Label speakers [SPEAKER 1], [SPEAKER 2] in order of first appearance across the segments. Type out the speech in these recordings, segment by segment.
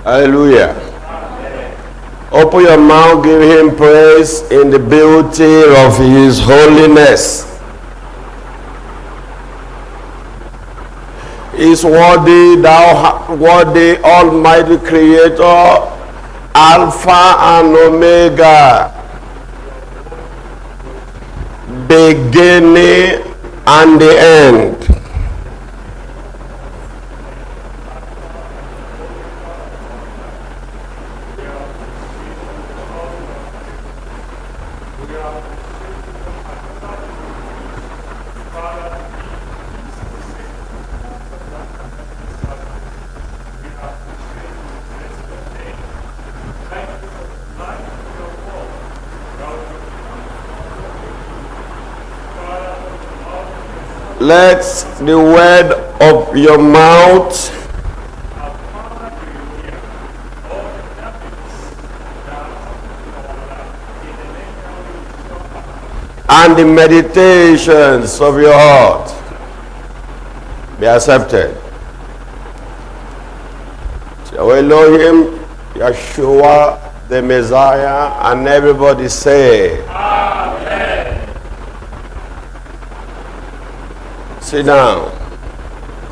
[SPEAKER 1] Hallelujah. Open your mouth, give him praise in the beauty of his holiness. Is worthy, thou worthy, Almighty Creator, Alpha and Omega, beginning and the end. Let the word of your mouth and the meditations of your heart be accepted. Yahweh Elohim, Yeshua, the Messiah, and everybody say, Amen. Sit down.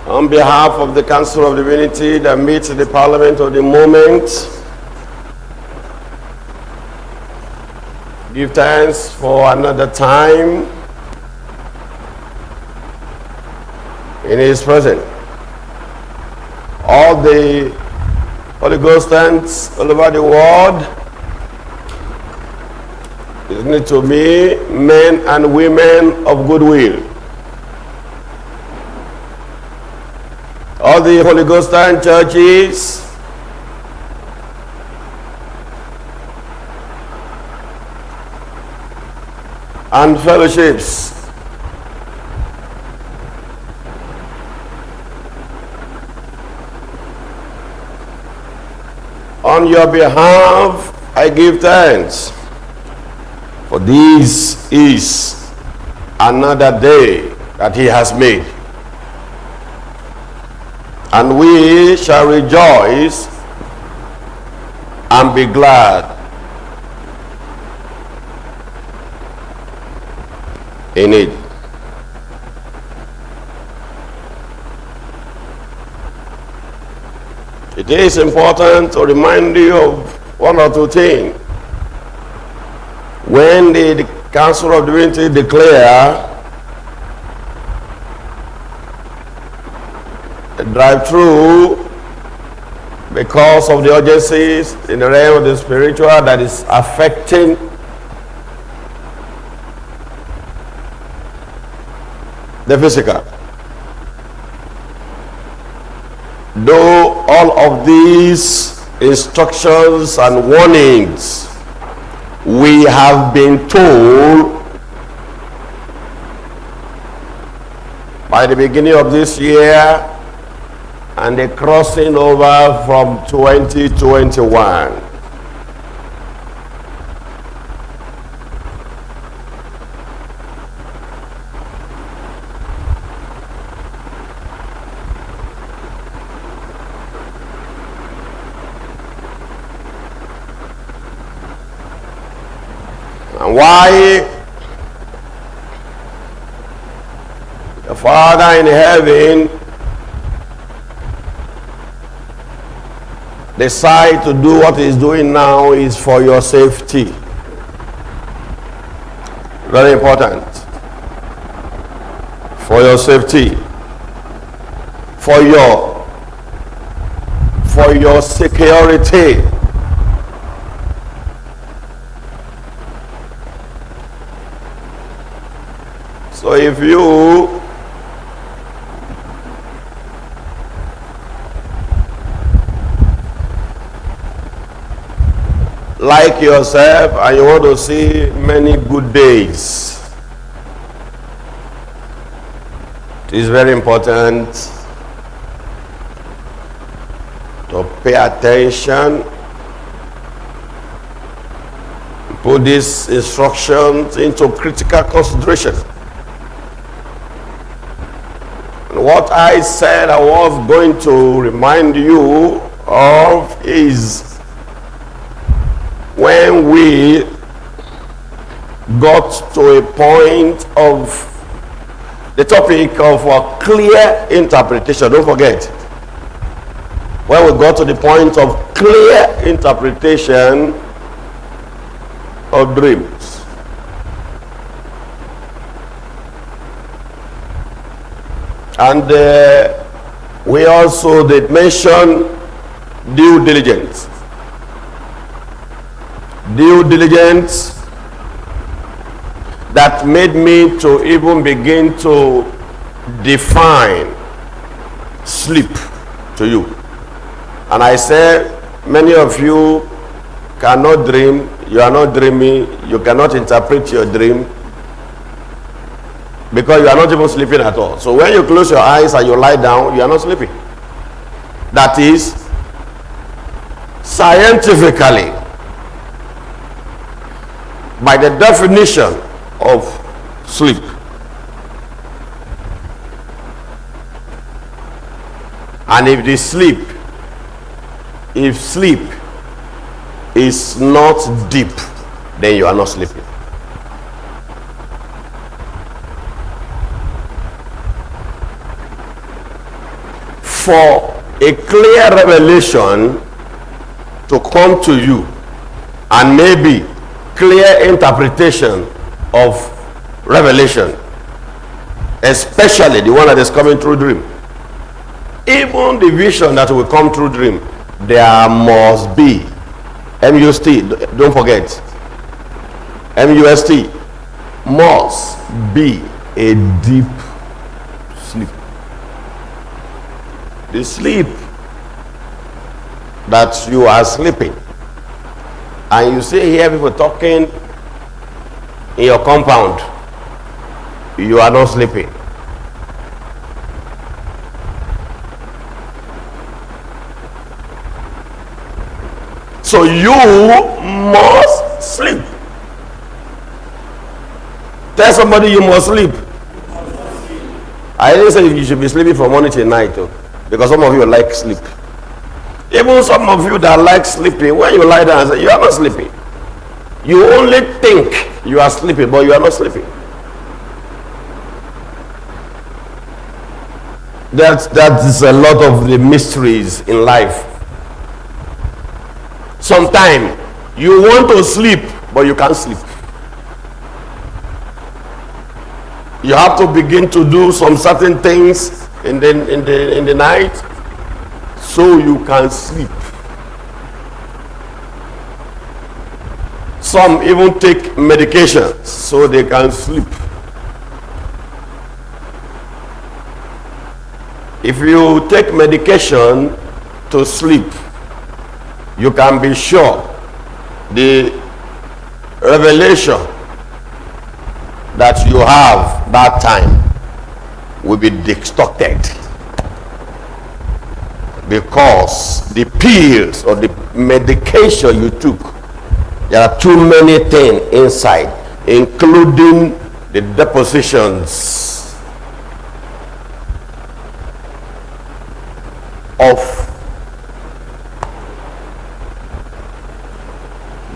[SPEAKER 1] On behalf of the Council of Divinity that meets the Parliament of the moment, give thanks for another time in his presence. All the Holy Ghost saints all over the world, listening to me, men and women of goodwill. All the Holy Ghost and churches, and fellowships, on your behalf I give thanks, for this is another day that he has made, and we shall rejoice and be glad in it. It is important to remind you of one or two things. When the Council of Divinity declare a drive-through because of the urgencies in the realm of the spiritual that is affecting the physical. Though all of these instructions and warnings we have been told by the beginning of this year and the crossing over from 2021. And why the Father in heaven decide to do what he's doing now is for your safety. Very important. For your safety. For your security. So if you like yourself and you want to see many good days, it is very important to pay attention, put these instructions into critical consideration. And what I said I was going to remind you of is when we got to a point of the topic of a clear interpretation. Don't forget, when we got to the point of clear interpretation of dreams. And we also did mention due diligence. Due diligence that made me to even begin to define sleep to you. And I said, many of you cannot dream, you are not dreaming, you cannot interpret your dream because you are not even sleeping at all. So when you close your eyes and you lie down, you are not sleeping. That is, scientifically, by the definition of sleep, and if sleep is not deep, then you are not sleeping. For a clear revelation to come to you, and maybe clear interpretation of revelation, especially the one that is coming through dream, even the vision that will come through dream, there must be MUST, don't forget, MUST must be a deep sleep. The sleep that you are sleeping, and you see here people talking in your compound, you are not sleeping. So you must sleep. Tell somebody you must sleep. I didn't say you should be sleeping from morning till night, because some of you like sleep. Even some of you that like sleeping, when you lie down and say you are not sleeping, you only think you are sleeping, but you are not sleeping. That is a lot of the mysteries in life. Sometimes you want to sleep, but you can't sleep. You have to begin to do some certain things in the night so you can sleep. Some even take medication so they can sleep. If you take medication to sleep, you can be sure the revelation that you have that time will be distorted, because the pills or the medication you took, there are too many things inside, including the depositions of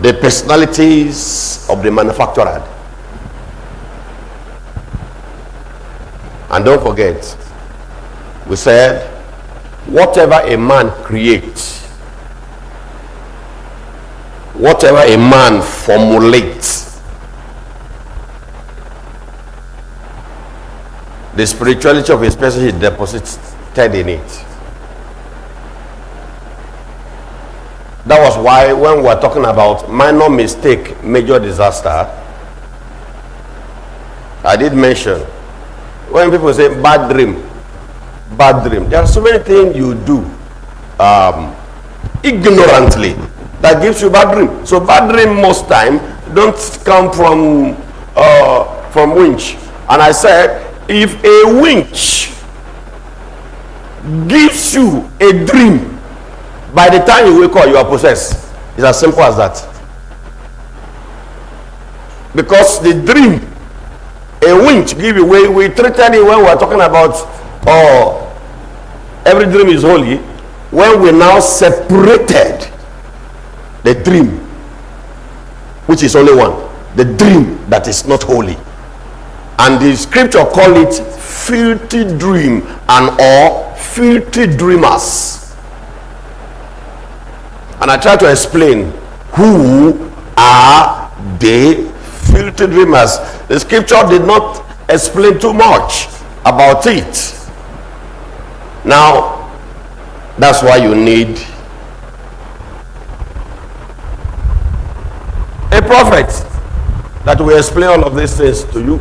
[SPEAKER 1] the personalities of the manufacturer. And don't forget, we said, whatever a man creates, whatever a man formulates, the spirituality of his person is deposited in it. That was why when we were talking about minor mistake, major disaster, I did mention, when people say bad dream, there are so many things you do ignorantly that gives you bad dream. So bad dream most time don't come from winch. And I said, if a winch gives you a dream, by the time you wake up, you are possessed. It's as simple as that. Because the dream, a winch give you, we treated it when we were talking about every dream is holy. when we now separated the dream, which is only one, the dream that is not holy, and the scripture call it filthy dream and or filthy dreamers. And I try to explain who are the filthy dreamers. The scripture did not explain too much about it. Now, that's why you need a prophet that will explain all of these things to you.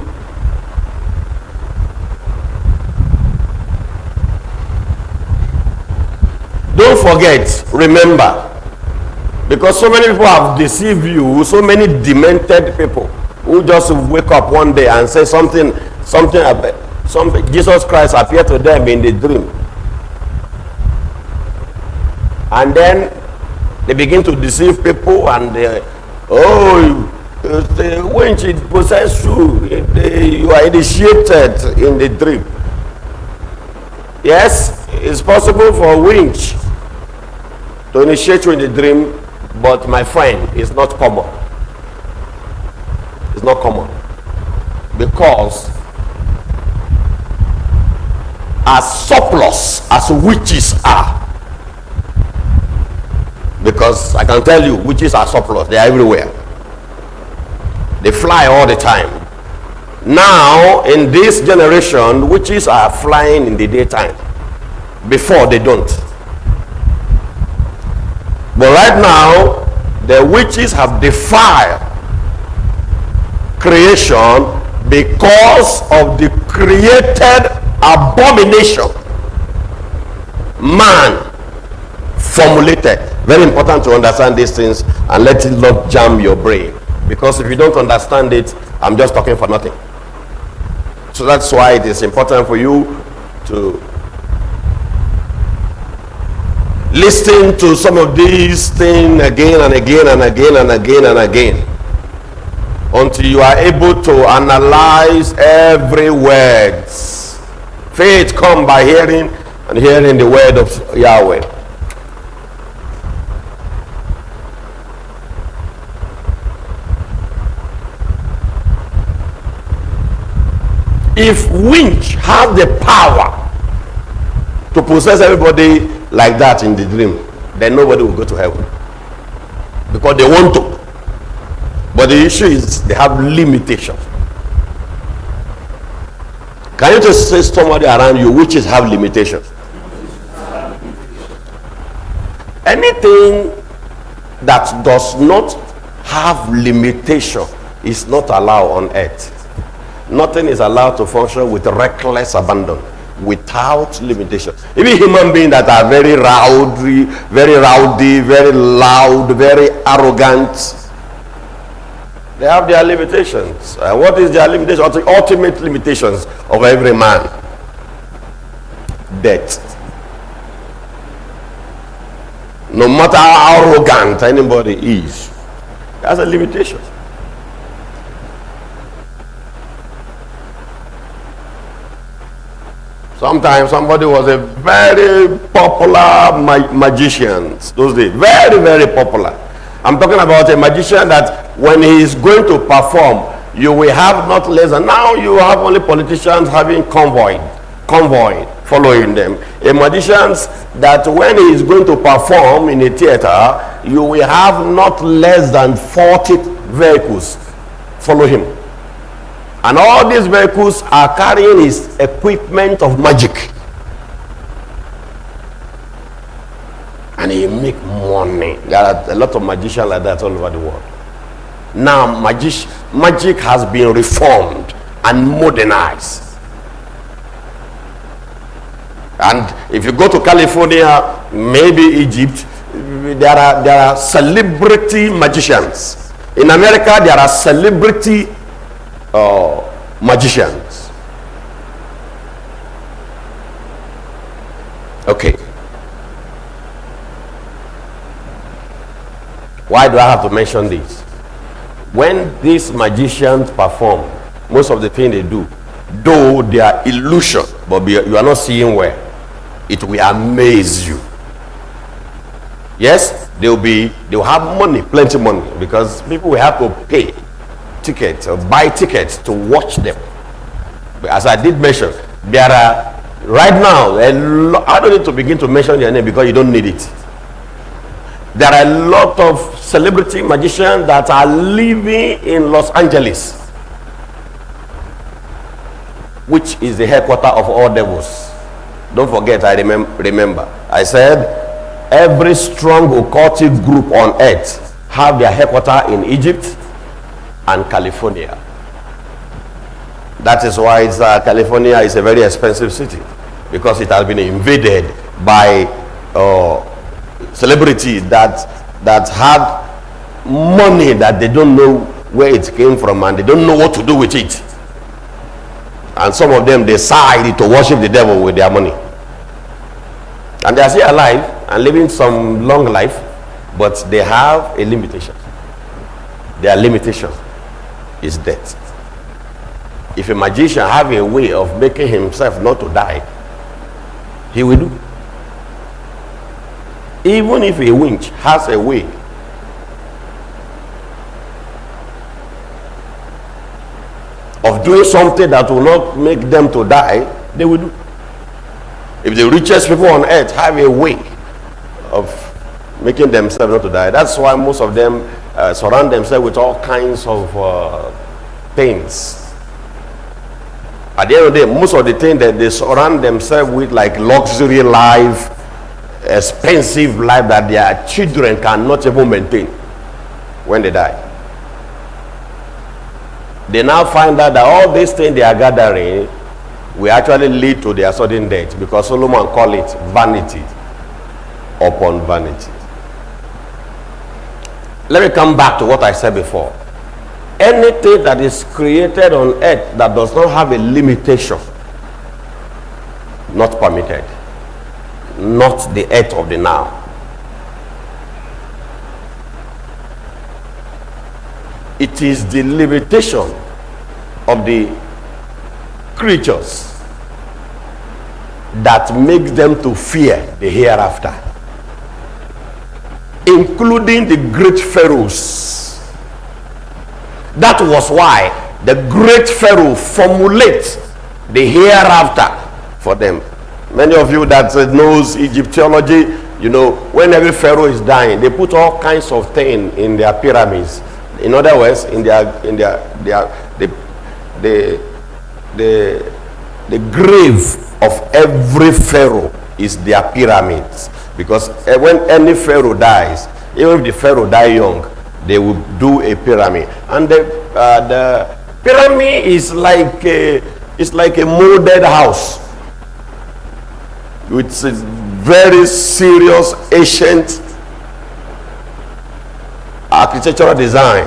[SPEAKER 1] Don't forget, remember, because so many people have deceived you, so many demented people who just wake up one day and say something, Jesus Christ appeared to them in the dream. And then they begin to deceive people, and they, when she possesses you, you are initiated in the dream. Yes, it's possible for a winch to initiate you in the dream, but my friend, it's not common. It's not common. Because as surplus as witches are, because I can tell you, witches are surplus. They are everywhere. They fly all the time. Now, in this generation, witches are flying in the daytime. Before, they don't. But right now, the witches have defied creation because of the created abomination man formulated. Very important to understand these things and let it not jam your brain, because if you don't understand it, I'm just talking for nothing. So that's why it is important for you to listen to some of these things again and again and again and again and again, until you are able to analyze every word. Faith comes by hearing, and hearing the word of Yahweh. If winch have the power to possess everybody like that in the dream, then nobody will go to heaven, because they want to. But the issue is they have limitations. Can you just say somebody around you which is have limitations? Anything that does not have limitation is not allowed on earth. Nothing is allowed to function with reckless abandon, without limitation. Even human beings that are very rowdy, very loud, very arrogant, they have their limitations. What is their limitation? The ultimate limitations of every man: death. No matter how arrogant anybody is, that's a limitation. Sometimes somebody was a very popular magician those days, very popular. I'm talking about a magician that when he is going to perform, you will have not less than, now you have only politicians having convoy following them. A magician that when he is going to perform in a theater, you will have not less than 40 vehicles follow him. And all these vehicles are carrying his equipment of magic. And he make money. There are a lot of magicians like that all over the world. Now magic has been reformed and modernized. And if you go to California, maybe Egypt, there are celebrity magicians. In America, there are celebrity magicians. Okay. Why do I have to mention this? When these magicians perform, most of the things they do, though they are illusion, but you are not seeing where, it will amaze you. Yes, they'll have money, plenty money, because people will have to pay tickets or buy tickets to watch them. But as I did mention, there are right now, I don't need to begin to mention their name because you don't need it. There are a lot of celebrity magicians that are living in Los Angeles, which is the headquarters of all devils. Don't forget, I remember I said every strong occultic group on earth have their headquarters in Egypt and California. That is why California is a very expensive city, because it has been invaded by celebrities that had money that they don't know where it came from, and they don't know what to do with it. And some of them decide to worship the devil with their money, and they are still alive and living some long life, but they have a limitation. Their limitation is death. If a magician have a way of making himself not to die, he will do. Even if a winch has a way of doing something that will not make them to die, they will do. If the richest people on earth have a way of making themselves not to die, that's why most of them surround themselves with all kinds of things. At the end of the day, most of the things that they surround themselves with, like luxury life, expensive life that their children cannot even maintain when they die. They now find out that all these things they are gathering will actually lead to their sudden death, because Solomon called it vanity upon vanity. Let me come back to what I said before. Anything that is created on earth that does not have a limitation, not permitted. Not the earth of the now. It is the limitation of the creatures that makes them to fear the hereafter, including the great pharaohs. That was why the great Pharaoh formulates the hereafter for them. Many of you that knows Egyptology, you know, when every Pharaoh is dying, they put all kinds of things in their pyramids. In other words, the grave of every Pharaoh is their pyramids. Because when any Pharaoh dies, even if the Pharaoh die young, they will do a pyramid. And the pyramid is like a molded house with a very serious ancient architectural design,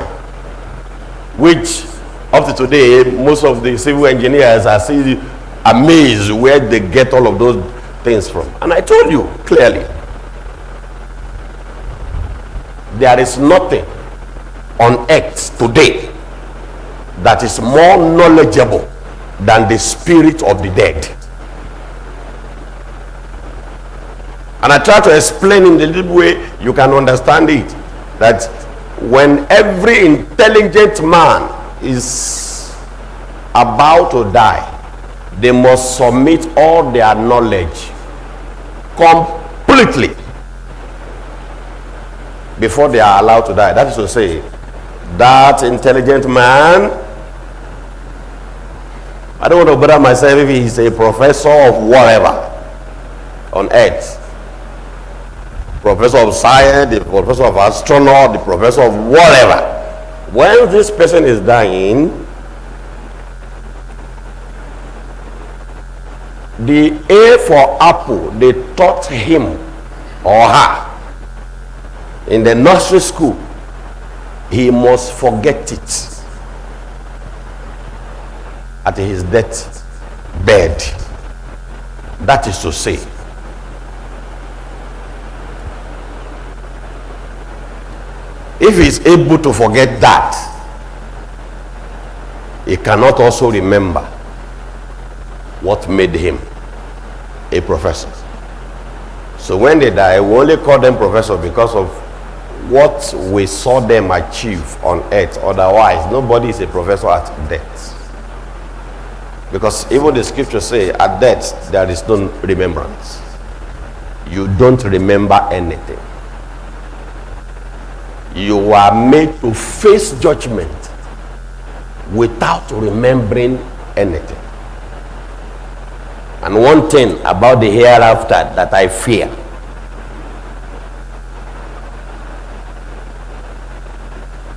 [SPEAKER 1] which up to today most of the civil engineers are still amazed where they get all of those things from. And I told you clearly, there is nothing on earth today that is more knowledgeable than the spirit of the dead. And I try to explain in the little way you can understand it, that when every intelligent man is about to die, they must submit all their knowledge completely before they are allowed to die. That is to say, that intelligent man, I don't want to bother myself if he's a professor of whatever on earth, professor of science, the professor of astronomy, the professor of whatever. When this person is dying, the A for apple they taught him or her in the nursery school, he must forget it at his death bed. That is to say, if he is able to forget that, he cannot also remember what made him a professor. So when they die, we only call them professor because of what we saw them achieve on earth. Otherwise, nobody is a professor at death. Because even the scriptures say, at death, there is no remembrance. You don't remember anything. You are made to face judgment without remembering anything. And one thing about the hereafter that I fear,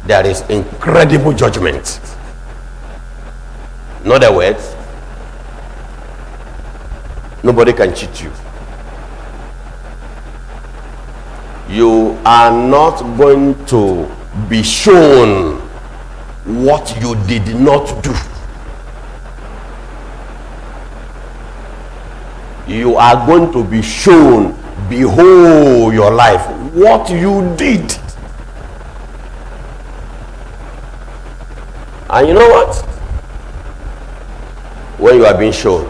[SPEAKER 1] there is incredible judgment. In other words, nobody can cheat you. You are not going to be shown what you did not do. You are going to be shown, behold your life, what you did. And you know what? When you are being shown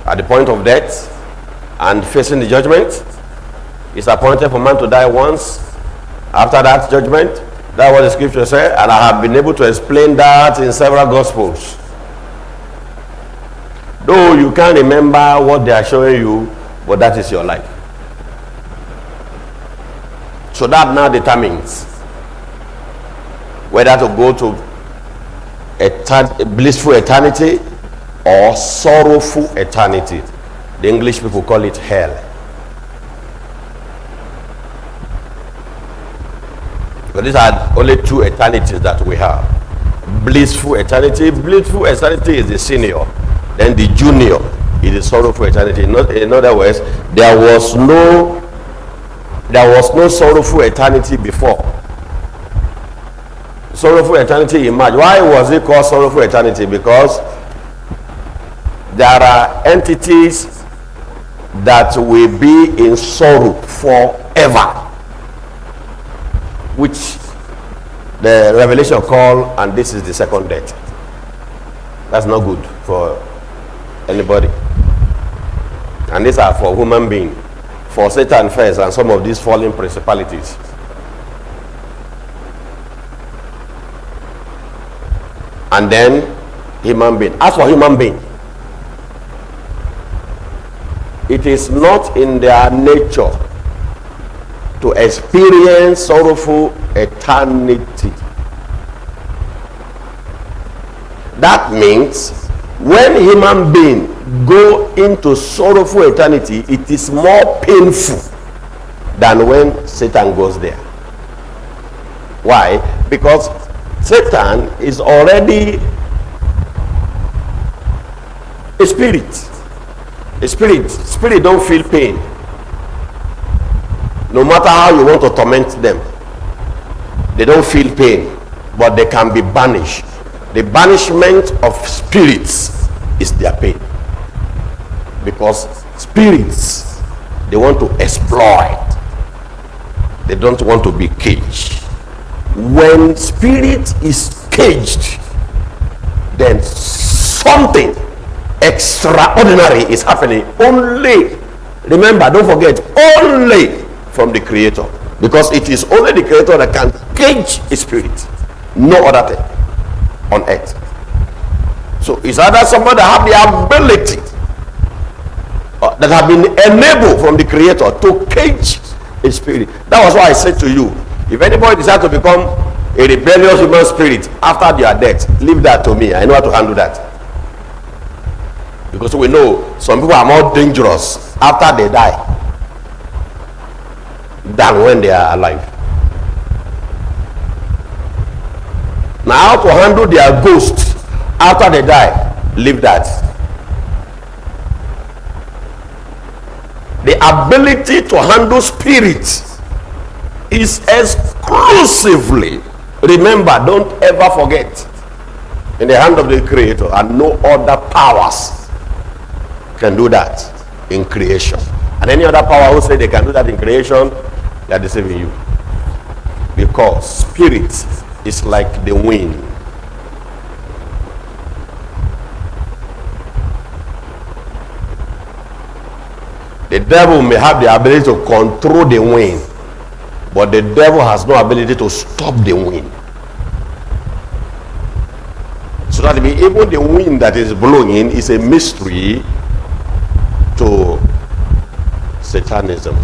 [SPEAKER 1] at the point of death and facing the judgment, it's appointed for man to die once. After that judgment, that's what the scripture says, and I have been able to explain that in several gospels. Though you can't remember what they are showing you, but that is your life. So that now determines whether to go to a blissful eternity or sorrowful eternity. The English people call it hell. But these are only two eternities that we have. Blissful eternity. Blissful eternity is the senior. Then the junior is the sorrowful eternity. In other words, there was no sorrowful eternity before. Sorrowful eternity emerged. Why was it called sorrowful eternity? Because there are entities that will be in sorrow forever, which the Revelation call, and this is the second death. That's not good for anybody. And these are for human being, for Satan first, and some of these fallen principalities. And then human being. As for human being, it is not in their nature to experience sorrowful eternity. That means when human beings go into sorrowful eternity, it is more painful than when Satan goes there. Why? Because Satan is already a spirit. A spirit don't feel pain. No matter how you want to torment them, they don't feel pain, but they can be banished. The banishment of spirits is their pain, because spirits, they want to exploit. They don't want to be caged. When spirit is caged, then something extraordinary is happening. Only, remember, don't forget, only from the Creator, because it is only the Creator that can cage a spirit, no other thing on earth. So it's either somebody that have the ability that have been enabled from the Creator to cage a spirit. That was why I said to you, if anybody decides to become a rebellious human spirit after their death, leave that to me. I know how to handle that. Because we know some people are more dangerous after they die than when they are alive. Now, how to handle their ghosts after they die, leave that. The ability to handle spirits is exclusively, remember, don't ever forget, in the hand of the Creator, and no other powers can do that in creation. And any other power who say they can do that in creation, they are deceiving you. Because spirit is like the wind. The devil may have the ability to control the wind, but the devil has no ability to stop the wind. So that even the wind that is blowing is a mystery to Satanism.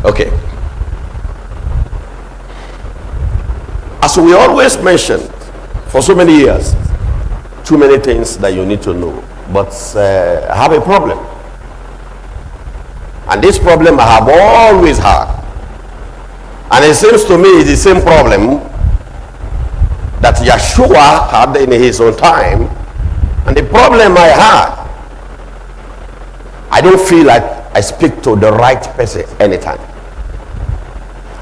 [SPEAKER 1] Okay. As we always mention for so many years, too many things that you need to know. But I have a problem. And this problem I have always had. And it seems to me it's the same problem that Yeshua had in his own time. And the problem I had, I don't feel like I speak to the right person anytime.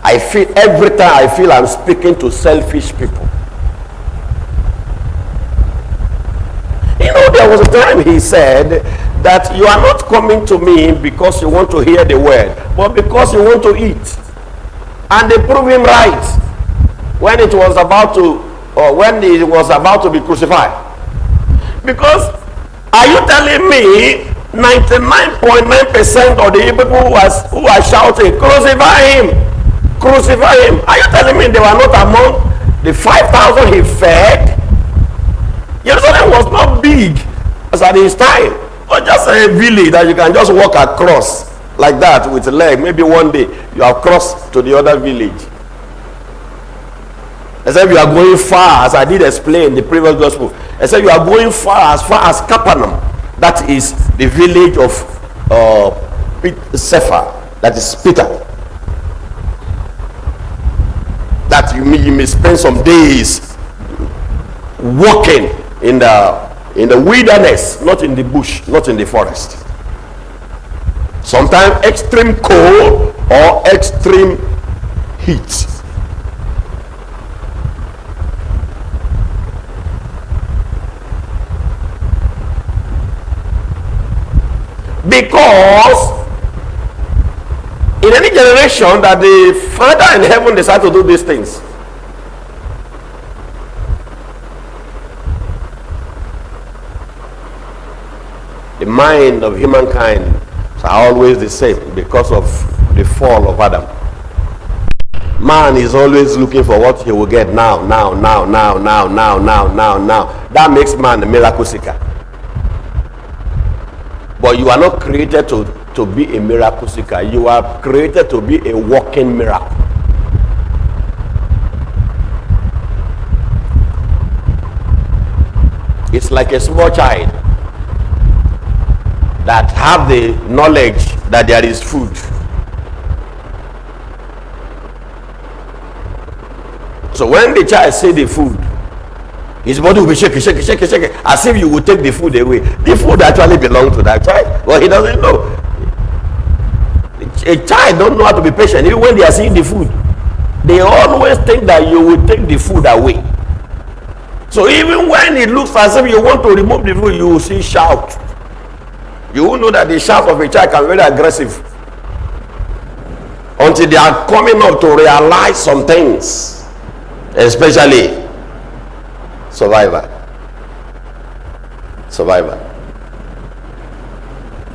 [SPEAKER 1] I feel every time I feel I'm speaking to selfish people. You know, there was a time he said that you are not coming to me because you want to hear the word, but because you want to eat. And they proved him right when it was about to, or when he was about to be crucified. Because are you telling me 99.9% of the people who are shouting, crucify him, crucify him? Are you telling me they were not among the 5,000 he fed? Jerusalem was not big as at his time, or just a village that you can just walk across like that with a leg. Maybe one day you have crossed to the other village. Except you are going far, as I did explain in the previous gospel. Except you are going far as Capernaum. That is the village of Sephar. That is Peter. That you may spend some days walking in the wilderness, not in the bush, not in the forest. Sometimes extreme cold or extreme heat. Because in any generation that the Father in heaven decides to do these things, the mind of humankind are always the same because of the fall of Adam. Man is always looking for what he will get now. That makes man a miracle seeker. But you are not created to be a miracle seeker. You are created to be a walking miracle. It's like a small child that have the knowledge that there is food. So when the child see the food, his body will be shaking, as if you would take the food away. The food actually belongs to that child, but he doesn't know. A child don't know how to be patient. Even when they are seeing the food, they always think that you will take the food away. So even when it looks as if you want to remove the food, you will see shout. You will know that the shout of a child can be very aggressive until they are coming up to realize some things, especially survivor.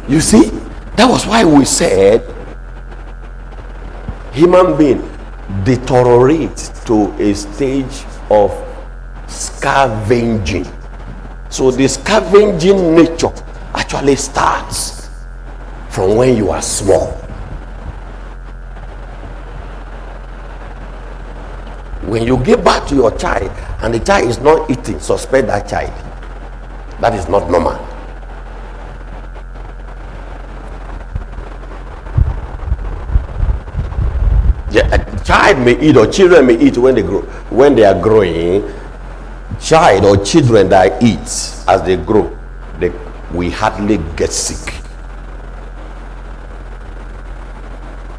[SPEAKER 1] You see, that was why we said human being deteriorates to a stage of scavenging. So the scavenging nature actually starts from when you are small. When you give back to your child and the child is not eating, suspect that child. That is not normal. Yeah, a child may eat, or children may eat when they grow. When they are growing, child or children that eat as they grow, we hardly get sick.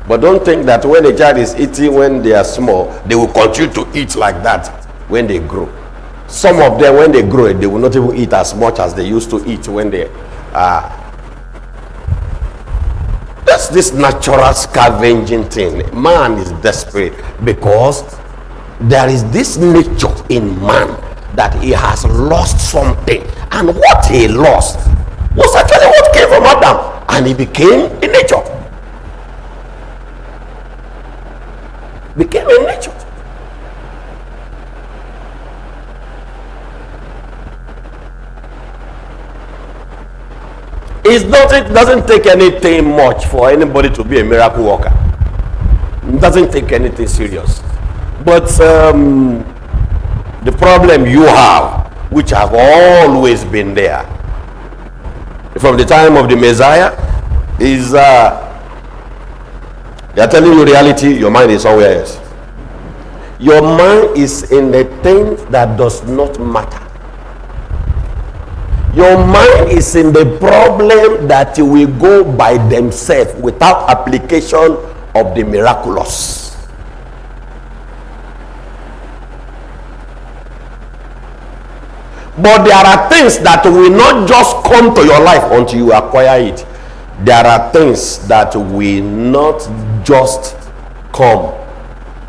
[SPEAKER 1] But don't think that when a child is eating when they are small, they will continue to eat like that when they grow. Some of them, when they grow, they will not even eat as much as they used to eat when they are. That's this natural scavenging thing. Man is desperate because there is this nature in man that he has lost something, and what he lost was actually what came from Adam. And he became a nature. Became a nature. It doesn't take anything much for anybody to be a miracle worker. It doesn't take anything serious. But the problem you have, which have always been there from the time of the Messiah, is they are telling you reality, your mind is somewhere else. Your mind is in the things that does not matter. Your mind is in the problem that will go by themselves without application of the miraculous. But there are things that will not just come to your life until you acquire it. There are things that will not just come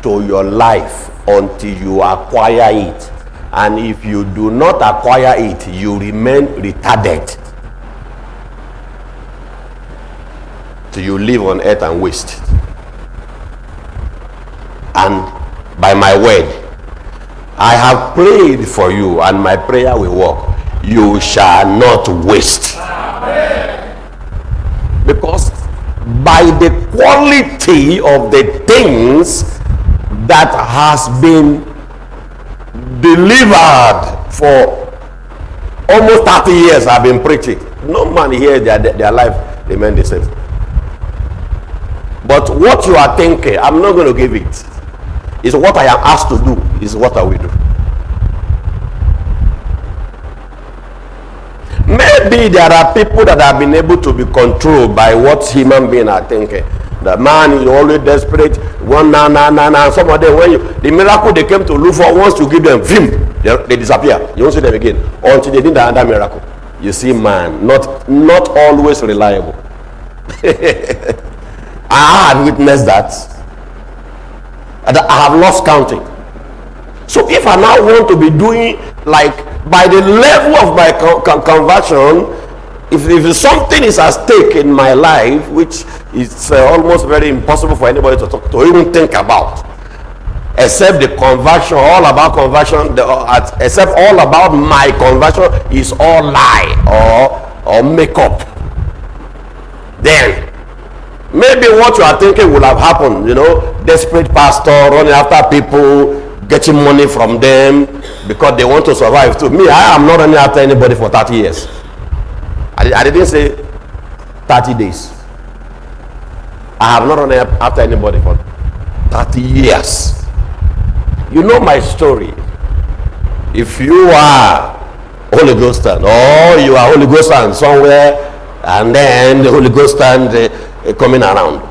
[SPEAKER 1] to your life until you acquire it. And if you do not acquire it, you remain retarded till you live on earth and waste. And by my word, I have prayed for you, and my prayer will work. You shall not waste. Amen. Because by the quality of the things that has been delivered for almost 30 years I've been preaching, no man here their life remain the same. But what you are thinking, I'm not going to give it. It's what I am asked to do, is what I will do. Maybe there are people that have been able to be controlled by what human beings are thinking. The man is always desperate. One now. Some of them, when the miracle they came to look for, once you give them vim, they disappear. You don't see them again until they did another miracle. You see, man, not always reliable. I had witnessed that. I have lost counting. So if I now want to be doing like by the level of my conversion, if something is at stake in my life, which is almost very impossible for anybody to even think about, except the conversion, all about conversion, except all about my conversion is all lie or makeup, then maybe what you are thinking will have happened. Desperate pastor running after people, getting money from them because they want to survive too. Me, I am not running after anybody for 30 years. I didn't say 30 days. I have not run after anybody for 30 years. You know my story. If you are Holy Ghost stand, or you are Holy Ghost stand somewhere, and then the Holy Ghost stand coming around,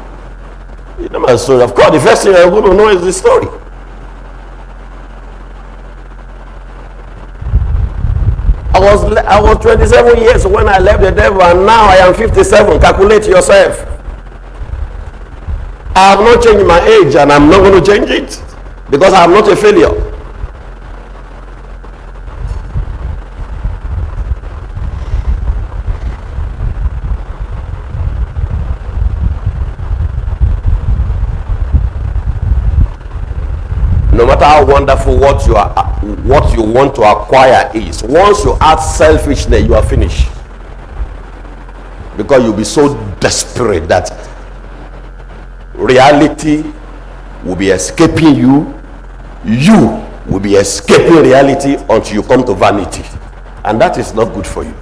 [SPEAKER 1] you know my story. Of course, the first thing I'm going to know is the story. I was 27 years when I left the devil, and now I am 57. Calculate yourself. I have not changed my age, and I'm not going to change it because I am not a failure. No matter how wonderful what you want to acquire is, once you add selfishness, you are finished. Because you'll be so desperate that reality will be escaping you. You will be escaping reality until you come to vanity. And that is not good for you.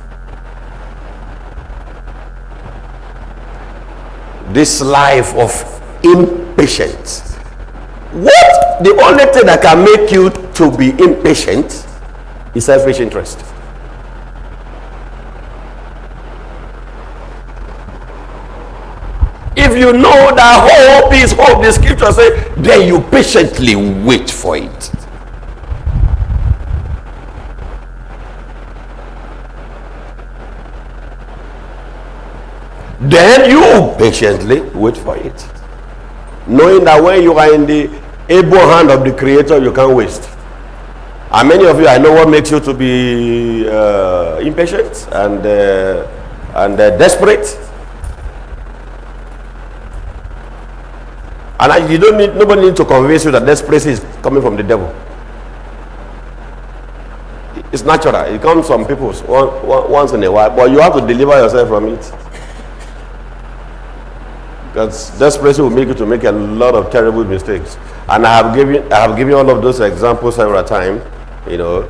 [SPEAKER 1] This life of impatience. What the only thing that can make you to be impatient is selfish interest. If you know that hope is hope, the scripture says, then you patiently wait for it. Then you patiently wait for it, knowing that when you are in the able hand of the Creator, you can't waste. And many of you, I know what makes you to be impatient and desperate. And you don't need, nobody needs to convince you that desperation is coming from the devil. It's natural. It comes from people once in a while, but you have to deliver yourself from it. Because desperation will make you to make a lot of terrible mistakes. And I have given all of those examples several times. You know,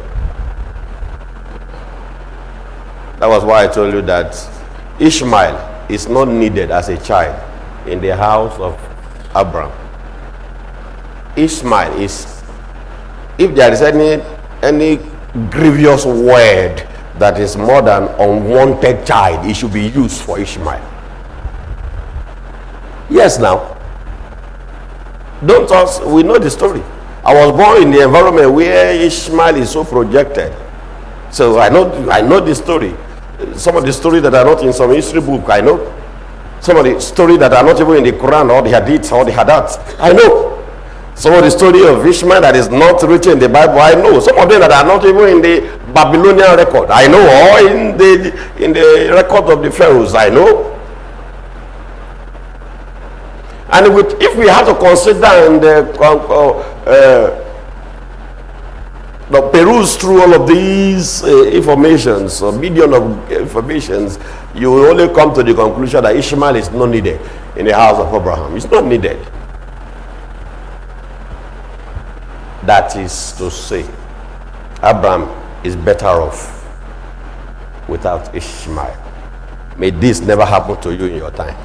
[SPEAKER 1] that was why I told you that Ishmael is not needed as a child in the house of Abraham. Ishmael is, if there is any grievous word that is more than unwanted child, it should be used for Ishmael. Yes, now, don't us, we know the story. I was born in the environment where Ishmael is so projected, so I know the story. Some of the stories that are not in some history book, I know. Some of the stories that are not even in the Quran or the Hadith or the Hadat, I know. Some of the story of Ishmael that is not written in the Bible, I know. Some of them that are not even in the Babylonian record, I know, or in the record of the Pharaohs, I know. And if we have to consider and peruse through all of these informations, a million of informations, you will only come to the conclusion that Ishmael is not needed in the house of Abraham. It's not needed. That is to say, Abraham is better off without Ishmael. May this never happen to you in your time.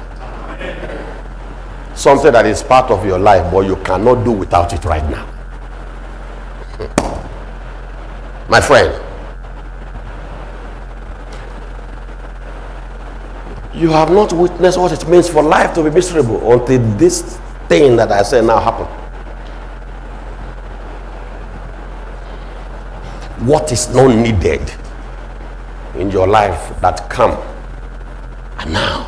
[SPEAKER 1] Something that is part of your life, but you cannot do without it right now. My friend, you have not witnessed what it means for life to be miserable until this thing that I say now happen. What is not needed in your life that come, and now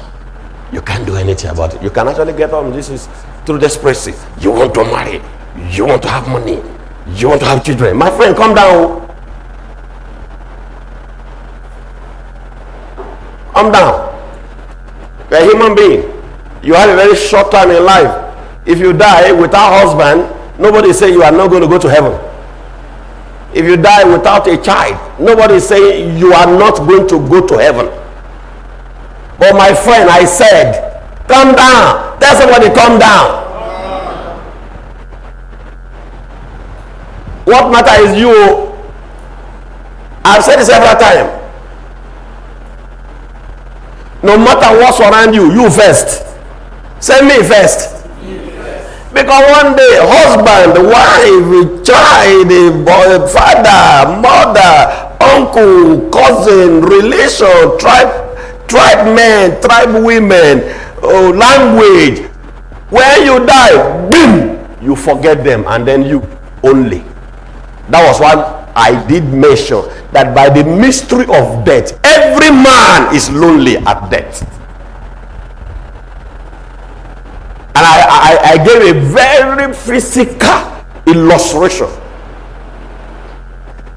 [SPEAKER 1] you can't do anything about it. You can actually get on. This is through desperation. You want to marry, you want to have money, you want to have children. My friend, calm down. Calm down. You're a human being. You have a very short time in life. If you die without husband, nobody say you are not going to go to heaven. If you die without a child, nobody say you are not going to go to heaven. But my friend, I said, calm down. Tell somebody, calm down. What matter is you. I've said it several times. No matter what's around you, you first. Say me first. Because one day, husband, wife, child, boy, father, mother, uncle, cousin, relation, tribe men, tribe women, language. When you die, boom, you forget them, and then you only. That was why I did mention that by the mystery of death, every man is lonely at death. And I gave a very physical illustration.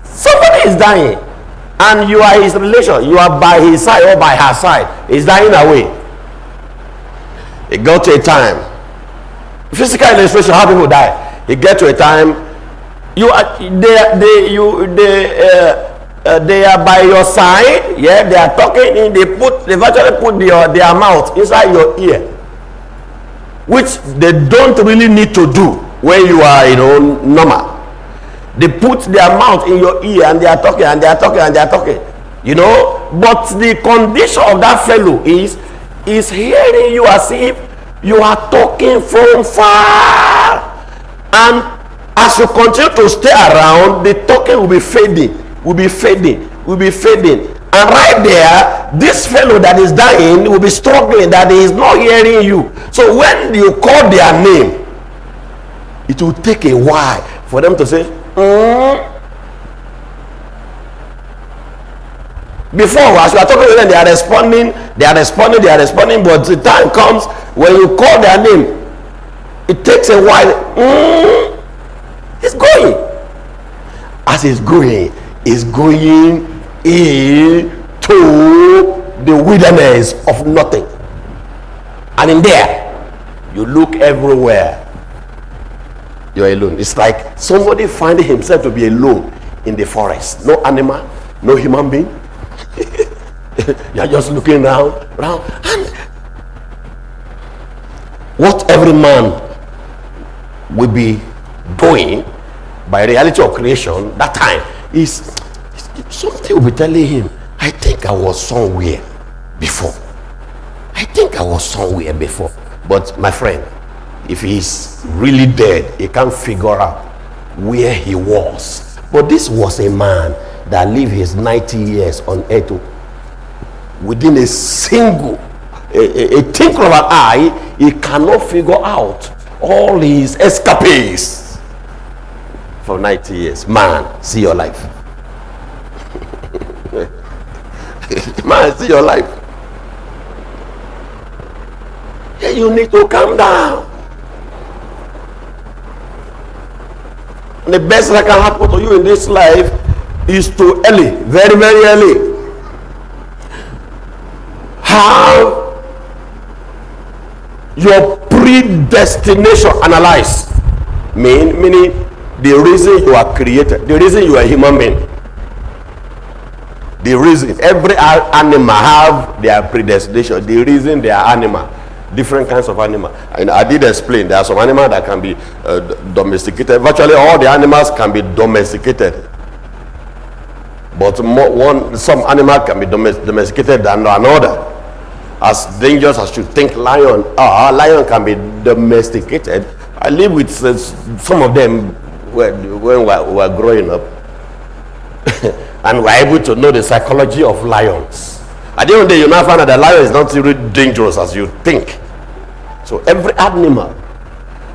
[SPEAKER 1] Somebody is dying, and you are his relation. You are by his side or by her side. He's dying away. It got to a time. Physical illustration, how people die. It get to a time. They are by your side. Yeah, they are talking. They virtually put their mouth inside your ear, which they don't really need to do when you are, normal. They put their mouth in your ear and they are talking and they are talking and they are talking, But the condition of that fellow is hearing you as if you are talking from far. And as you continue to stay around, the talking will be fading, And right there, this fellow that is dying will be struggling that he is not hearing you. So when you call their name, it will take a while for them to say, Before, as you are talking to them, they are responding, but the time comes when you call their name, it takes a while. It's going. As it's going into the wilderness of nothing. And in there, you look everywhere. You're alone. It's like somebody finding himself to be alone in the forest. No animal, no human being. You're just looking around, and what every man will be doing by reality of creation that time is something will be telling him, I think I was somewhere before. I think I was somewhere before. But my friend, if he's really dead, he can't figure out where he was. But this was a man that lived his 90 years on earth within a single a twinkle of an eye. He cannot figure out all his escapades for 90 years. Man, see your life. Man, see your life. Yeah, you need to calm down. And the best that can happen to you in this life is to early, very, very early, have your predestination analyzed. Meaning the reason you are created, the reason you are a human being, the reason every animal have their predestination, the reason they are animal, different kinds of animal. And I did explain there are some animals that can be domesticated. Virtually all the animals can be domesticated, but some animal can be domesticated than another. As dangerous as you think lion are, lion can be domesticated. I live with some of them when we were growing up. And we're able to know the psychology of lions. At the end of the day, you now find out that lion is not really dangerous as you think. So every animal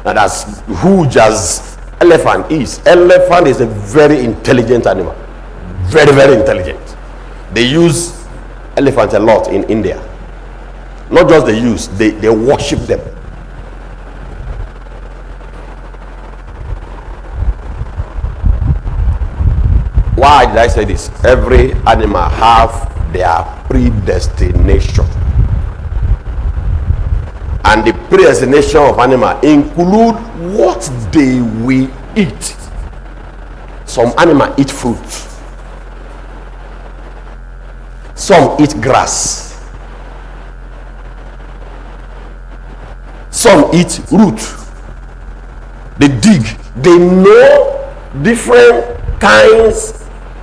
[SPEAKER 1] that as huge as elephant is a very intelligent animal. Very, very intelligent. They use elephants a lot in India. Not just they use, they worship them. Why did I say this? Every animal have their predestination. And the predestination of animal include what they will eat. Some animal eat fruit. Some eat grass. Some eat root. They dig. They know different kinds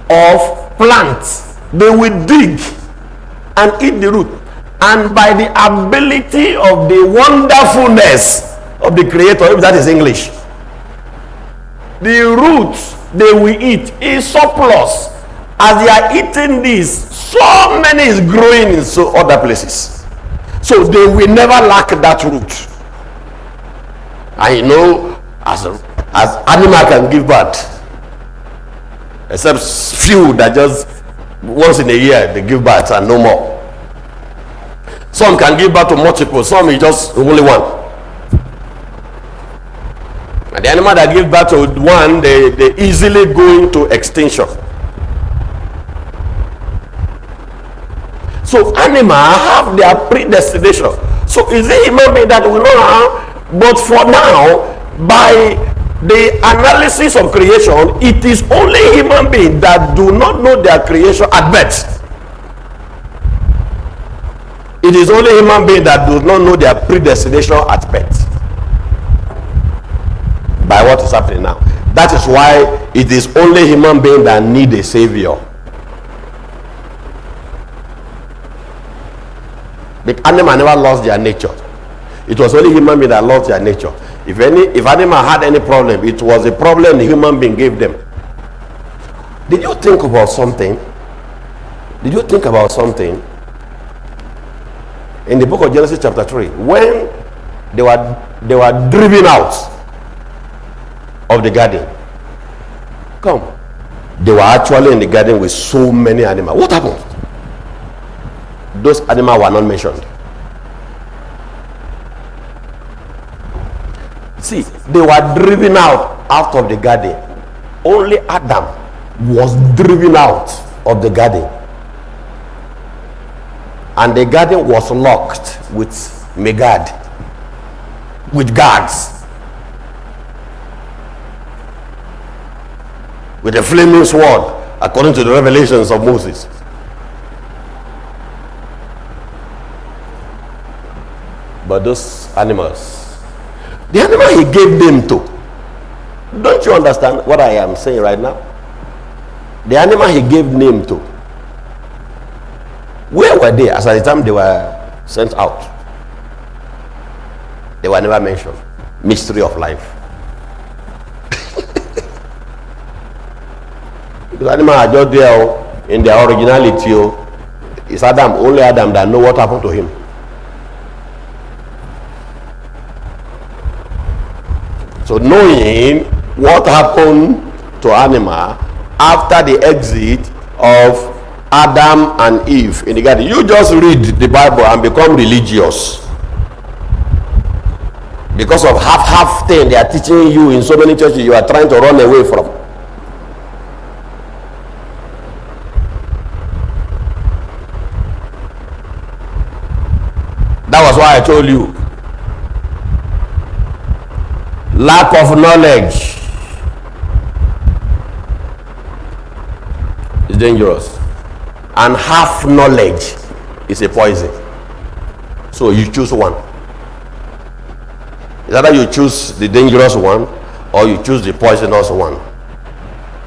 [SPEAKER 1] of plants. They will dig and eat the root. And by the ability of the wonderfulness of the Creator, if that is English, the roots they will eat is surplus. As they are eating this, so many is growing in so other places. So they will never lack that root. And you know, as animal can give birth, except few that just once in a year they give birth and no more. Some can give birth to multiple, some is just only one. And the animal that give birth to one, they easily go into extinction. So animals have their predestination. So is it human being that we know how? But for now, by the analysis of creation, it is only human beings that do not know their creation at birth. It is only human beings that do not know their predestination at birth. By what is happening now. That is why it is only human beings that need a savior. The animal never lost their nature. It was only human beings that lost their nature. If animal had any problem, it was a problem the human being gave them. Did you think about something? Did you think about something? In the book of Genesis chapter 3, when they were driven out of the garden. They were actually in the garden with so many animals. What happened? Those animals were not mentioned. See, they were driven out of the garden. Only Adam was driven out of the garden. And the garden was locked with guards. with a flaming sword, according to the revelations of Moses. But those animals, the animal he gave them to, don't you understand what I am saying right now? The animal he gave name to, where were they as at the time they were sent out? They were never mentioned. Mystery of life. The animal are just there in their originality. It's Adam, only Adam that know what happened to him. So knowing what happened to animal after the exit of Adam and Eve in the garden, you just read the Bible and become religious. Because of half thing they are teaching you in so many churches, you are trying to run away from. That was why I told you, lack of knowledge is dangerous, and half knowledge is a poison. So you choose one. It's either you choose the dangerous one or you choose the poisonous one.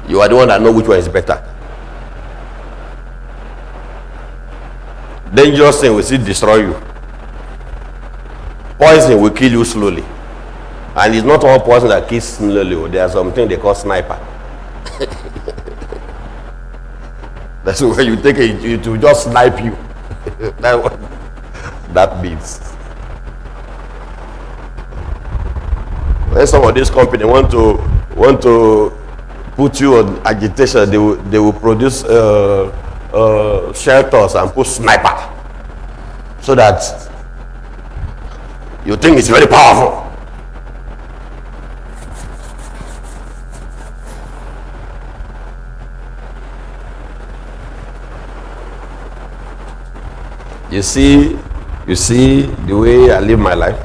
[SPEAKER 1] You are the one that know which one is better. Dangerous thing will still destroy you. Poison will kill you slowly. And it's not all poison that kills slowly. There are something they call sniper. That's where you take it to just snipe you. That's what that means. When some of these companies want to put you on agitation, they will produce shelters and put sniper, so that you think it's very powerful. You see the way I live my life.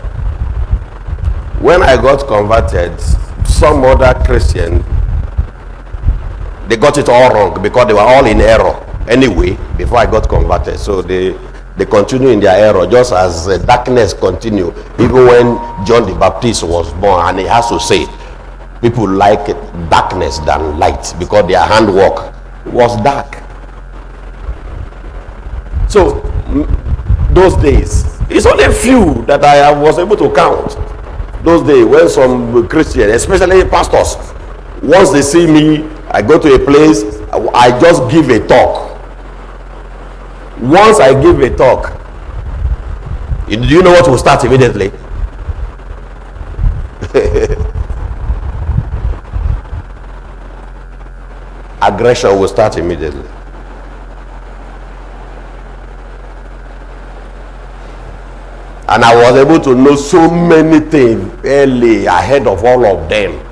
[SPEAKER 1] When I got converted, some other Christian, they got it all wrong because they were all in error anyway before I got converted. So they continue in their error, just as darkness continue. Even when John the Baptist was born, and he has to say, people like darkness than light because their handwork was dark. So those days, it's only a few that I was able to count. Those days when some Christians, especially pastors, once they see me, I go to a place, I just give a talk. Once I give a talk, do you know what will start immediately? Aggression will start immediately. And I was able to know so many things early ahead of all of them.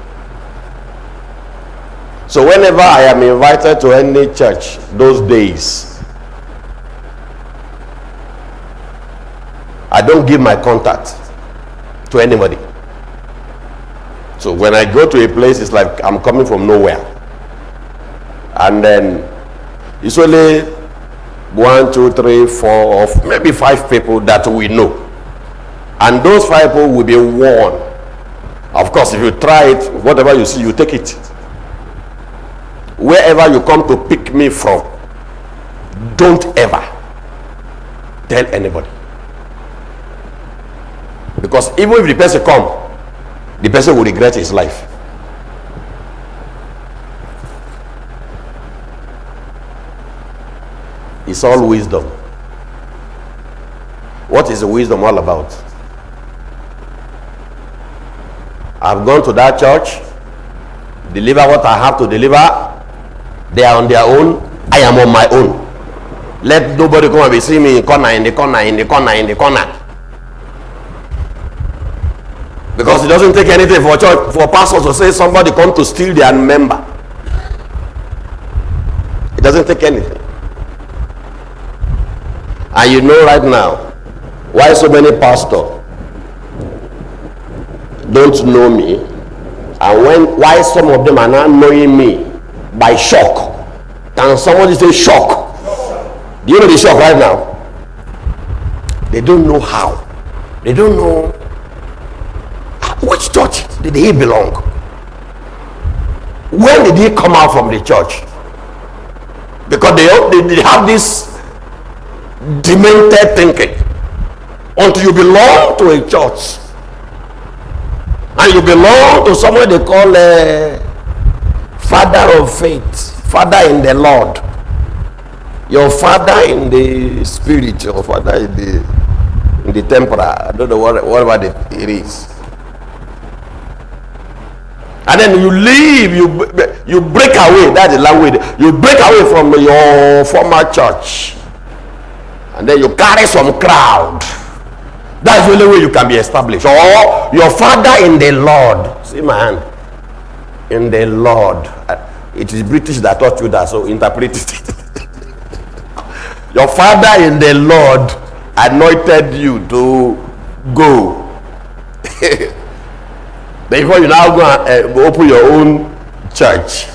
[SPEAKER 1] So whenever I am invited to any church those days, I don't give my contact to anybody. So when I go to a place, it's like I'm coming from nowhere. And then it's only 1, 2, 3, 4, or maybe 5 people that we know. And those 5 people will be warned. Of course, if you try it, whatever you see, you take it. Wherever you come to pick me from, don't ever tell anybody. Because even if the person come, the person will regret his life. It's all wisdom. What is the wisdom all about? I've gone to that church, deliver what I have to deliver. They are on their own. I am on my own. Let nobody come and be seeing me in the corner. Because it doesn't take anything for church, for pastors to say somebody come to steal their member. It doesn't take anything. And you know right now why so many pastors don't know me, and why some of them are not knowing me by shock. Can somebody say shock? Do you know the shock right now? They don't know how. They don't know which church did he belong. When did he come out from the church? Because they have this demented thinking. Until you belong to a church and you belong to someone they call a father of faith, father in the Lord, your father in the spirit, your father in the temporal, I don't know whatever it is. And then you leave, you break away. That's the language. You break away from your former church, and then you carry some crowd. That's the only way you can be established. Or your father in the Lord. See my hand. In the Lord. It is British that taught you that, so interpret it. Your father in the Lord anointed you to go. Before you now go and open your own church.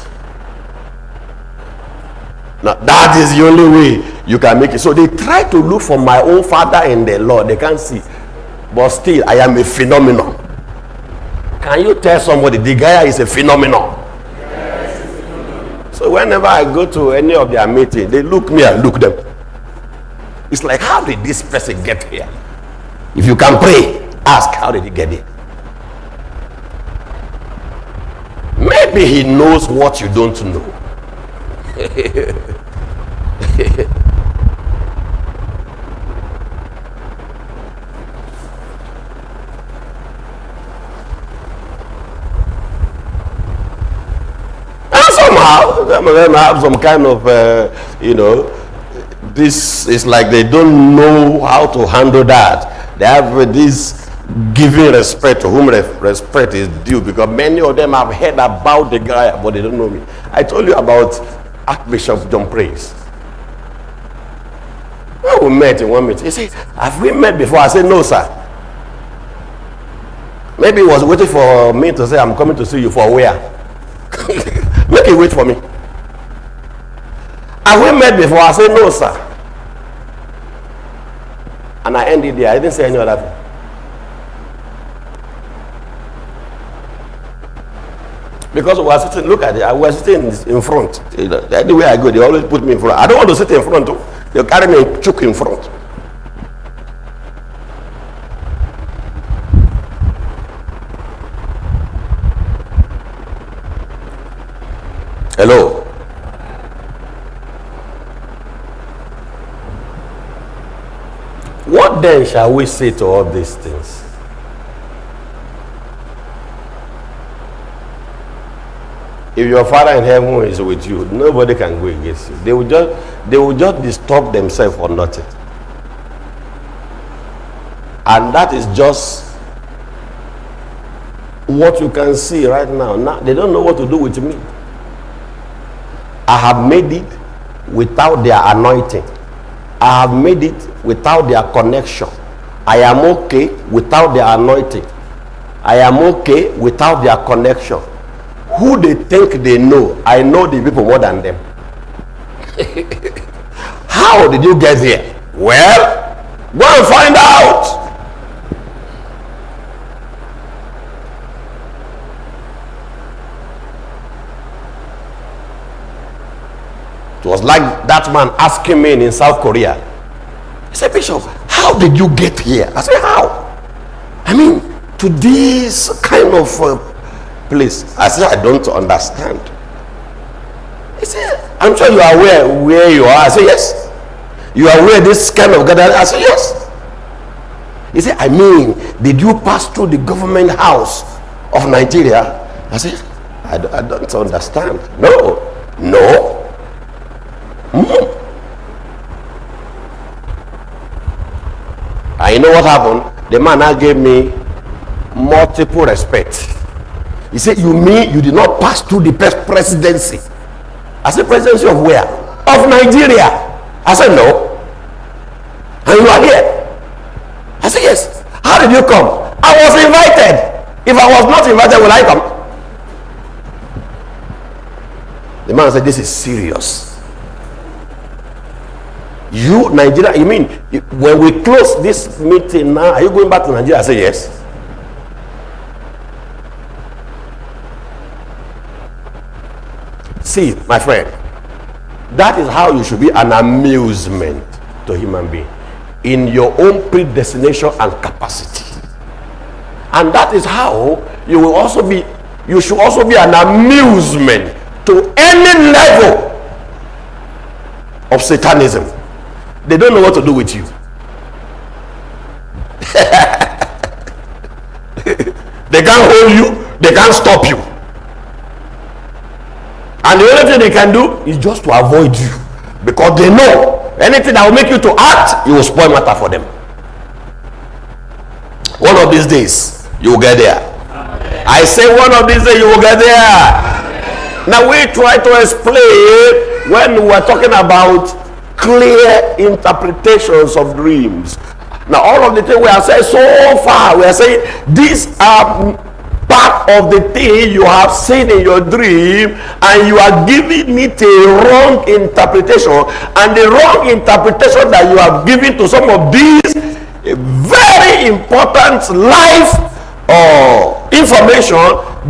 [SPEAKER 1] Now that is the only way you can make it. So they try to look for my own father in the Lord. They can't see. But still, I am a phenomenon. Can you tell somebody Degaya is a phenomenon? So whenever I go to any of their meetings, they look me and look them. It's like, how did this person get here? If you can pray, ask, how did he get here? Maybe he knows what you don't know. And somehow, some of them have some kind of, this is like they don't know how to handle that. They have this giving respect to whom respect is due, because many of them have heard about the guy, but they don't know me. I told you about Archbishop John Praise. When we met in one meeting, he said, have we met before? I said, no, sir. Maybe he was waiting for me to say, I'm coming to see you for where? Make it wait for me. Have we met before? I said, no, sir. And I ended there. I didn't say any other thing. Because we are sitting, look at it, I was sitting in front. Anywhere I go, they always put me in front. I don't want to sit in front too. They carry me and choke in front. Hello. What then shall we say to all these things? If your Father in heaven is with you, nobody can go against you. They will just disturb themselves for nothing. And that is just what you can see right now. Now they don't know what to do with me. I have made it without their anointing. I have made it without their connection. I am okay without their anointing. I am okay without their connection. Who they think they know, I know the people more than them. How did you get here? Well, go and find out. It was like that man asking me in South Korea. He said, Bishop, how did you get here? I said, how? I mean, to this kind of place. I said, I don't understand. He said, I'm sure you are aware where you are. I said, yes. You are aware this kind of gathering? I said, yes. He said, I mean, did you pass through the government house of Nigeria? I said, I don't understand. No. And you know what happened? The man now gave me multiple respect. He said, you mean you did not pass through the presidency? I said, presidency of where? Of Nigeria. I said, no. And you are here? I said, yes. How did you come? I was invited. If I was not invited, will I come? The man said, this is serious. You, Nigeria, you mean, when we close this meeting now, are you going back to Nigeria? I say, yes. See, my friend, that is how you should be an amusement to human being in your own predestination and capacity. And that is how you will also be, you should also be an amusement to any level of Satanism. They don't know what to do with you. They can't hold you, they can't stop you. And the only thing they can do is just to avoid you, because they know anything that will make you to act, you will spoil matter for them. One of these days, you will get there. I say one of these days you will get there. Now we try to explain when we are talking about clear interpretations of dreams. Now all of the things we have said so far, we are saying these are part of the thing you have seen in your dream, and you are giving it a wrong interpretation, and the wrong interpretation that you have given to some of these very important life information,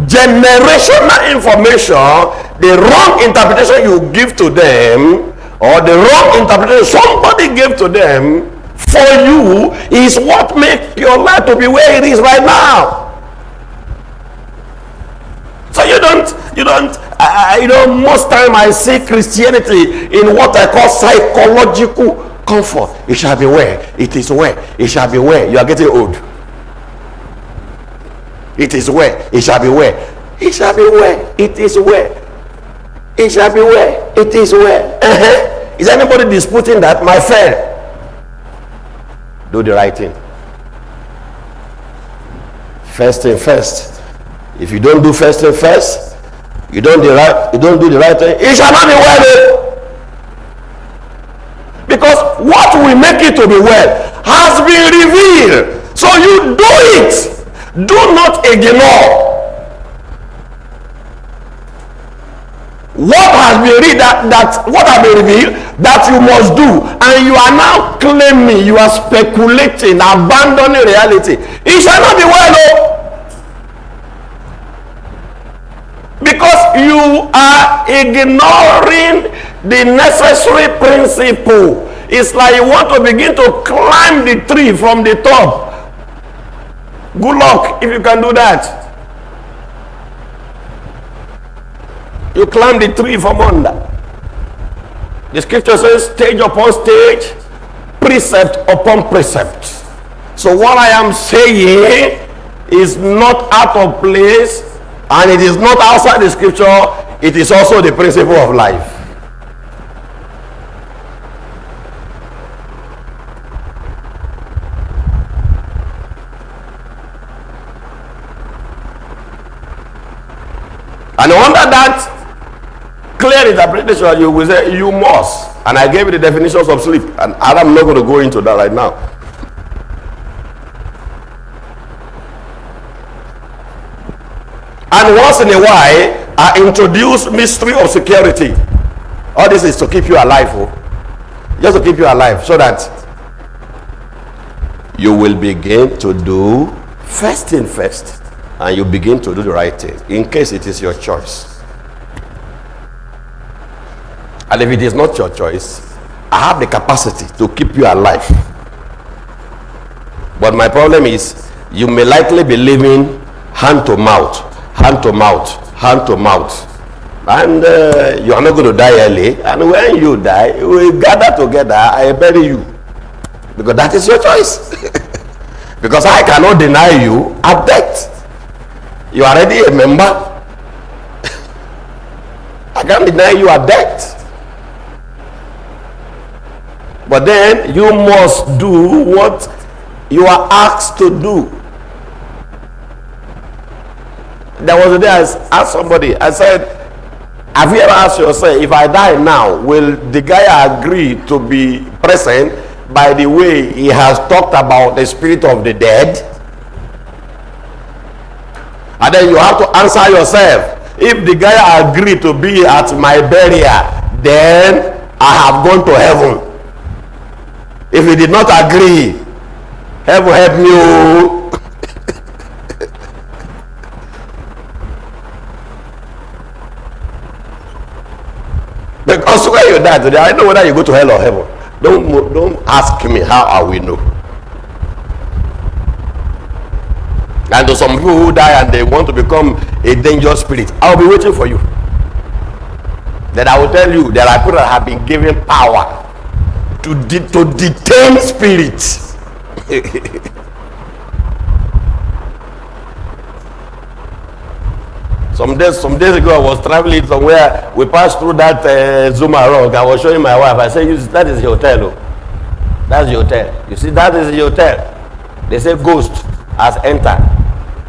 [SPEAKER 1] generational information, the wrong interpretation you give to them, or the wrong interpretation somebody gave to them for you, is what makes your life to be where it is right now. So you don't, most time I see Christianity in what I call psychological comfort. It shall be where, it is where, it shall be where. You are getting old. It is where, it shall be where, it shall be where, it is where, it shall be where, it is where. Is anybody disputing that? My friend, do the right thing. First thing first. If you don't do first thing first, you don't do the right thing, it shall not be well. Because what will make it to be well has been revealed. So you do it. Do not ignore what has been what has been revealed that you must do, and you are now claiming, you are speculating, abandoning reality. It shall not be well. Because you are ignoring the necessary principle. It's like you want to begin to climb the tree from the top. Good luck if you can do that. You climb the tree from under. The scripture says stage upon stage, precept upon precept. So what I am saying is not out of place, and it is not outside the scripture. It is also the principle of life. And under that clear interpretation, you will say you must. And I gave you the definitions of sleep, and I'm not going to go into that right now. And once in a while, I introduce mystery of security. All this is to keep you alive, just to keep you alive, so that you will begin to do first thing first, and you begin to do the right thing, in case it is your choice. And if it is not your choice, I have the capacity to keep you alive. But my problem is, you may likely be living hand to mouth, hand to mouth, hand to mouth, and you are not going to die early. And when you die, we will gather together, I bury you, because that is your choice. Because I cannot deny you at death. You are already a member. I can't deny you at death. But then you must do what you are asked to do. There was a day I asked somebody, I said, have you ever asked yourself, if I die now, will Degaya agree to be present by the way he has talked about the spirit of the dead? And then you have to answer yourself, If the guy agreed to be at my burial, then I have gone to heaven. If he did not agree, heaven help me. Because when you die today, I know whether you go to hell or heaven. Don't ask me how I will know. And to some people who die and they want to become a dangerous spirit, I'll be waiting for you. Then I will tell you there are people that have been given power to detain spirits. Some days ago, I was traveling somewhere. We passed through that Zuma Rock. I was showing my wife. I said, that is the hotel. Oh. That's the hotel. You see, that is the hotel. They say ghost has entered.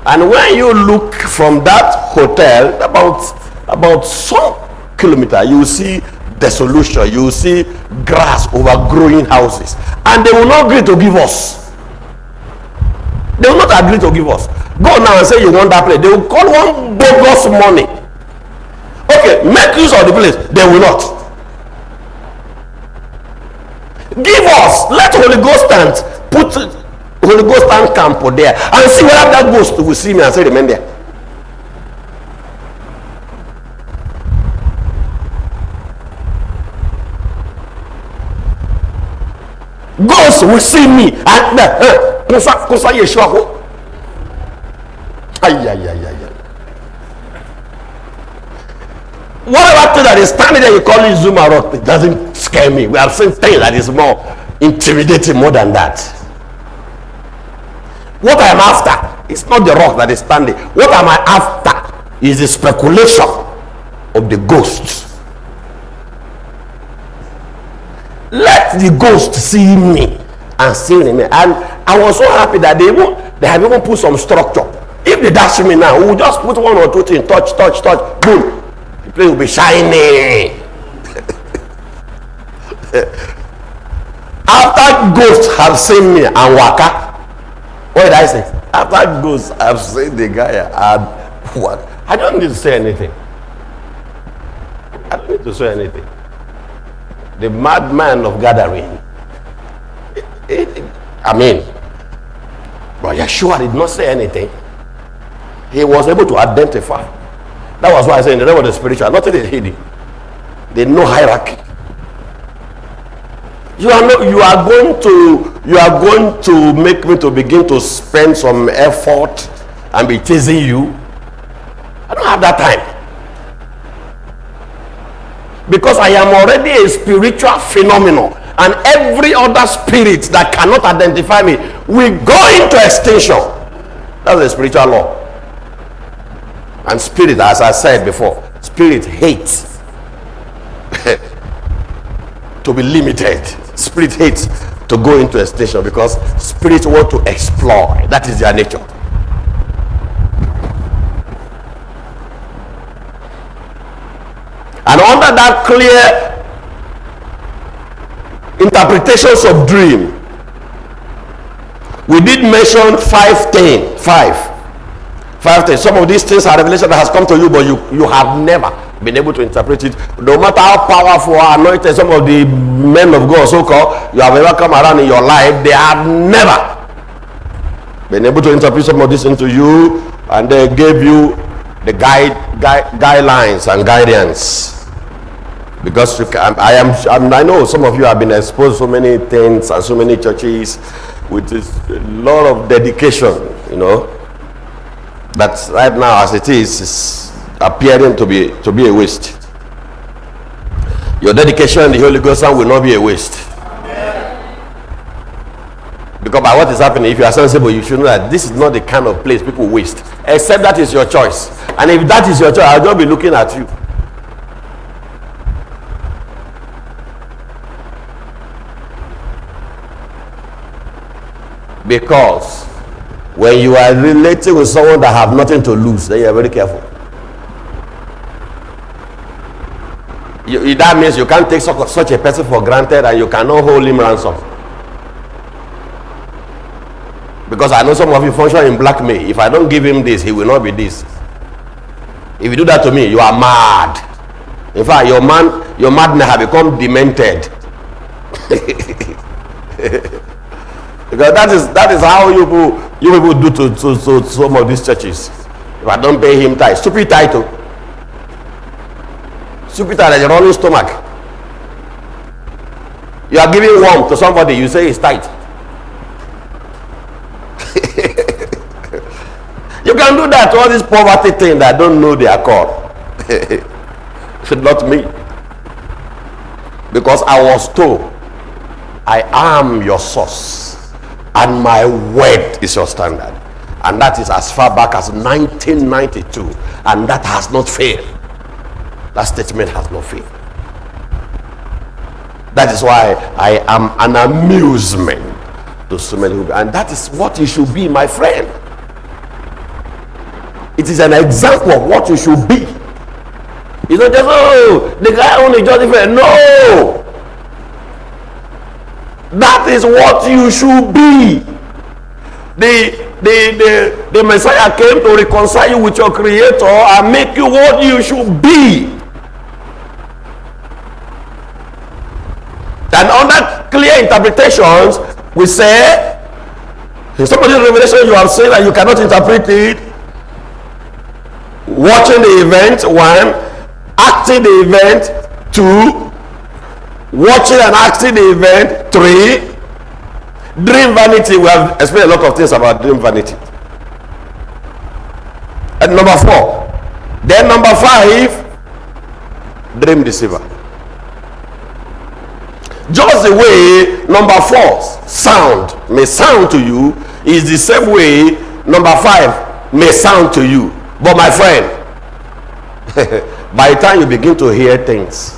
[SPEAKER 1] And when you look from that hotel, about some kilometer, you will see dissolution. You will see grass overgrowing houses. And they will not agree to give us. They will not agree to give us. Go now and say you want that place. They will call one bogus money. Okay, make use of the place. They will not. Give us. Let Holy Ghost stand. Put Holy Ghost stand camp there and see whether that ghost will see me and say remain there. Ghost will see me and kusa yeshua. Whatever thing that is standing there, you call it Zuma Rock, it doesn't scare me. We have seen things that is more intimidating more than that. What I am after is not the rock that is standing. What am I after is the speculation of the ghosts. Let the ghost see me and see me. And I was so happy that they have even put some structure. If they dash me now, we will just put one or two things, touch, boom. The place will be shining. After ghosts have seen me and waka, what did I say? After ghosts have seen Degaya and what? I don't need to say anything. The madman of gathering. But Yeshua did not say anything. He was able to identify. That was why I said in the realm of the spiritual, nothing is hidden. There's no hierarchy. You are going to make me to begin to spend some effort and be chasing you. I don't have that time. Because I am already a spiritual phenomenon, and every other spirit that cannot identify me will go into extinction. That's the spiritual law. And spirit, as I said before, spirit hates to be limited. Spirit hates to go into extinction because spirits want to explore. That is their nature. And under that clear interpretations of dream, we did mention 5 things. Some of these things are revelation that has come to you, but you have never been able to interpret it. No matter how powerful or anointed some of the men of God, so-called, you have ever come around in your life, they have never been able to interpret some of this into you, and they gave you the guidelines and guidance. Because I know some of you have been exposed to so many things and so many churches with a lot of dedication, that right now as it is appearing to be a waste. Your dedication in the Holy Ghost will not be a waste. Because by what is happening, if you are sensible, you should know that this is not the kind of place people waste. Except that is your choice. And if that is your choice, I'll just be looking at you. Because when you are relating with someone that have nothing to lose, then you are very careful. That means you can't take such a person for granted, and you cannot hold him ransom. Because I know some of you function in blackmail. If I don't give him this, he will not be this. If you do that to me, you are mad. In fact, your madness have become demented. Because that is how you people do to some of these churches. If I don't pay him tithe, stupid title. Stupid tithe, like a rolling stomach. You are giving worm to somebody, you say it's tight. You can do that to all this poverty thing that don't know their core. Not me. Because I was told, I am your source and my word is your standard. And that is as far back as 1992. And that has not failed. That statement has not failed. That is why I am an amusement to so many people. And that is what you should be, my friend. It is an example of what you should be. It's not just, oh, the guy only just different. No! That is what you should be. The Messiah came to reconcile you with your Creator and make you what you should be. And under clear interpretations, we say, in some of these revelations you have seen and you cannot interpret it. Watching the event, 1. Acting the event, 2. Watching and acting the event, 3. Dream vanity. We have explained a lot of things about dream vanity. And number 4. Then number 5, dream deceiver. Just the way number 4 may sound to you is the same way number 5 may sound to you. But my friend, by the time you begin to hear things,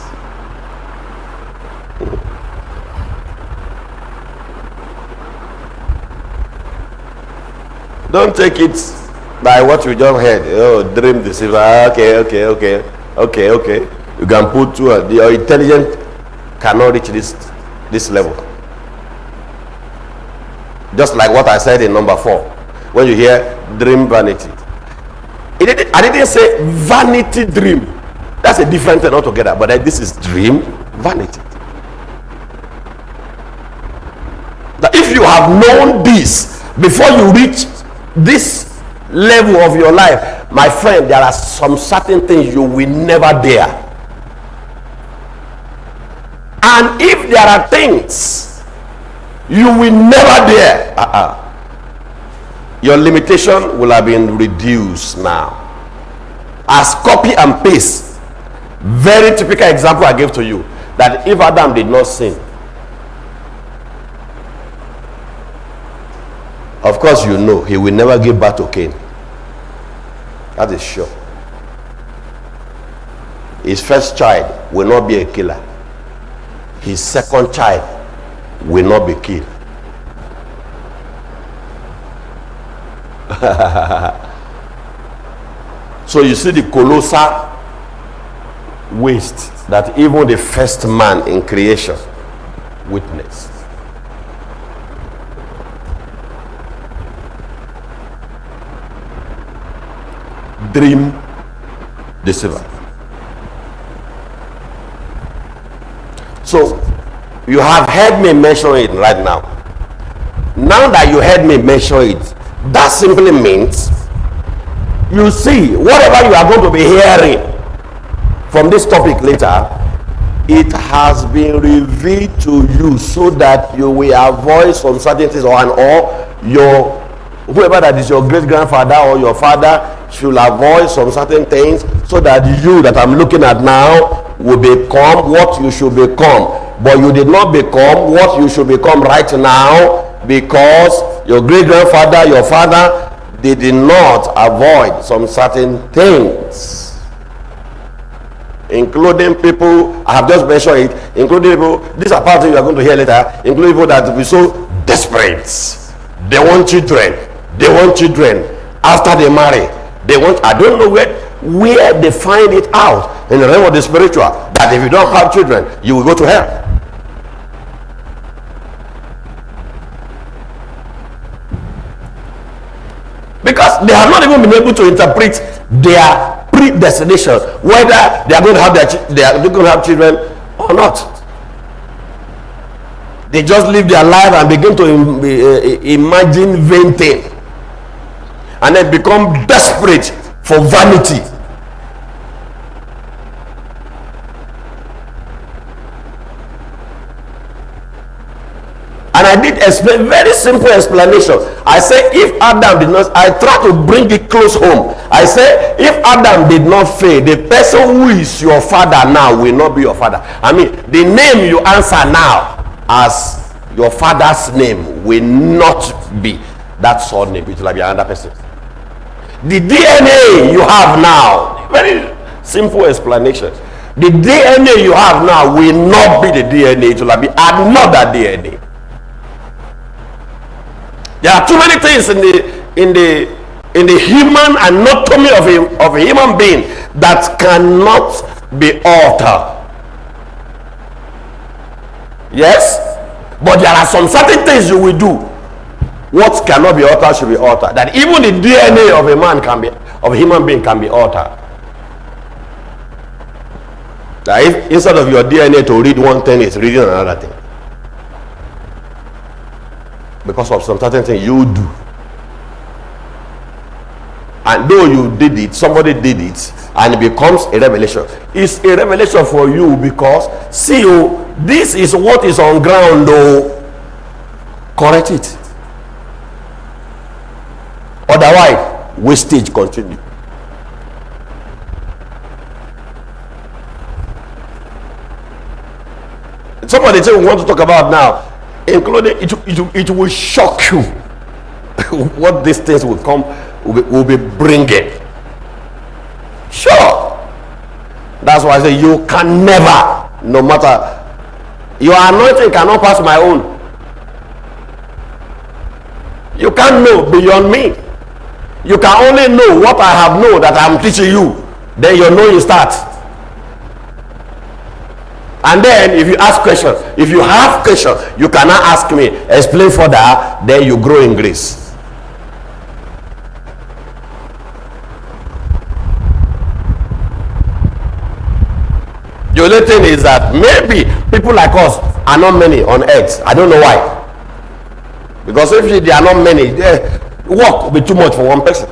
[SPEAKER 1] don't take it by what you just heard. Oh, dream deceiver. Okay. You can put 2. Your intelligence cannot reach this level. Just like what I said in number 4. When you hear dream vanity. I didn't say vanity dream. That's a different thing altogether. But this is dream vanity. Now, if you have known this before you reach this level of your life, my friend, there are some certain things you will never dare. And if there are things you will never dare, your limitation will have been reduced now. As copy and paste, very typical example I gave to you, that if Adam did not sin, of course you know he will never give birth to Cain. That is sure. His first child will not be a killer. His second child will not be killed. So you see the colossal waste that even the first man in creation witnessed. Dream deceiver. So you have heard me mention it right now. Now that you heard me mention it, that simply means you see whatever you are going to be hearing from this topic later, it has been revealed to you so that you will avoid some certain things, or your whoever that is your great grandfather or your father should avoid some certain things, so that you that I'm looking at now will become what you should become. But you did not become what you should become right now, because your great grandfather, your father, they did not avoid some certain things, including people, I have just mentioned it, including people, these are parts you are going to hear later, including people that will be so desperate. They want children. After they marry, they want, I don't know where they find it out in the realm of the spiritual, that if you don't have children, you will go to hell. Because they have not even been able to interpret their predestination, whether they are going to have children or not. They just live their life and begin to imagine vain things, and then become desperate for vanity. And I did explain, very simple explanation. I say, if Adam did not, I try to bring it close home. I say, if Adam did not fail, the person who is your father now will not be your father. I mean, the name you answer now as your father's name will not be that surname. It will be another person. The DNA you have now, very simple explanation. The DNA you have now will not be the DNA. It will be another DNA. There are too many things in the human anatomy of a human being that cannot be altered. Yes, but there are some certain things you will do. What cannot be altered should be altered. That even the DNA of a man can be, of a human being can be altered. That if instead of your DNA to read one thing, it's reading another thing. Because of some certain thing you do. And though you did it, somebody did it, and it becomes a revelation. It's a revelation for you because, see, this is what is on ground, though. Correct it. Otherwise, wastage continue. Some of the things we want to talk about now, including it will shock you what these things will be bringing. Sure. That's why I say you can never, no matter, your anointing cannot pass my own. You can't know beyond me. You can only know what I have known that I'm teaching you. Then your knowing starts. And then if you ask questions, if you have questions, you cannot ask me, explain further, then you grow in grace. The only thing is that maybe people like us are not many on earth. I don't know why. Because if there are not many, work will be too much for one person.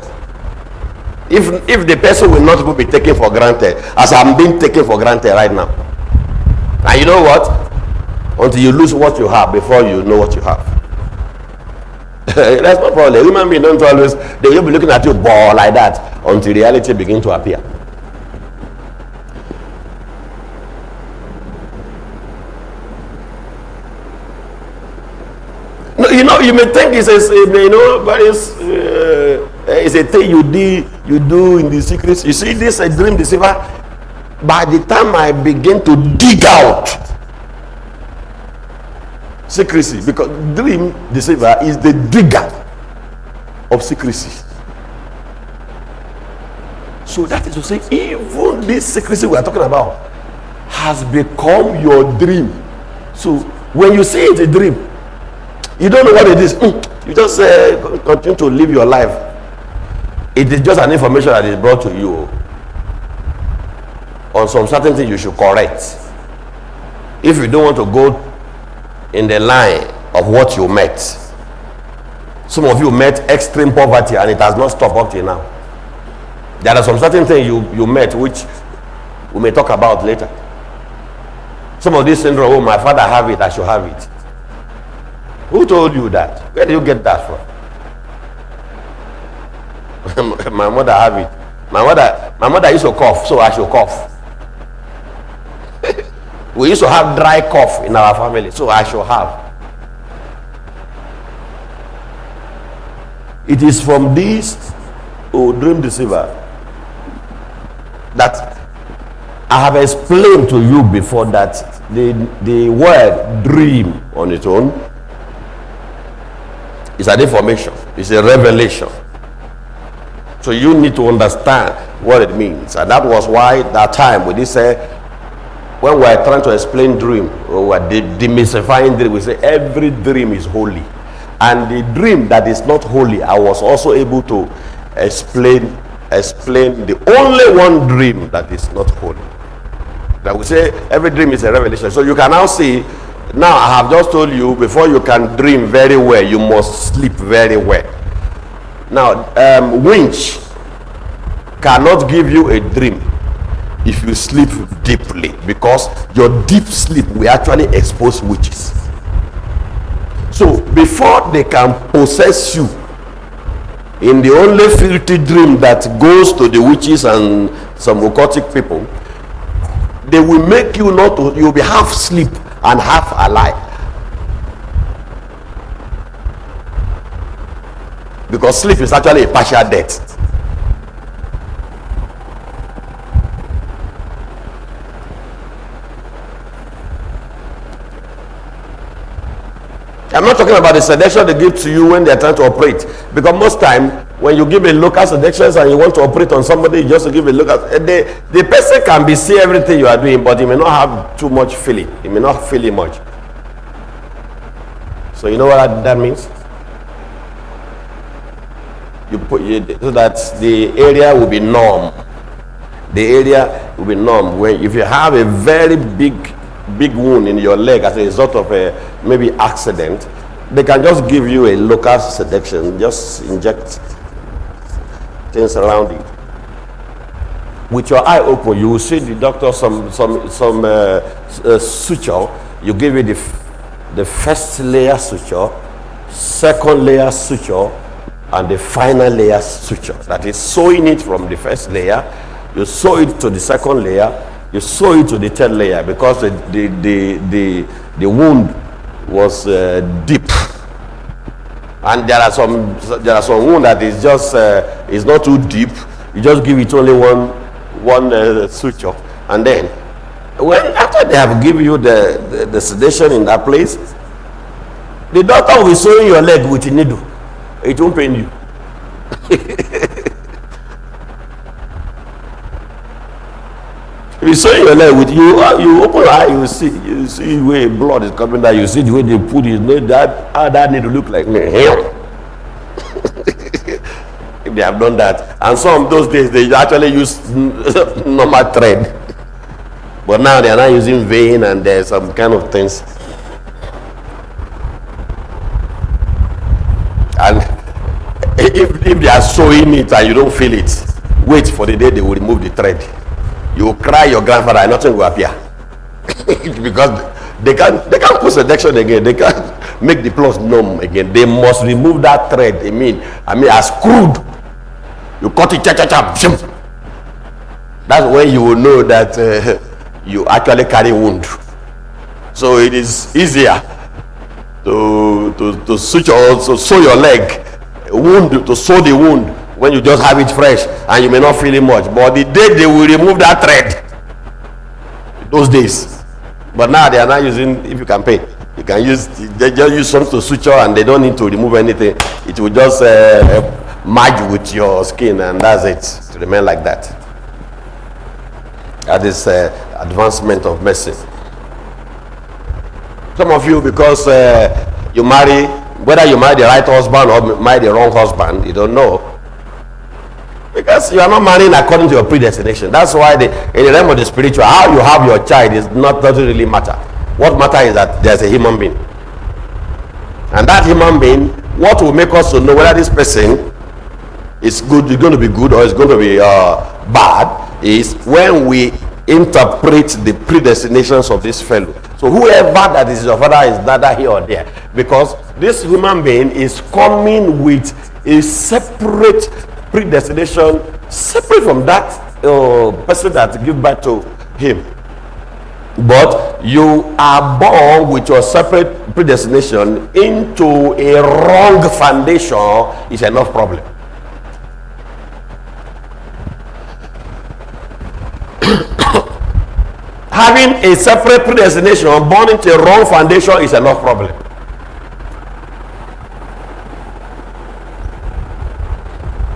[SPEAKER 1] If the person will not be taken for granted, as I'm being taken for granted right now. And you know what? Until you lose what you have before you know what you have. That's no problem. Human beings don't always, they will be looking at you ball like that until reality begins to appear. No, you may think it's a thing you do in the secrets. You see, this a dream deceiver. By the time I begin to dig out secrecy, because dream deceiver is the digger of secrecy. So that is to say, even this secrecy we are talking about has become your dream. So when you say it's a dream, you don't know what it is. You just continue to live your life. It is just an information that is brought to you on some certain thing you should correct. If you don't want to go in the line of what you met. Some of you met extreme poverty and it has not stopped up till now. There are some certain things you met which we may talk about later. Some of this syndrome, oh, my father have it, I should have it. Who told you that? Where did you get that from? My mother have it. My mother used to cough, so I should cough. We used to have dry cough in our family, so I should have. It is from this dream deceiver that I have explained to you before that the word dream on its own is an information, it's a revelation. So you need to understand what it means. And that was why that time we did say, when we are trying to explain dream, or we are demystifying dream, we say every dream is holy. And the dream that is not holy, I was also able to explain explain the only one dream that is not holy. That we say every dream is a revelation. So you can now see, now I have just told you, before you can dream very well, you must sleep very well. Now, winch cannot give you a dream if you sleep deeply, because your deep sleep will actually expose witches. So before they can possess you, in the only filthy dream that goes to the witches and some occultic people, they will make you not to, you'll be half asleep and half alive, because sleep is actually a partial death. I'm not talking about the seduction they give to you when they're trying to operate, because most time when you give a local seductions and you want to operate on somebody, just to give a look at the person can be see everything you are doing, but he may not have too much feeling. He may not feel it much. So you know what that means? You put so that the area will be numb. The area will be numb. When if you have a very big wound in your leg as a result of a maybe accident, they can just give you a local seduction, just inject things around it. With your eye open, you will see the doctor some suture. You give it the first layer suture, second layer suture, and the final layer suture. That is sewing it from the first layer, you sew it to the second layer, you sew it to the third layer, because the wound was deep, and there are some wound that is just is not too deep. You just give it only one suture, and then when after they have given you the sedation in that place, the doctor will sew your leg with a needle. It won't pain you. If you sew your leg with you open your eye, you see where blood is coming down. You see the way they put it. That need to look like me. If they have done that, and some of those days they actually use normal thread, but now they are not using vein and there's some kind of things. And if they are sewing it and you don't feel it, wait for the day they will remove the thread. You will cry your grandfather and nothing will appear. Because they can't put seduction again. They can't make the plus numb again. They must remove that thread. I mean as crude. You cut it, that's when you will know that you actually carry wound. So it is easier to suture, so sew your leg wound, to sew the wound when you just have it fresh and you may not feel it much. But the day they will remove that thread, those days. But now they are not using, if you can pay, you can use, they just use something to suture and they don't need to remove anything. It will just merge with your skin, and that's it, to remain like that. That is advancement of medicine. Some of you, because you marry, whether you marry the right husband or marry the wrong husband, you don't know. Because you are not marrying according to your predestination. That's why in the realm of the spiritual, how you have your child doesn't really matter. What matters is that there's a human being. And that human being, what will make us to know whether this person is good, is going to be good, or is going to be bad, is when we interpret the predestinations of this fellow. So whoever that is your father is neither here or there, because this human being is coming with a separate predestination, separate from that person that give birth to him. But you are born with your separate predestination into a wrong foundation is enough problem. Having a separate predestination born into a wrong foundation is enough problem.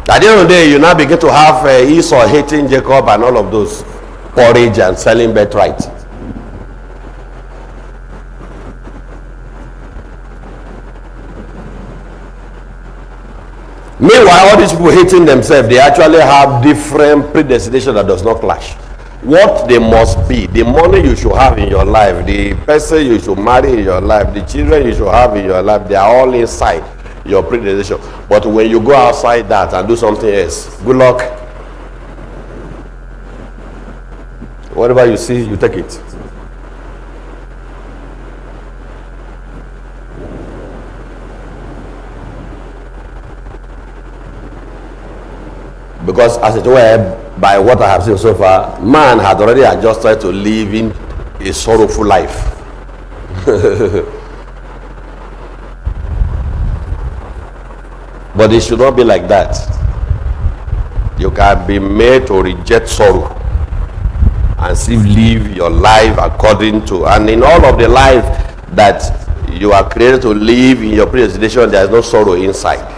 [SPEAKER 1] At the end of the day, you now begin to have Esau hating Jacob and all of those, porridge and selling birthright. Meanwhile, all these people hating themselves, they actually have different predestination that does not clash. What they must be, the money you should have in your life, the person you should marry in your life, the children you should have in your life, they are all inside your predestination. But when you go outside that and do something else, good luck. Whatever you see, you take it. Because as it were, by what I have seen so far, man had already adjusted to living a sorrowful life. But it should not be like that. You can be made to reject sorrow and still live your life according to, and in all of the life that you are created to live in your predestination, there is no sorrow inside.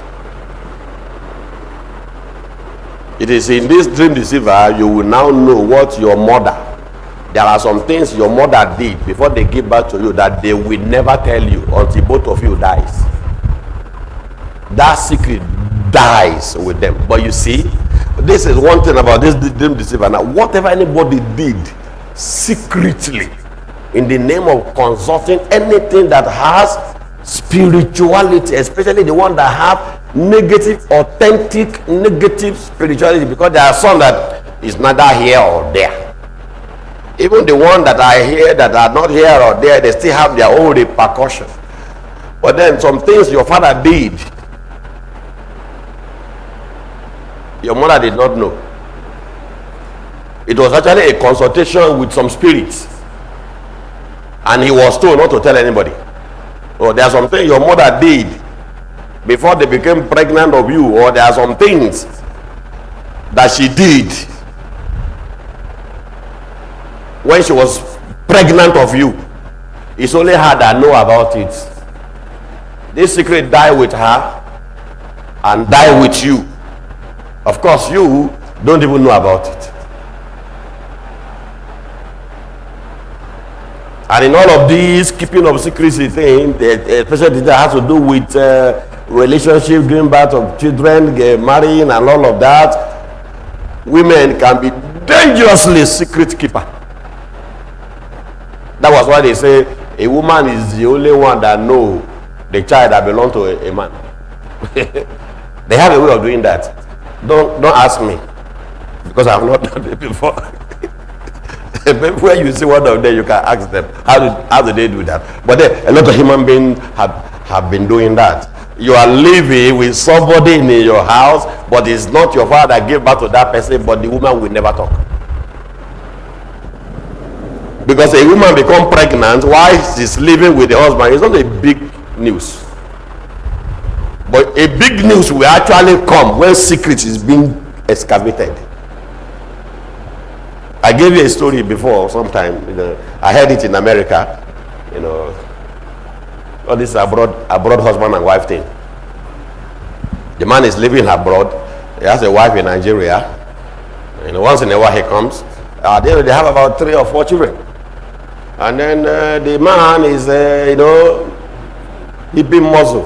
[SPEAKER 1] It is in this dream deceiver you will now know what your mother, there are some things your mother did before they give birth to you that they will never tell you until both of you dies. That secret dies with them. But you see, this is one thing about this dream deceiver. Now, whatever anybody did secretly in the name of consulting anything that has spirituality, especially the one that have negative, authentic negative spirituality, because there are some that is neither here or there. Even the one that are here that are not here or there, they still have their own repercussion. But then some things your father did, your mother did not know. It was actually a consultation with some spirits, and he was told not to tell anybody. Or there are some things your mother did before they became pregnant of you, or there are some things that she did when she was pregnant of you. It's only her that know about it. This secret die with her and die with you. Of course, you don't even know about it. And in all of these keeping of secrecy thing, especially that has to do with relationship, giving birth of children, marrying and all of that, women can be dangerously secret keeper. That was why they say a woman is the only one that knows the child that belongs to a man. They have a way of doing that. Don't ask me, because I have not done it before. When you see one of them, you can ask them how do they do that. But then, a lot of human beings have been doing that. You are living with somebody in your house, but it's not your father that gave birth to that person, but the woman will never talk. Because a woman become pregnant while she's living with the husband, it's not a big news. But a big news will actually come when secret is being excavated. I gave you a story before sometime. I heard it in America. All this abroad husband and wife thing. The man is living abroad. He has a wife in Nigeria. Once in a while he comes. They have about 3 or 4 children. And then the man is, he been muscle.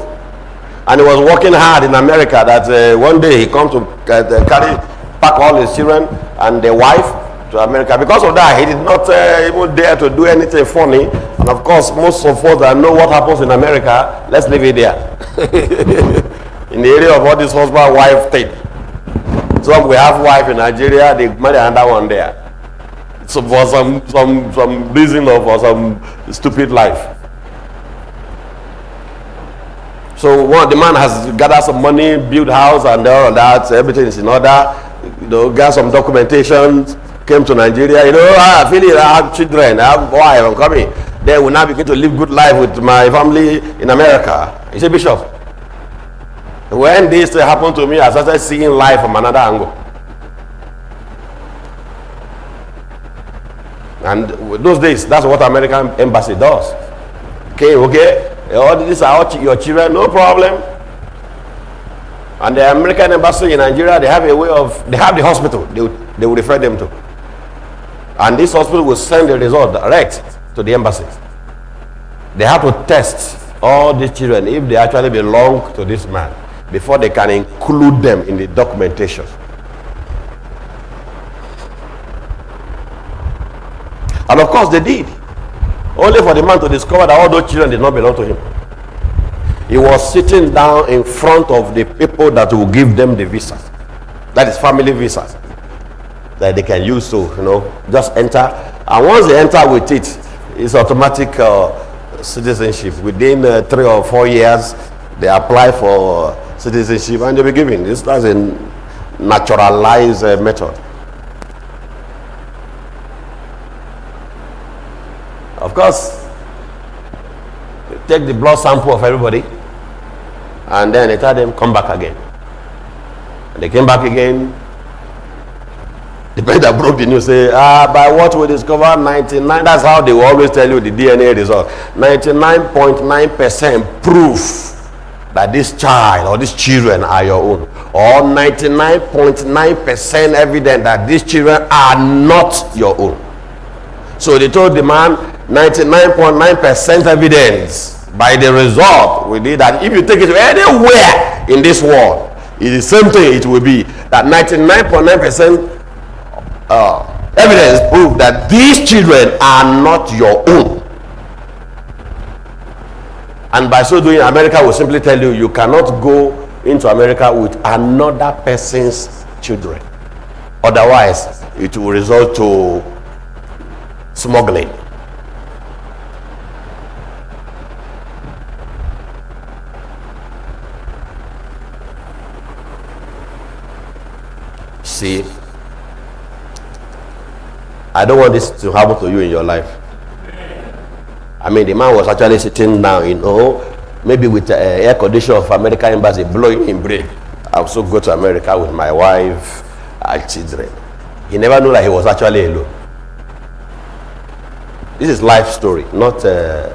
[SPEAKER 1] And he was working hard in America that one day he comes to pack all his children and the wife to America. Because of that, he did not even dare to do anything funny. And of course, most of us that know what happens in America, let's leave it there. In the area of all this husband-wife thing. So we have wife in Nigeria, they marry another one there. So for some reason or for some stupid life. So the man has gathered some money, built house and all of that, so everything is in order. Got some documentation, came to Nigeria. I feel I have children, I have wife, I'm coming. Then we now begin to live good life with my family in America. He said, Bishop, when this happened to me, I started seeing life from another angle. And those days, that's what American embassy does. Okay, all these are all your children, no problem. And the American embassy in Nigeria, they have a way of, they have the hospital they will refer them to. And this hospital will send the result direct to the embassy. They have to test all these children if they actually belong to this man. before they can include them in the documentation. And of course they did. Only for the man to discover that all those children did not belong to him. He was sitting down in front of the people that will give them the visas. That is family visas. That they can use to, just enter. And once they enter with it, it's automatic citizenship. Within 3 or 4 years, they apply for citizenship and they'll be given. That's a naturalized method. Of course, you take the blood sample of everybody and then they tell them come back again. And they came back again. The person that broke the news say, by what we discover 99, that's how they will always tell you the DNA result. 99.9% proof that this child or these children are your own. Or 99.9% evidence that these children are not your own. So they told the man 99.9% evidence by the result we did that if you take it anywhere in this world, it's the same thing it will be. That 99.9% evidence prove that these children are not your own. And by so doing, America will simply tell you you cannot go into America with another person's children. Otherwise, it will result to smuggling. See, I don't want this to happen to you in your life. I mean, the man was actually sitting down, maybe with air condition of American embassy blowing him brain. I'll so go to America with my wife and children. He never knew that he was actually alone. This is life story, not the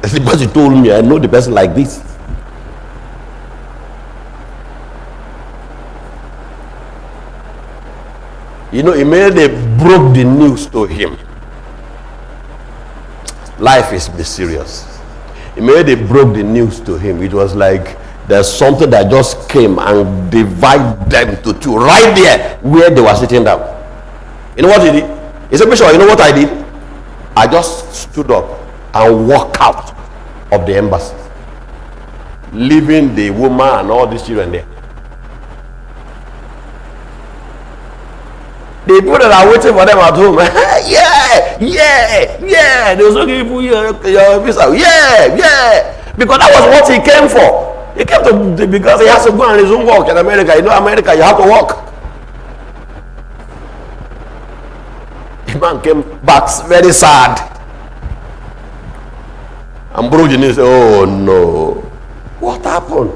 [SPEAKER 1] person told me I know the person like this. Immediately they broke the news to him. Life is mysterious. Immediately they broke the news to him. It was like there's something that just came and divided them to two right there where they were sitting down. You know what he did? He said, Bishop, you know what I did? I just stood up and walked out of the embassy, leaving the woman and all these children there. The people that are waiting for them at home, yeah. They also give you your visa, yeah. Because that was what he came for. He came to because he has to go on his own work in America. America, you have to work. The man came back very sad and broke the news. Oh no, what happened?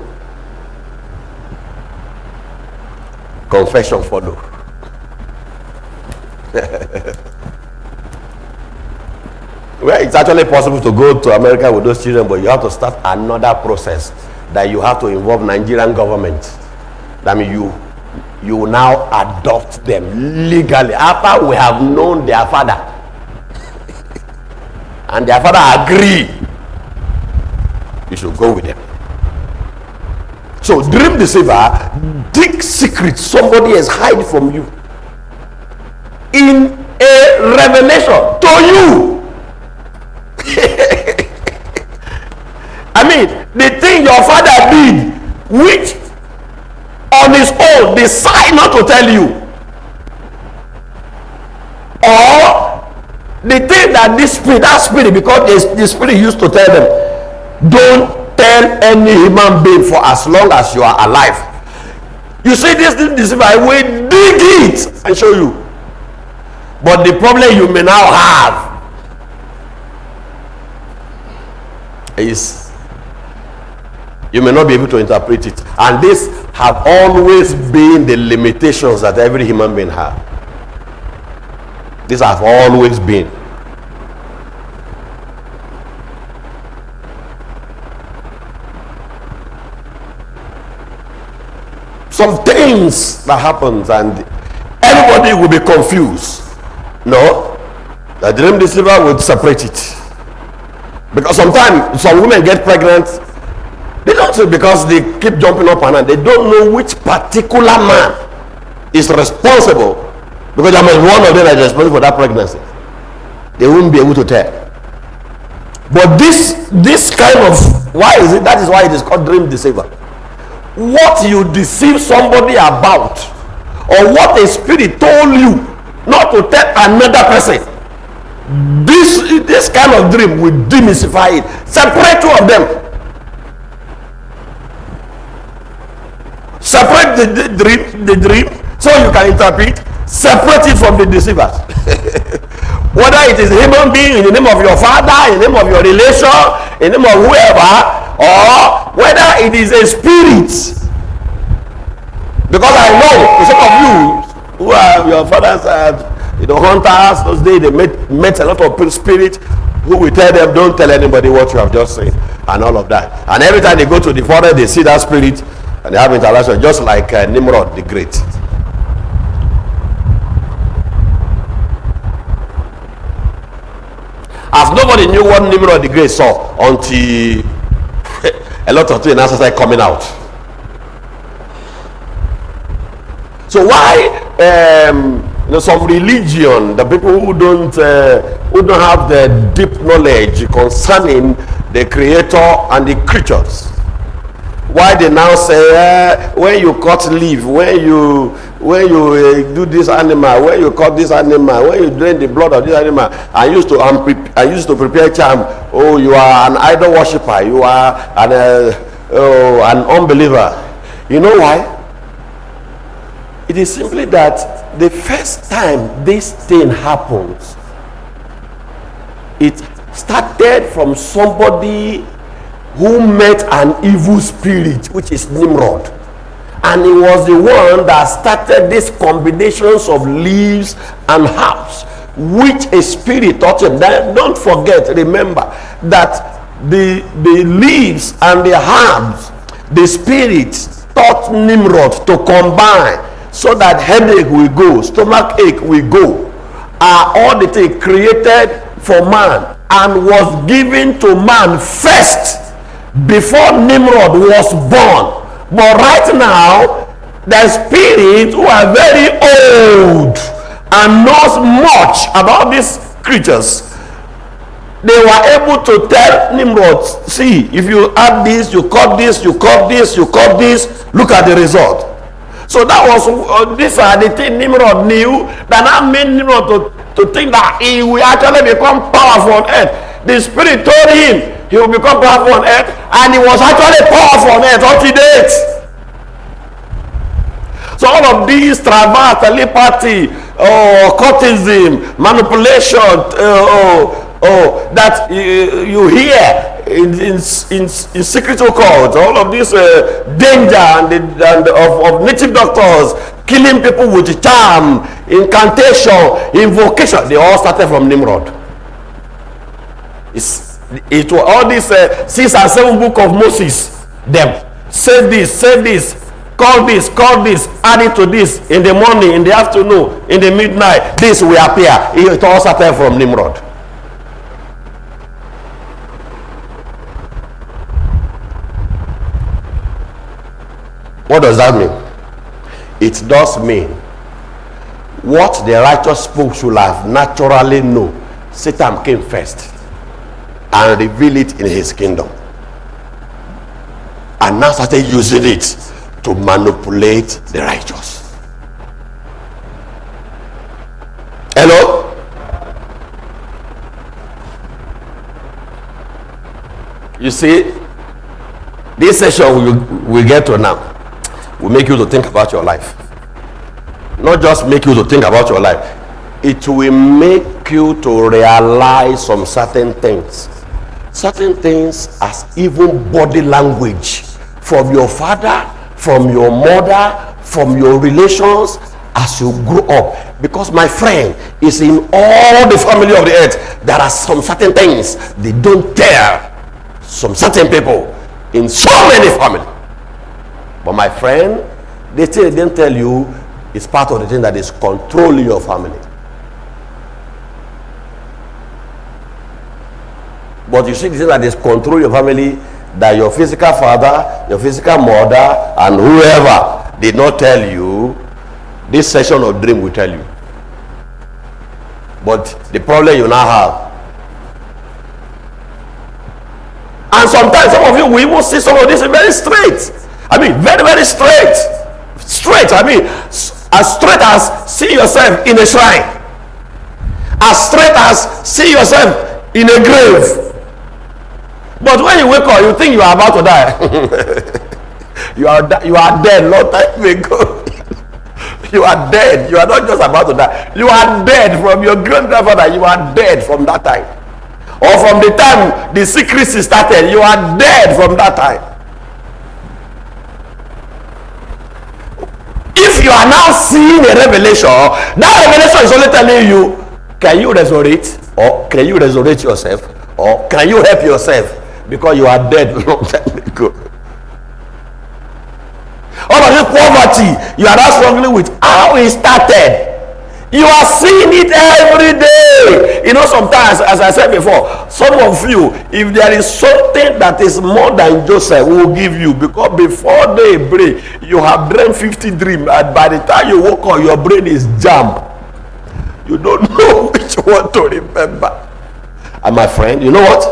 [SPEAKER 1] Confession followed. Well, it's actually possible to go to America with those children, but you have to start another process that you have to involve Nigerian government. That means you now adopt them legally after we have known their father and their father agree you should go with them. So dream deceiver, dig secrets somebody has hide from you in a revelation to you. I mean, the thing your father did, which on his own decide not to tell you, or the thing that that spirit, because the spirit used to tell them, don't tell any human being for as long as you are alive. You see this deceiver, I will dig it and show you. But the problem you may now have is you may not be able to interpret it. And this have always been the limitations that every human being has. These have always been. Some things that happens and everybody will be confused. No, the dream deceiver will separate it. Because sometimes some women get pregnant They don't say because they keep jumping up and down. They don't know which particular man is responsible, because there must be one of them that is responsible for that pregnancy. They won't be able to tell. But this kind of, why is it? That is why it is called dream deceiver. What you deceive somebody about, or what a spirit told you not to tell another person, this kind of dream will demystify it. Separate two of them. Separate the dream so you can interpret. Separate it from the deceivers. Whether it is a human being in the name of your father, in the name of your relation, in the name of whoever, or whether it is a spirit. Because I know some of you who are your fathers are, hunters, those days they met a lot of spirits who will tell them, don't tell anybody what you have just said, and all of that. And every time they go to the forest, they see that spirit and they have interaction, just like Nimrod the Great. As nobody knew what Nimrod the Great saw until a lot of things started coming out. So why some religion, the people who don't have the deep knowledge concerning the Creator and the creatures, why they now say when you cut leaf, when you do this animal, when you cut this animal, when you drain the blood of this animal, I used to prepare charm. Oh, you are an idol worshiper. You are an unbeliever. You know why? It is simply that the first time this thing happens, it started from somebody who met an evil spirit, which is Nimrod. And he was the one that started these combinations of leaves and herbs, which a spirit taught him. Don't forget, remember that the leaves and the herbs, the spirit taught Nimrod to combine, so that headache will go, stomach ache will go, are all the things created for man and was given to man first before Nimrod was born. But right now, the spirits who are very old and knows much about these creatures, they were able to tell Nimrod, see, if you add this, you cut this, you cut this, you cut this, look at the result. So that was these are the things Nimrod knew that now made Nimrod to think that he will actually become powerful on earth. The spirit told him he will become powerful on earth, and he was actually powerful on earth until date. So all of these traverse, telepathy, occultism, manipulation, that you hear in secret occults, all of this danger and of native doctors killing people with charm, incantation, invocation, they all started from Nimrod. It was all these 6 and 7 book of Moses. Them say this, call this, add it to this, in the morning, in the afternoon, in the midnight, this will appear. It all started from Nimrod. What does that mean? It does mean what the righteous folk should have naturally known. Satan came first and revealed it in his kingdom, and now started using it to manipulate the righteous. Hello? You see, this session we get to now will make you to think about your life. Not just make you to think about your life, it will make you to realize some certain things as even body language from your father, from your mother, from your relations as you grow up. Because my friend, is in all the family of the earth, there are some certain things they don't tell some certain people in so many families. But my friend, they didn't tell you, it's part of the thing that is controlling your family. But you see, the thing that is controlling your family that your physical father, your physical mother, and whoever did not tell you, this session of dream will tell you. But the problem you now have, and sometimes some of you will even see some of this very straight. I mean, very, very straight. Straight. I mean, as straight as see yourself in a shrine. As straight as see yourself in a grave. But when you wake up, you think you are about to die. you are dead long time ago. You are dead. You are not just about to die. You are dead from your great-grandfather. You are dead from that time. Or from the time the secrecy started. You are dead from that time. If you are now seeing a revelation, that revelation is only telling you, can you resurrect? Or can you resurrect yourself? Or can you help yourself? Because you are dead long time ago. All of this poverty you are not struggling with, how it started. You are seeing it every day. You know, sometimes, as I said before, some of you, if there is something that is more than Joseph, will give you, because before daybreak you have dreamed 50 dreams, and by the time you woke up, your brain is jammed. You don't know which one to remember. And my friend, you know what?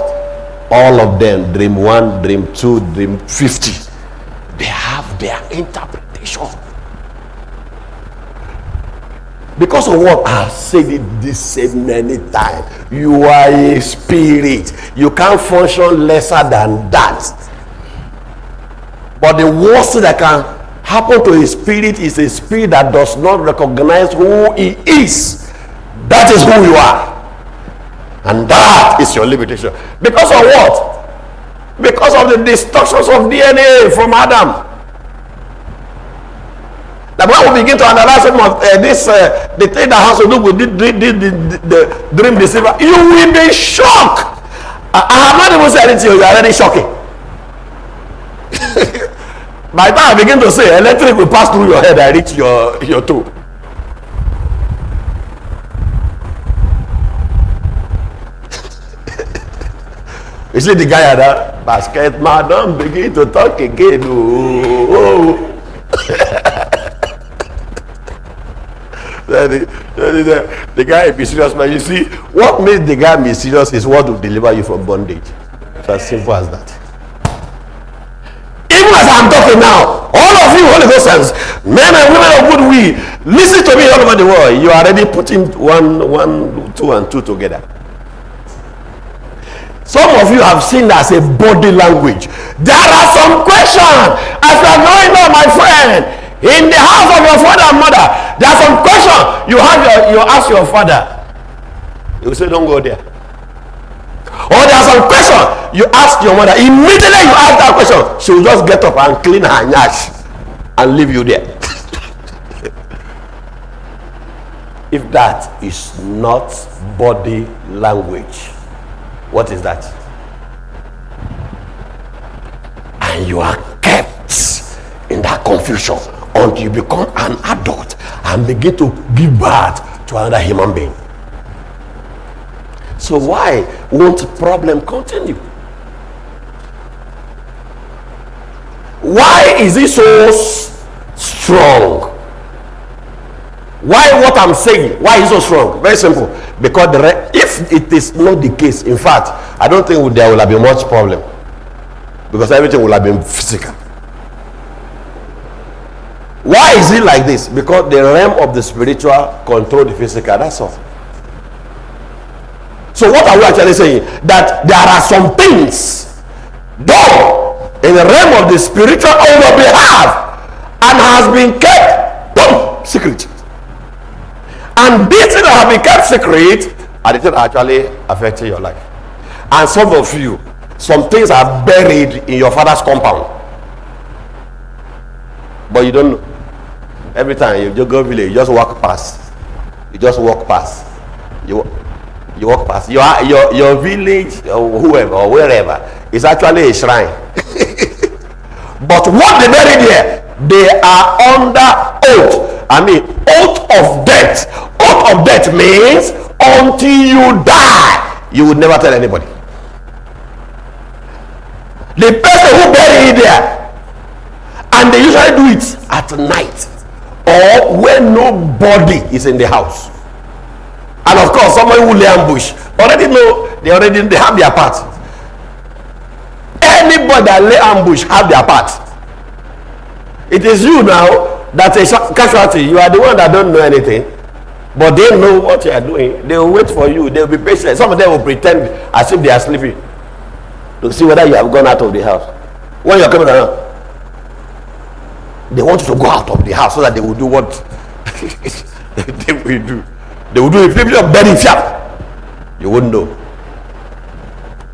[SPEAKER 1] All of them, dream 1, dream 2, dream 50, they have their interpretation. Because of what I have said it this same many times. You are a spirit. You can't function lesser than that. But the worst thing that can happen to a spirit is a spirit that does not recognize who he is. That is who you are. And that is your limitation. Because of what? Because of the destructions of DNA from Adam. That when we begin to analyze some of the thing that has to do with the dream deceiver, you will be shocked. I have not even said it to you. You are already shocking. By the time I begin to say, electric will pass through your head and reach your toe. You see the guy at that basket, madam, begin to talk again. Oh. The guy be serious, man. You see, what makes the guy be serious is what will deliver you from bondage. It's as simple as that. Even as I'm talking now, all of you Holy Ghost, men and women of good will, listen to me all over the world. You are already putting one, two, and two together. Some of you have seen that as a body language. There are some questions as you are going on, my friend, in the house of your father and mother. There are some questions you ask your father. You say, don't go there. Or there are some questions you ask your mother. Immediately you ask that question, she will just get up and clean her nyash and leave you there. If that is not body language, what is that? And you are kept in that confusion until you become an adult and begin to give birth to another human being. So why won't the problem continue? Why is it so strong? Why what I'm saying? Why is it so strong? Very simple. Because if it is not the case, in fact, I don't think there will have been much problem. Because everything will have been physical. Why is it like this? Because the realm of the spiritual control the physical. That's all. So what are we actually saying? That there are some things done in the realm of the spiritual on your behalf and has been kept secret. And these things that have been kept secret are the things actually affecting your life. And some of you, some things are buried in your father's compound, but you don't know. Every time you just go village, you just walk past. You just walk past. You walk past. Your village or whoever or wherever is actually a shrine. But what they bury there, they are under oath. I mean, oath of death. Oath of death means until you die, you would never tell anybody. The person who bury it there, and they usually do it at night or when nobody is in the house. And of course, somebody who lay ambush already know they have their part. Anybody that lay ambush have their part. It is you now that's a casualty. You are the one that don't know anything, but they know what you are doing. They will wait for you. They will be patient. Some of them will pretend as if they are sleeping to see whether you have gone out of the house. When you are coming around, they want you to go out of the house so that they will do what they will do. They will do a flip of burying fear. You wouldn't know.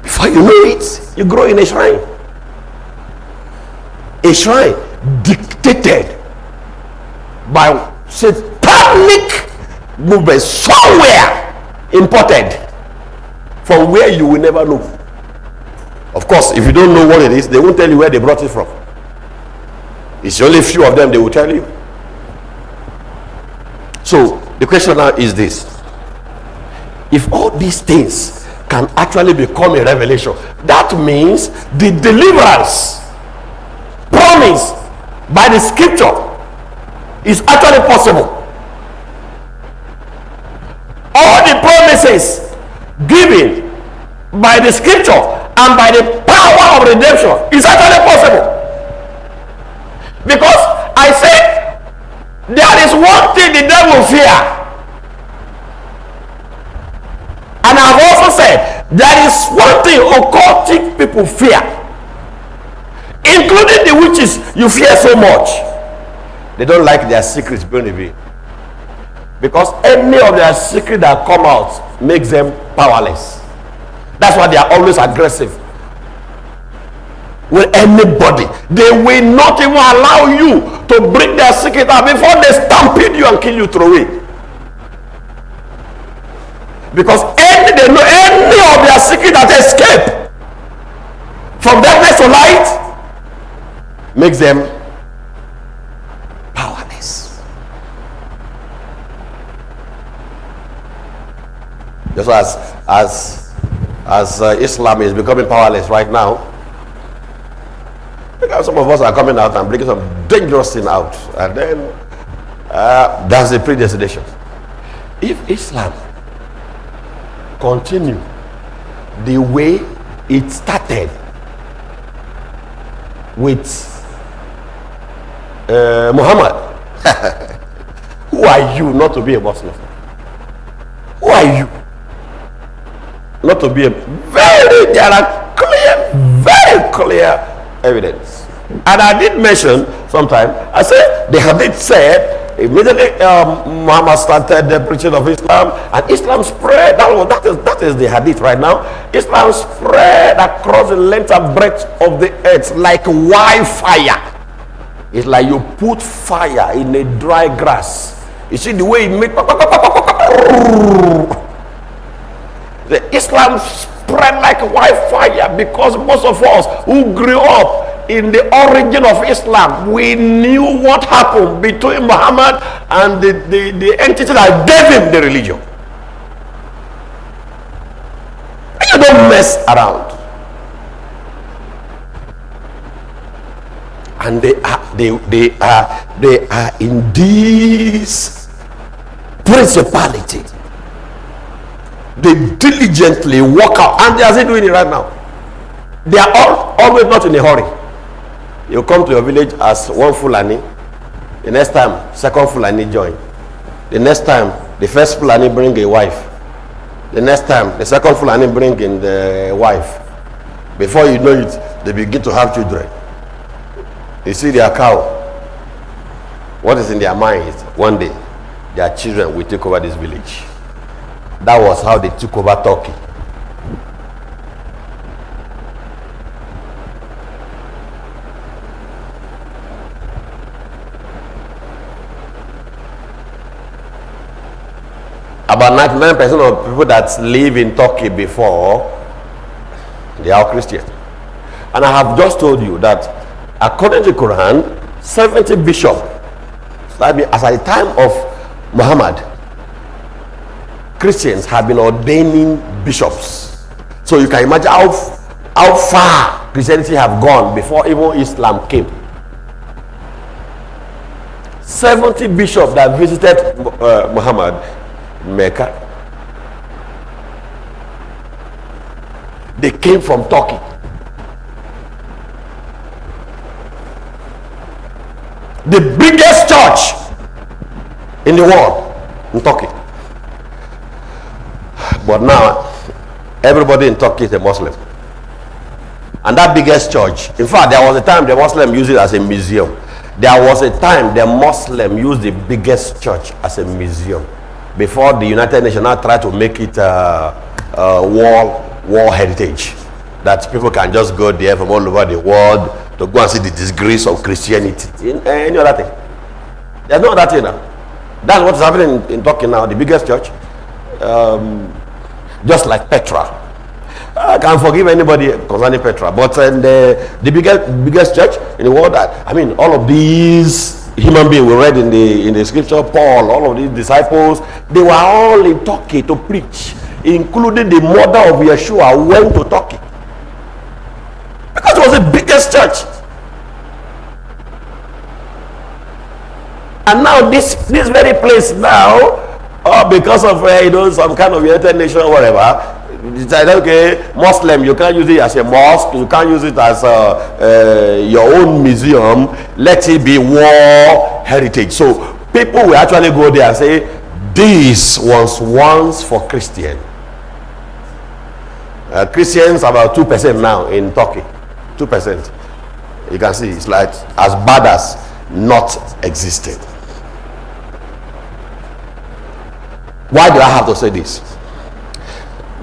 [SPEAKER 1] Before you know it, you grow in a shrine. A shrine dictated by satanic movement somewhere imported from where you will never know. Of course, if you don't know what it is, they won't tell you where they brought it from. It's only a few of them they will tell you. So the question now is this: if all these things can actually become a revelation, that means the deliverance promised by the scripture is actually possible. All the promises given by the scripture and by the power of redemption is actually possible. Because I said there is one thing the devil fear. And I've also said there is one thing occultic people fear, including the witches you fear so much. They don't like their secrets being revealed, because any of their secret that come out makes them powerless. That's why they are always aggressive with anybody. They will not even allow you to bring their secret out before they stampede you and kill you through. Because they know any of their secret that escape from darkness to light makes them powerless. Just as Islam is becoming powerless right now, because some of us are coming out and bringing some dangerous thing out, and then that's the predestination. If Islam continue the way it started with Muhammad, who are you not to be a Muslim? Who are you not to be a there are very clear evidence. And I did mention sometime, I said the hadith said immediately Muhammad started the preaching of Islam, and Islam spread. That is the hadith right now. Islam spread across the length and breadth of the earth like wildfire. It's like you put fire in a dry grass. You see the way it makes the Islam spread like wildfire, because most of us who grew up in the origin of Islam, we knew what happened between Muhammad and the entity that gave him the religion. You don't mess around. And they are in this principality. They diligently work out, and they are still doing it right now. They are always not in a hurry. You come to your village as one Fulani, the next time second Fulani join, the next time the first Fulani bring a wife, the next time the second Fulani bring in the wife. Before you know it, they begin to have children. You see their cow. What is in their mind is one day their children will take over this village. That was how they took over Turkey. About 99% of people that live in Turkey before, they are Christians. And I have just told you that according to Quran, 70 bishops, as at the time of Muhammad, Christians have been ordaining bishops. So you can imagine how far Christianity have gone before even Islam came. 70 bishops that visited Muhammad in Mecca, they came from Turkey. The biggest church in the world in Turkey. But now everybody in Turkey is a Muslim. And that biggest church, in fact, there was a time the Muslim used it as a museum. There was a time the Muslim used the biggest church as a museum before the United Nations now tried to make it world heritage, that people can just go there from all over the world to go and see the disgrace of Christianity. Any other thing? There's no other thing now. That's what is happening in Turkey now, the biggest church. Just like Petra. I can forgive anybody concerning Petra, but the biggest church in the world, I mean, all of these human beings we read in the scripture, Paul, all of these disciples, they were all in Turkey to preach, including the mother of Yeshua went to Turkey. Because it was the biggest church. And now this very place now, because of some kind of United Nations or whatever, decided, okay, Muslim, you can't use it as a mosque, you can't use it as your own museum, let it be war heritage. So people will actually go there and say, this was once for Christian. Christians about 2% now in Turkey. 2%. You can see it's like as bad as not existed. Why do I have to say this?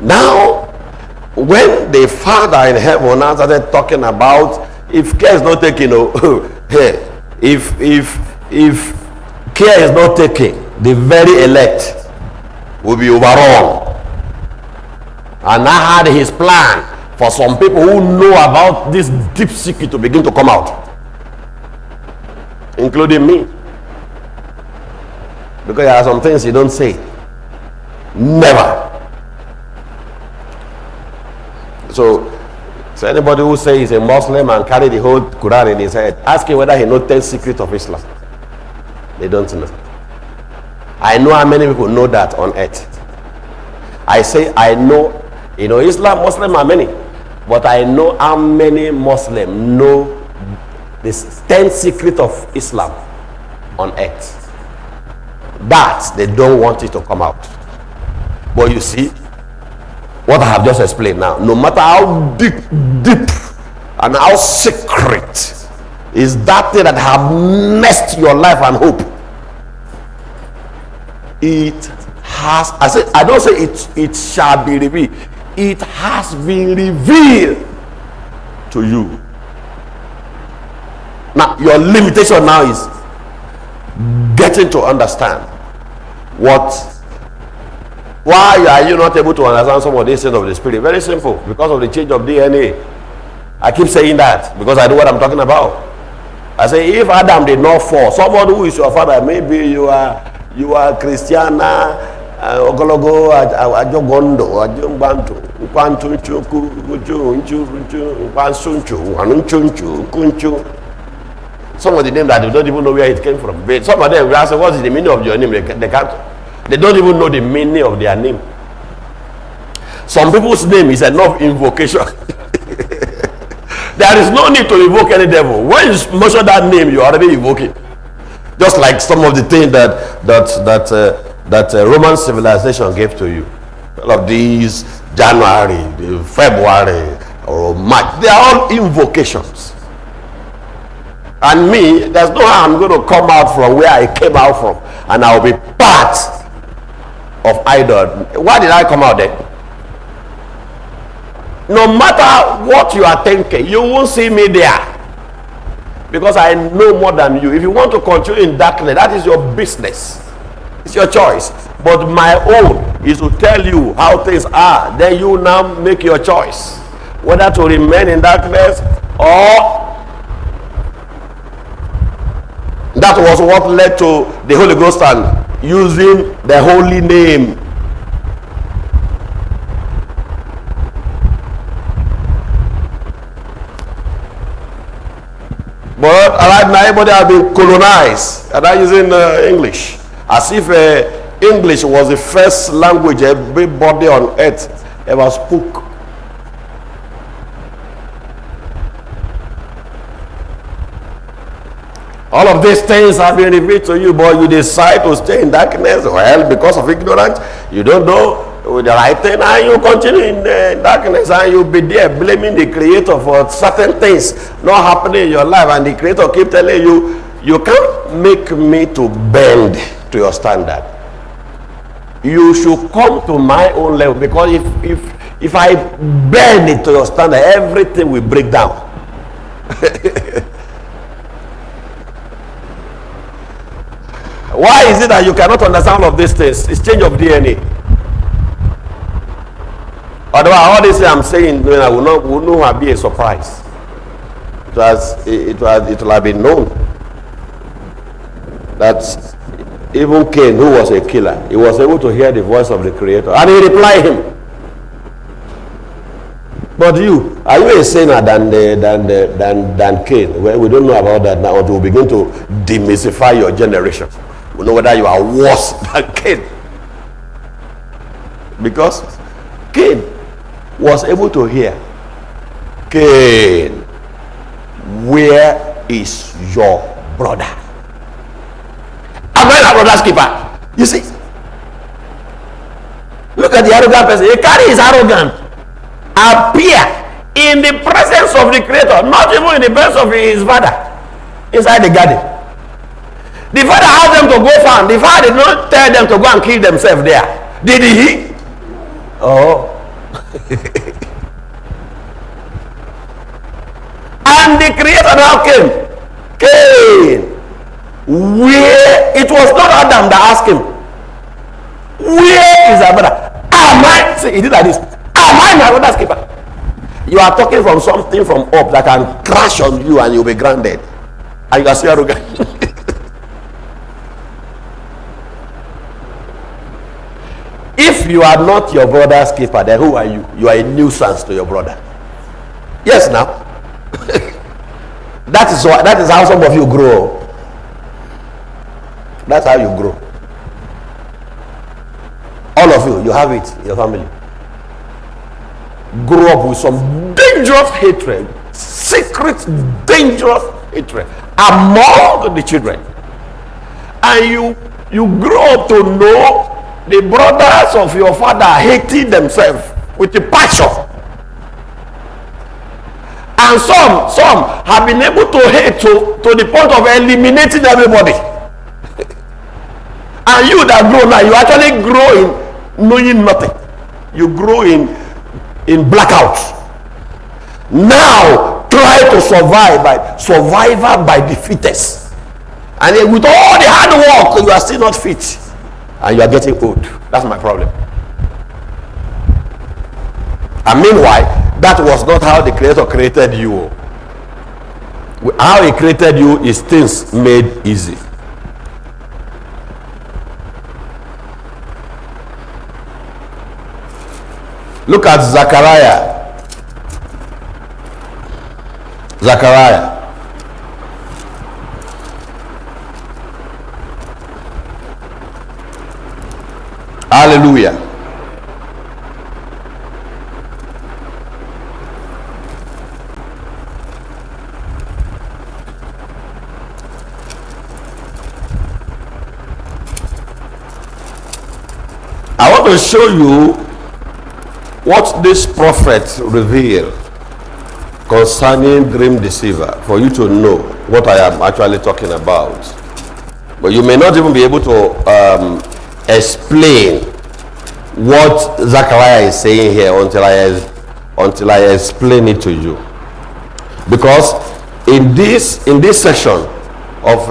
[SPEAKER 1] Now, when the Father in heaven now started talking about if care is not taken, if care is not taken, the very elect will be overrun. And I had his plan for some people who know about this deep secret to begin to come out, including me, because there are some things you don't say. Never. So anybody who says he's a Muslim and carry the whole Quran in his head, ask him whether he knows 10 secrets of Islam. They don't know. I know how many people know that on earth. I say I know, Islam, Muslim are many, but I know how many Muslims know this 10 secrets of Islam on earth. That they don't want it to come out. But you see, what I have just explained now, no matter how deep and how secret is that thing that have messed your life and hope, it has, I don't say it shall be revealed, it has been revealed to you. Now your limitation now is getting to understand why are you not able to understand some of these things of the spirit? Very simple, because of the change of DNA. I keep saying that because I know what I'm talking about. I say if Adam did not fall, somebody who is your father, maybe you are Christiana, Ogologo, Ajogondo, Ajumbantu, Kwantu, Kunchu. Some of the names that they don't even know where it came from. But some of them we ask, what is the meaning of your name? They don't even know the meaning of their name. Some people's name is enough invocation. There is no need to invoke any devil. When you mention that name, you are already invoking. Just like some of the things that Roman civilization gave to you. All of these, January, February, or March, they are all invocations. And me, there's no how I'm going to come out from where I came out from, and I'll be part of idol. Why did I come out there? No matter what you are thinking, you won't see me there, because I know more than you. If you want to continue in darkness, that is your business. It's your choice. But my own is to tell you how things are. Then you now make your choice, whether to remain in darkness or. That was what led to the Holy Ghost and using the holy name. But right now, everybody has been colonized. And I'm using English. As if English was the first language everybody on earth ever spoke. All of these things have been revealed to you, but you decide to stay in darkness. Well, because of ignorance, you don't know the right thing, and you continue in darkness, and you'll be there blaming the Creator for certain things not happening in your life, and the Creator keep telling you, you can't make me to bend to your standard. You should come to my own level, because if I bend it to your standard, everything will break down. Why is it that you cannot understand all of these things? It's change of DNA. Otherwise, all this I'm saying, I will not be a surprise. It will have been known that even Cain, who was a killer, he was able to hear the voice of the Creator, and he replied him. But you, are you a sinner than Cain? Well, we don't know about that now until we begin to demystify your generation. We know whether you are worse than Cain. Because Cain was able to hear, Cain, where is your brother? I'm not a brother's keeper. You see? Look at the arrogant person. He carry his arrogance, appear in the presence of the Creator, not even in the presence of his father, inside the garden. The father asked them to go farm. The father did not tell them to go and kill themselves there. Did he? Oh. And the Creator now came. Cain. Where? It was not Adam that asked him. Where is our brother? Am I? See, he did like this. Am I my brother's keeper? You are talking from something from up that can crash on you and you'll be grounded. And you are still arrogant. If you are not your brother's keeper, then who are you? You are a nuisance to your brother. Yes, now. That is how some of you grow. That's how you grow. All of you have it in your family. Grow up with some dangerous hatred, secret dangerous hatred among the children. And you grow up to know the brothers of your father hating themselves with a passion. And some have been able to hate to the point of eliminating everybody. And you that grow now, you actually grow in knowing nothing. You grow in blackouts. Now try to survivor by the fittest. And then with all the hard work, you are still not fit. And you are getting old. That's my problem. And meanwhile, that was not how the Creator created you. How he created you is things made easy. Look at Zechariah. Zechariah. Hallelujah. I want to show you what this prophet revealed concerning dream deceiver, for you to know what I am actually talking about. But you may not even be able to explain what Zechariah is saying here until I explain it to you. Because in this section of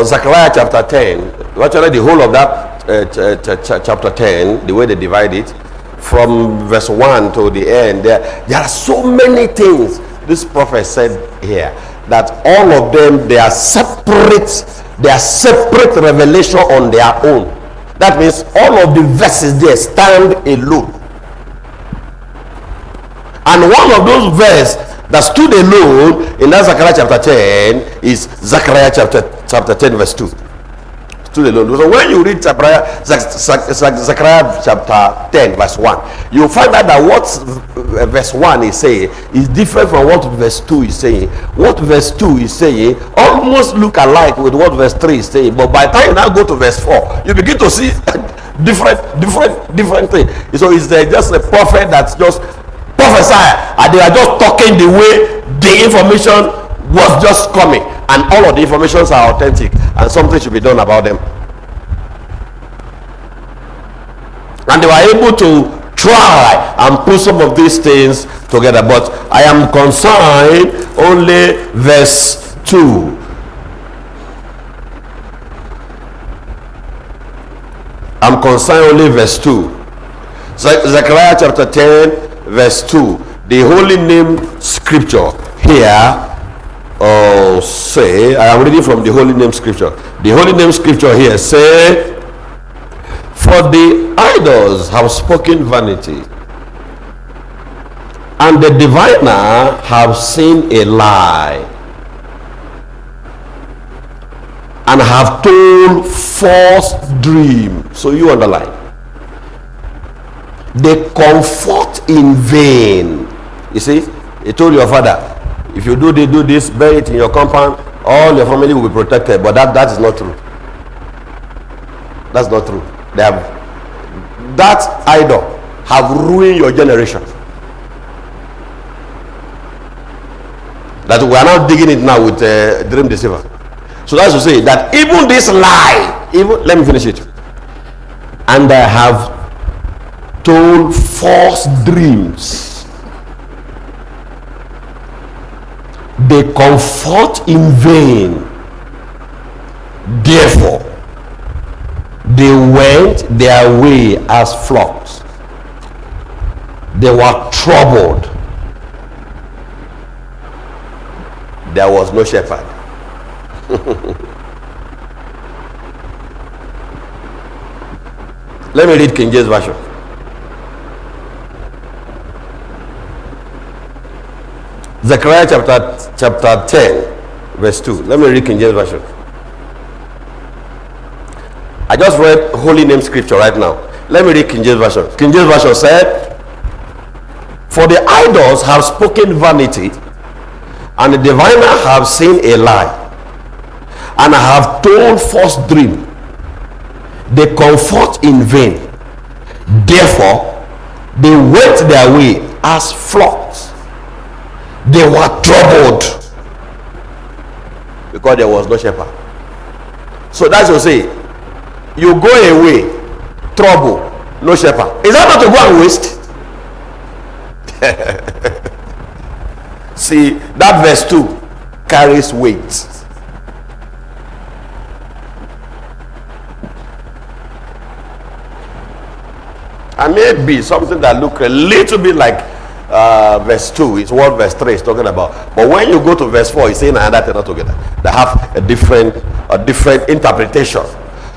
[SPEAKER 1] Zechariah chapter 10, actually the whole of that chapter 10, the way they divide it from verse 1 to the end, there are so many things this prophet said here that all of them, they are separate revelation on their own. That means all of the verses there stand alone. And one of those verses that stood alone in that Zechariah chapter 10 is Zechariah chapter 10 verse 2. Stood alone. So when you read Zechariah chapter 10 verse 1, you find out that what verse 1 is saying is different from what verse 2 is saying. What verse 2 is saying almost look alike with what verse 3 is saying, but by the time you now go to verse 4, you begin to see different things. So it's just a prophet that's just prophesy, and they are just talking the way the information was just coming, and all of the informations are authentic, and something should be done about them. And they were able to try and put some of these things together, but I am concerned only verse 2. I'm concerned only verse 2. Zechariah chapter 10 verse 2. The holy name scripture here say, I am reading from the holy name scripture. The holy name scripture here say, for the idols have spoken vanity, and the diviner have seen a lie, and have told false dream. So you underline, they comfort in vain. You see, he told your father, if you do this, bury it in your compound, all your family will be protected. But that is not true. That's not true. They have, that idol have ruined your generation. That we are now digging it now with dream deceiver. So that's to say that even this lie, even, let me finish it. And I have told false dreams. They comfort in vain. Therefore, they went their way as flocks. They were troubled. There was no shepherd. Let me read King James Version. Zechariah chapter 10 verse 2. Let me read King James Version. I just read holy name scripture right now. Let me read King James Version. King James Version said, for the idols have spoken vanity, and the diviner have seen a lie, and have told false dream. They comfort in vain. Therefore, they went their way as flocks. They were troubled because there was no shepherd. So that's to say, you go away, trouble, no shepherd. Is that not to go and waste? See, that verse 2 carries weight. And maybe something that look a little bit like verse 2 is what verse 3 is talking about. But when you go to verse 4, it's saying another thing altogether. They have a different interpretation.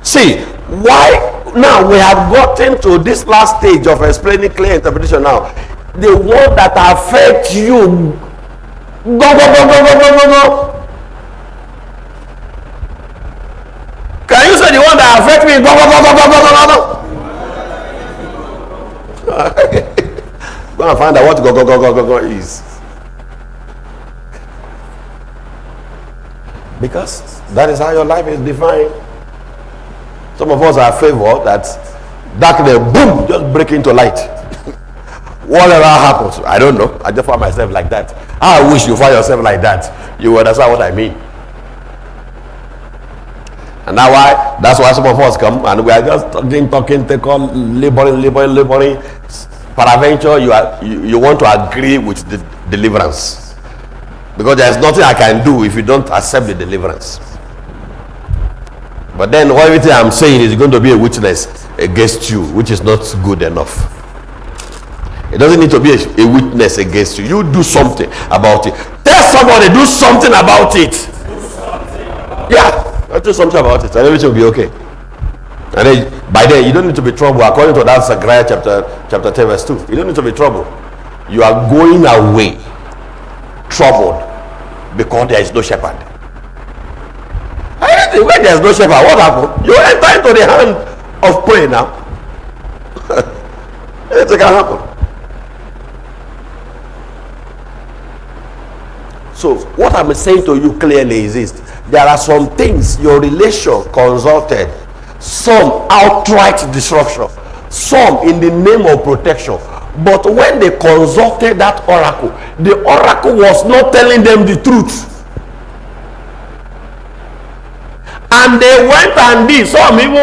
[SPEAKER 1] See, why now we have gotten to this last stage of explaining clear interpretation now. The one that affect you, go. Can you say the one that affect me, go? Go and find out what go is. Because that is how your life is defined. Some of us are favored that darkness, boom, just break into light. Whatever happens, I don't know. I just find myself like that. I wish you find yourself like that. You understand what I mean? And that's why some of us come and we are just talking, take on, laboring. Peradventure, you want to agree with the deliverance, because there is nothing I can do if you don't accept the deliverance. But then everything I'm saying is going to be a witness against you, which is not good enough. It doesn't need to be a witness against you. You do something about it. Tell somebody, do something about it. Yeah, do something about it, and everything will be okay. And then by then you don't need to be troubled. According to that Zechariah chapter 10 verse 2, you don't need to be troubled. you are going away troubled because there is no shepherd. When there is no shepherd, what happened? You enter into the hand of prey now. Anything can happen. So what I'm saying to you clearly is this: there are some things your relation consulted, some outright destruction, some in the name of protection. But when they consulted that oracle, the oracle was not telling them the truth. And they went and did some even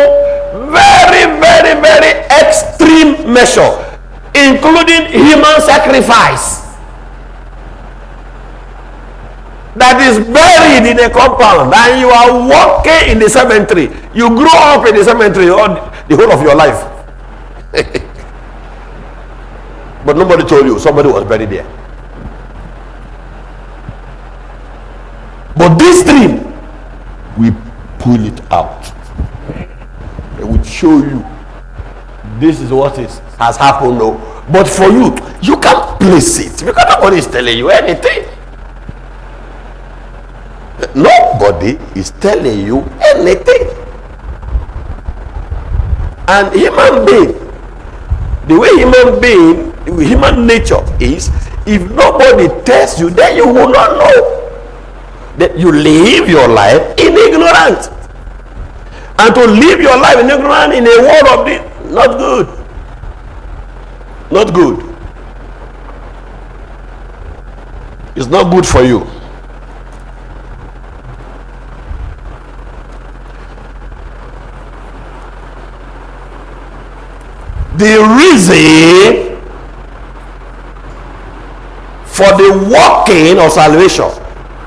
[SPEAKER 1] very, very, very extreme measure, including human sacrifice that is buried in a compound, and you are walking in the cemetery. You grew up in the cemetery all the whole of your life. But nobody told you somebody was buried there. But this dream, we pull it out. It would show you this is what has happened. No, but for you, you can't place it because nobody is telling you anything. Nobody is telling you anything. And human being, the way human nature is, if nobody tells you, then you will not know. That you live your life in ignorance. And to live your life in ignorance in a world of this, not good. Not good. It's not good for you. The reason for the working of salvation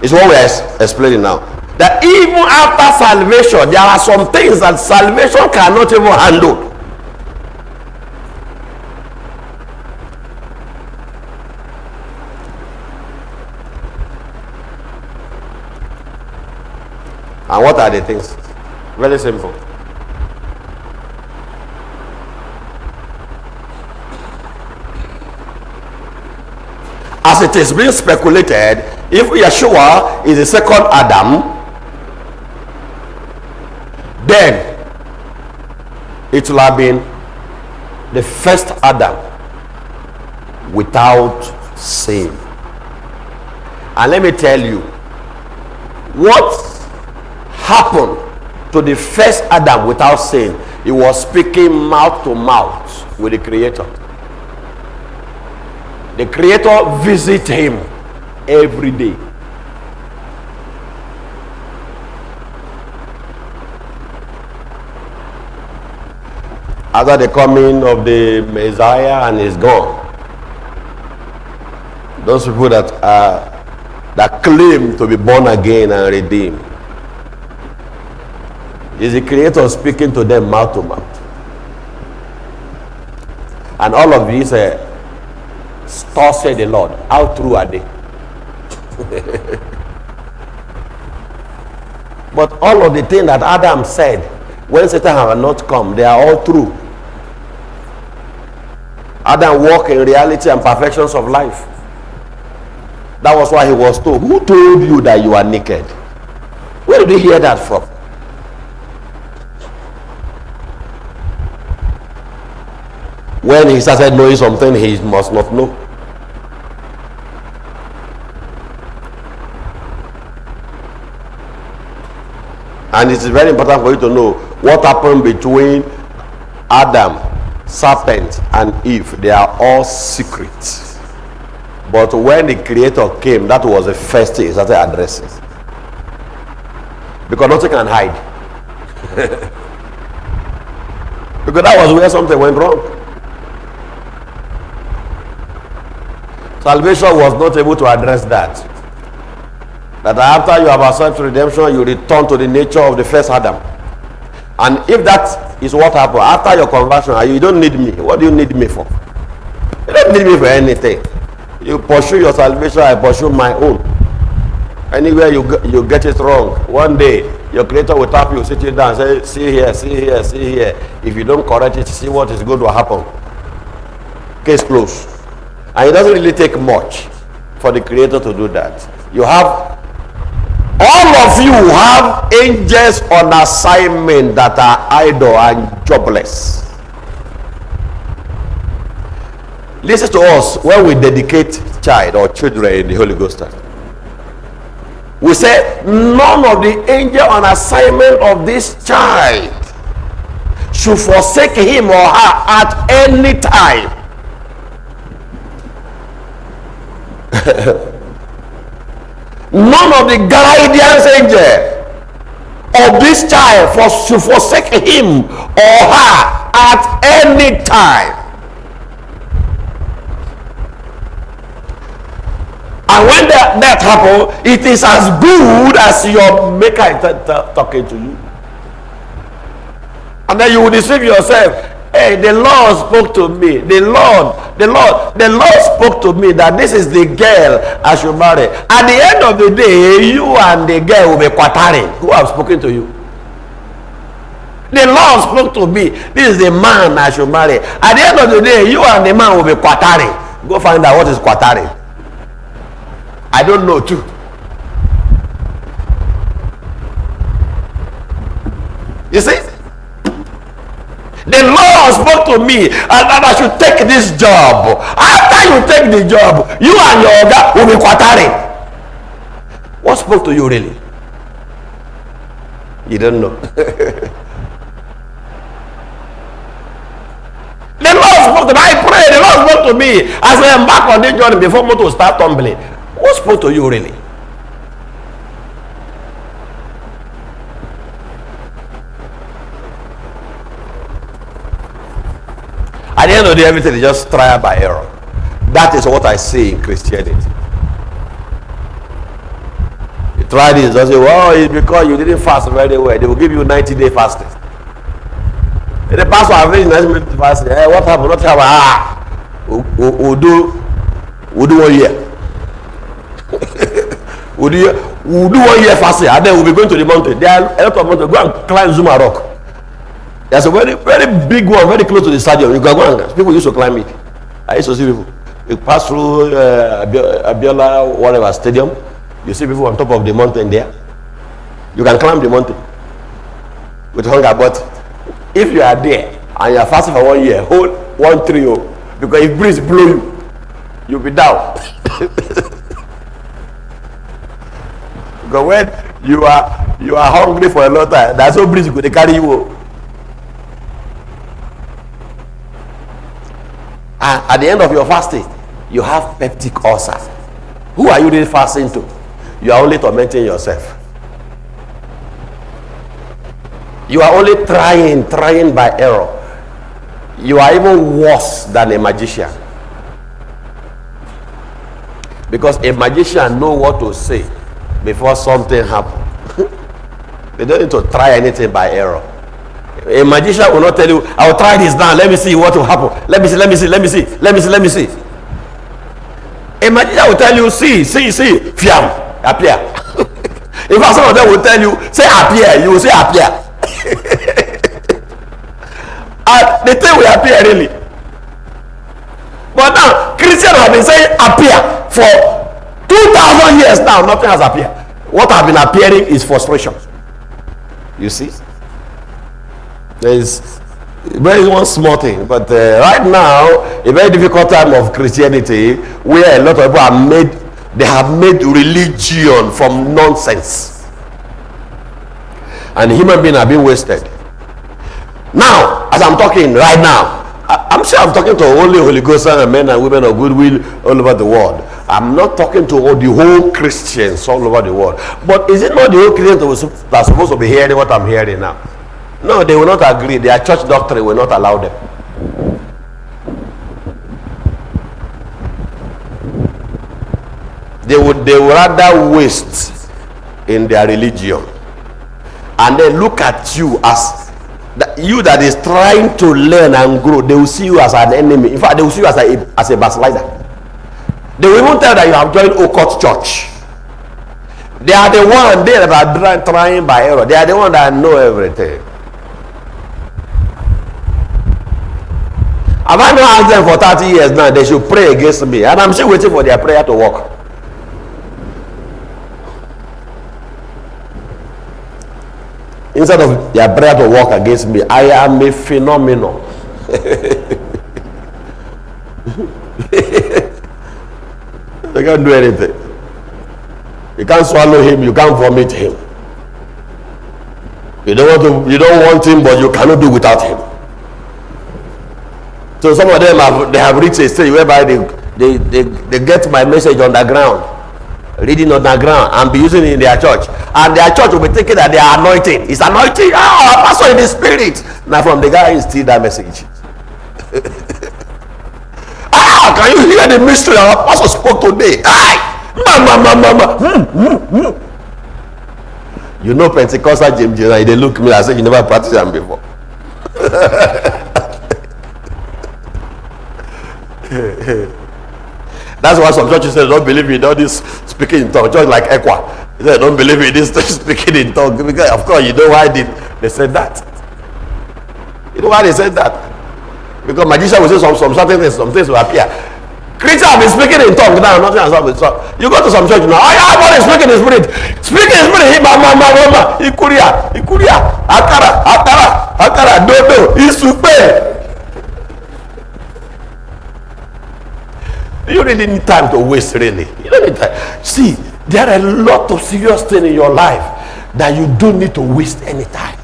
[SPEAKER 1] is what we are explaining now. That even after salvation, there are some things that salvation cannot even handle. And what are the things? Very simple. As it is being speculated, if Yeshua is the second Adam, then it will have been the first Adam without sin. And let me tell you what happened to the first Adam without sin. He was speaking mouth to mouth with the Creator. The Creator visits him every day. After the coming of the Messiah and he's gone, those people that claim to be born again and redeemed, is the Creator speaking to them mouth to mouth. And all of these thus said the Lord, how true are they? But all of the things that Adam said when Satan had not come, they are all true. Adam walked in reality and perfections of life. That was why he was told, who told you that you are naked? Where did you hear that from? When he started knowing something he must not know. And it is very important for you to know what happened between Adam, serpent, and Eve. They are all secrets. But when the Creator came, that was the first thing he started addressing. Because nothing can hide. Because that was where something went wrong. Salvation was not able to address that. That after you have accepted redemption, you return to the nature of the first Adam. And if that is what happened after your conversion, you don't need me. What do you need me for? You don't need me for anything. You pursue your salvation, I pursue my own. Anywhere you get it wrong, one day your Creator will tap you, sit you down, say, see here, see here, see here. If you don't correct it, see what is going to happen. Case closed. And it doesn't really take much for the Creator to do that. You have, all of you have angels on assignment that are idle and jobless. Listen to us when we dedicate child or children in the Holy Ghost. We say none of the angel on assignment of this child should forsake him or her at any time. None of the guardians angel of this child should forsake him or her at any time. And when that happens, it is as good as your maker talking to you. And then you will deceive yourself. Hey, the Lord spoke to me. The Lord spoke to me that this is the girl I should marry. At the end of the day, you and the girl will be quartering. Who have spoken to you? The Lord spoke to me. This is the man I should marry. At the end of the day, you and the man will be quartering. Go find out what is quartering. I don't know too. You see? The Lord spoke to me that I should take this job. After you take the job, you and your God will be quartering. What spoke to you really? You don't know. The Lord spoke to me. I pray. The Lord spoke to me as I embark on this journey before motor start tumbling. What spoke to you really? At the end of the day, everything is just trial by error. That is what I see in Christianity. You try this, they say, well, it's because you didn't fast very well. They will give you 90-day fasting. And the pastor have read 90-day fasting. Hey, what happened? What happened? We'll do 1 year. We'll do 1 year fasting, and then we'll be going to the mountain. There are a lot of mountains. Go and climb Zuma Rock. There's a very, very big one, very close to the stadium. You can go and people used to climb it. I used to see people. You pass through Abiola, whatever stadium. You see people on top of the mountain there. You can climb the mountain with hunger. But if you are there and you are fasting for 1 year, hold 1 tree, because if breeze blow you, you'll be down. Because when you are hungry for a long time, that's no breeze going to carry you. And at the end of your fasting, you have peptic ulcer. Who are you really fasting to? You are only tormenting yourself. You are only trying by error. You are even worse than a magician. Because a magician knows what to say before something happens. They don't need to try anything by error. A magician will not tell you, I'll try this now, let me see what will happen. Let me see. A magician will tell you, see, fiam, appear. In fact, some of them will tell you, say appear, you will say appear. And the thing will appear really. But now, Christians have been saying appear for 2,000 years now, nothing has appeared. What has been appearing is frustration. You see? There is very one small thing, but right now, a very difficult time of Christianity, where a lot of people have made religion from nonsense, and human beings are being wasted. Now, as I'm talking right now, I'm sure I'm talking to only Holy Ghost and men and women of goodwill all over the world. I'm not talking to all the whole Christians all over the world. But is it not the whole Christians that are supposed to be hearing what I'm hearing now? No, they will not agree. Their church doctrine will not allow them. They would rather waste in their religion and then look at you as you that is trying to learn and grow. They will see you as an enemy. In fact, they will see you as a backslider. They will even tell that you have joined occult church. They are the one that are trying by error. They are the one that know everything. Have I not asked them for 30 years now? They should pray against me, and I'm still waiting for their prayer to work. Instead of their prayer to work against me, I am a phenomenon. You can't do anything. You can't swallow him, you can't vomit him. You don't want him, but you cannot do without him. So some of them have reached a stage whereby they get my message underground, reading underground, and be using it in their church. And their church will be thinking that they are anointing. It's anointing. Oh, pastor in the spirit. Now from the guy is still that message. Can you hear the mystery our pastor spoke today? You know Pentecostal James, they look at me and say you never practiced them before. That's why some churches say don't believe in all this speaking in tongues, just like Equa. They say don't believe in this speaking in tongues. Because of course you know why they said that. You know why they said that? Because magician will say some certain things, some things will appear. Christians have been speaking in tongues now, nothing has happened. So you go to some church now, everybody is speaking in spirit. Speaking in spirit, Ikuria, Akara, Dodo, Isupe. You really need time to waste, really. You don't need time. See, there are a lot of serious things in your life that you don't need to waste any time.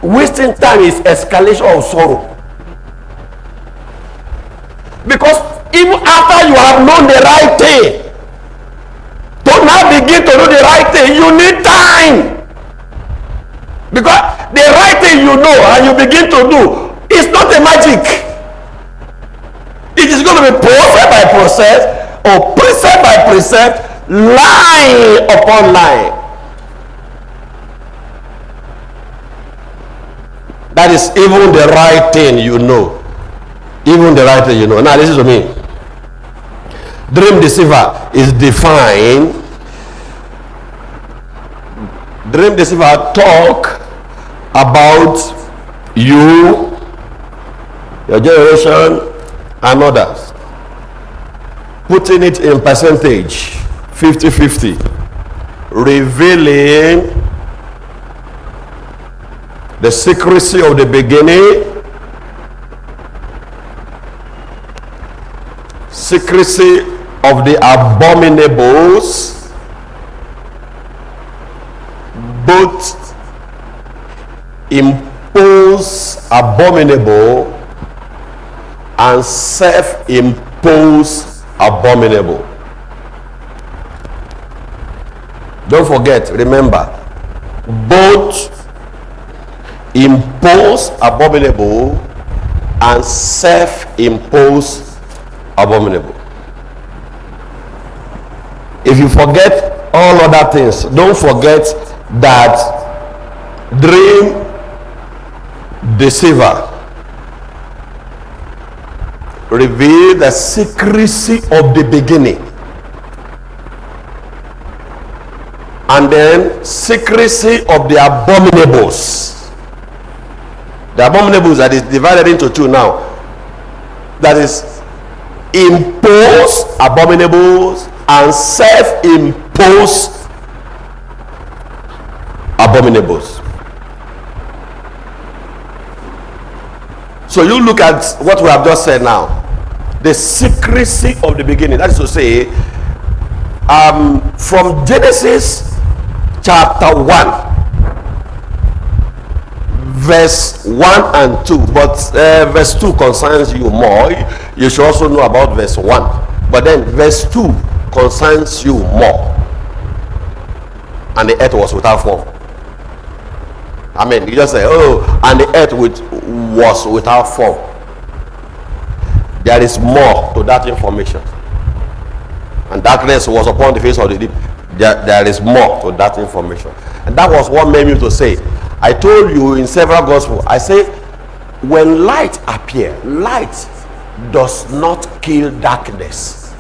[SPEAKER 1] Wasting time is escalation of sorrow. Because even after you have known the right thing, to now begin to do the right thing, you need time. Because the right thing you know and you begin to do is not a magic. It is going to be process by process or precept by precept, line upon line. That is even the right thing you know. Even the right thing you know. Now listen to me. Dream deceiver is defined. Dream deceiver talk about you, your generation, and others, putting it in percentage 50-50, revealing the secrecy of the beginning, secrecy of the abominables, both impose abominable and self-imposed abominable. Don't forget, remember, both imposed abominable and self-imposed abominable. If you forget all other things, don't forget that dream deceiver reveal the secrecy of the beginning, and then secrecy of the abominables. The abominables that is divided into two now. That is imposed abominables and self-imposed abominables. So you look at what we have just said now. The secrecy of the beginning. That is to say, from Genesis chapter 1, verse 1 and 2. But verse 2 concerns you more. You should also know about verse 1. But then verse 2 concerns you more. And the earth was without form. I mean, you just say, oh, and the earth was without form. There is more to that information. And darkness was upon the face of the deep. There is more to that information. And that was what made me to say. I told you in several gospels, I say, when light appears, light does not kill darkness.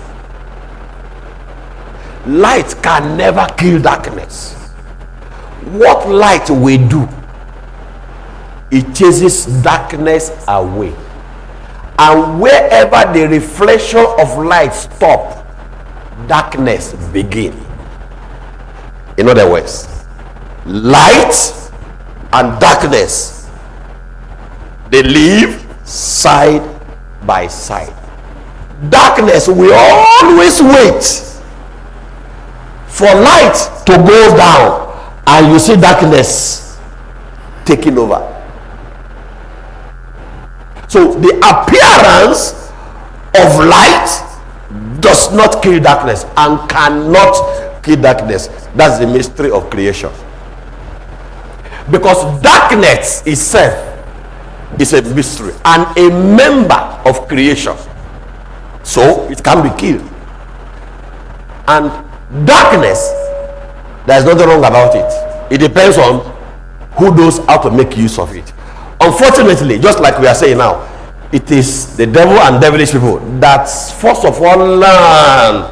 [SPEAKER 1] Light can never kill darkness. What light will do, it chases darkness away. And wherever the reflection of light stop, darkness begin. In other words, light and darkness, they live side by side. Darkness will always wait for light to go down, and you see darkness taking over. So the appearance of light does not kill darkness and cannot kill darkness. That's the mystery of creation. Because darkness itself is a mystery and a member of creation. So it can be killed. And darkness, there's nothing wrong about it. It depends on who knows how to make use of it. Unfortunately, just like we are saying now, it is the devil and devilish people that first of all learn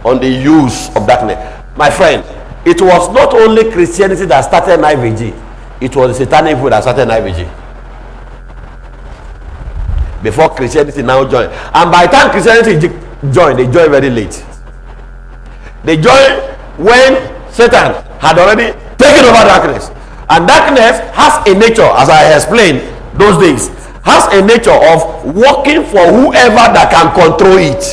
[SPEAKER 1] on the use of darkness. My friend, it was not only Christianity that started IVG, it was the satanic people that started IVG. Before Christianity now joined. And by the time Christianity joined, they joined very late. They joined when Satan had already taken over darkness. And darkness has a nature, as I explained those days, has a nature of working for whoever that can control it.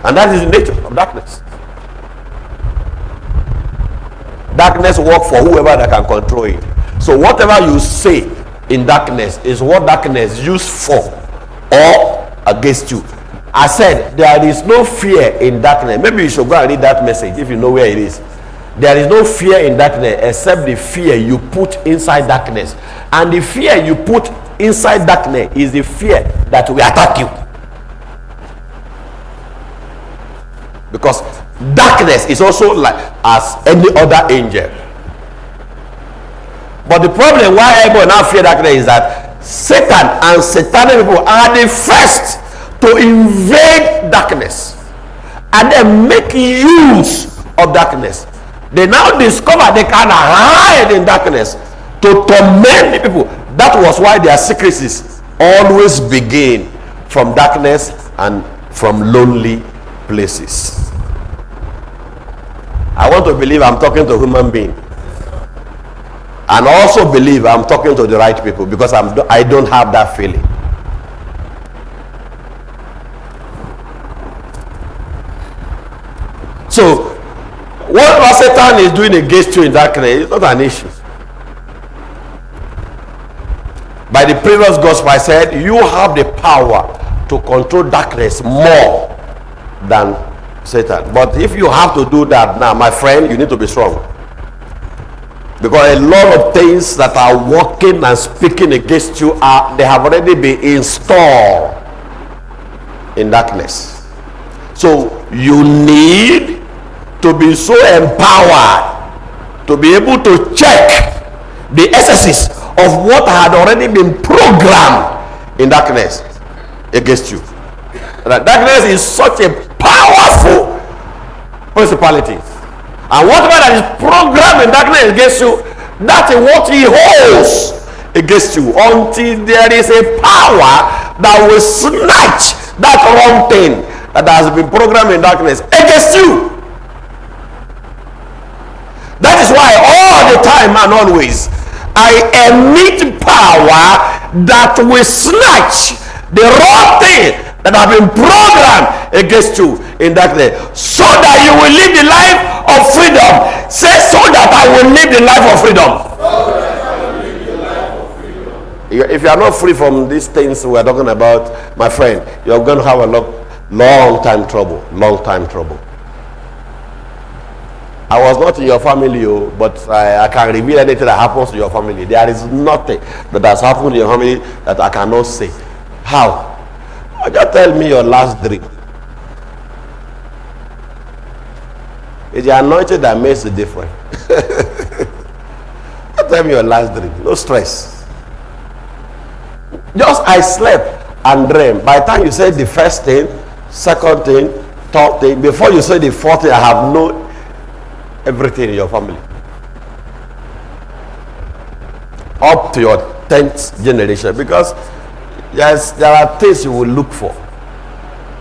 [SPEAKER 1] And that is the nature of darkness. Darkness works for whoever that can control it. So whatever you say in darkness is what darkness used for or against you. I said there is no fear in darkness. Maybe you should go and read that message if you know where it is. There is no fear in darkness except the fear you put inside darkness. And the fear you put inside darkness is the fear that will attack you. Because darkness is also like as any other angel. But the problem why everyone now fear darkness is that Satan and satanic people are the first to invade darkness and then make use of darkness. They now discover they can hide in darkness to torment the people. That was why their secrecies always begin from darkness and from lonely places. I want to believe I'm talking to a human being, and also believe I'm talking to the right people, because I don't have that feeling. So what Satan is doing against you in darkness is not an issue. By the previous gospel I said you have the power to control darkness more than Satan. But if you have to do that now, my friend, you need to be strong. Because a lot of things that are working and speaking against you they have already been installed in darkness. So you need to be so empowered to be able to check the excesses of what had already been programmed in darkness against you. That darkness is such a powerful principality, and whatever that is programmed in darkness against you, that is what he holds against you until there is a power that will snatch that wrong thing that has been programmed in darkness against you. That is why all the time and always I emit power that will snatch the wrong thing that have been programmed against you in darkness, so that you will live the life of freedom. Say, so that I will live the life of freedom. If you are not free from these things we are talking about, my friend, you are going to have a long time trouble. I was not in your family, but I can reveal anything that happens to your family. There is nothing that has happened to your family that I cannot say. How? Just tell me your last dream. It's the anointing that makes the difference. Just tell me your last dream. No stress. Just I slept and dreamed. By the time you say the first thing, second thing, third thing, before you say the fourth thing, I have known everything in your family. Up to your 10th generation. Because Yes, there are things you will look for.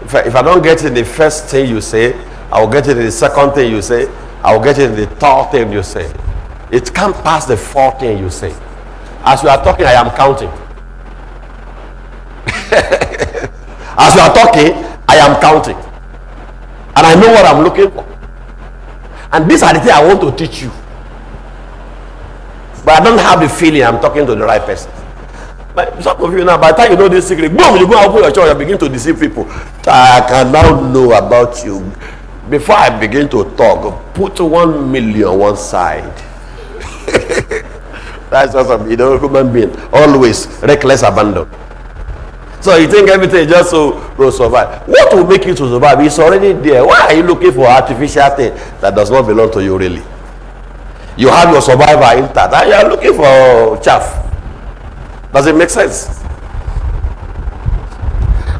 [SPEAKER 1] If I don't get it in the first thing you say, I will get it in the second thing you say, I will get it in the third thing you say. It can't pass the fourth thing you say. As you are talking, I am counting. As you are talking, I am counting. And I know what I'm looking for. And these are the things I want to teach you. But I don't have the feeling I'm talking to the right person. But some of you now, by the time you know this secret, boom, you go and open your church and begin to deceive people. I can now know about you. Before I begin to talk, put 1 million one side. That's awesome. You know, human being, always reckless abandon. So you think everything is just so to survive. What will make you to survive? It's already there. Why are you looking for artificial thing that does not belong to you really? You have your survivor intact and you are looking for chaff. Does it make sense?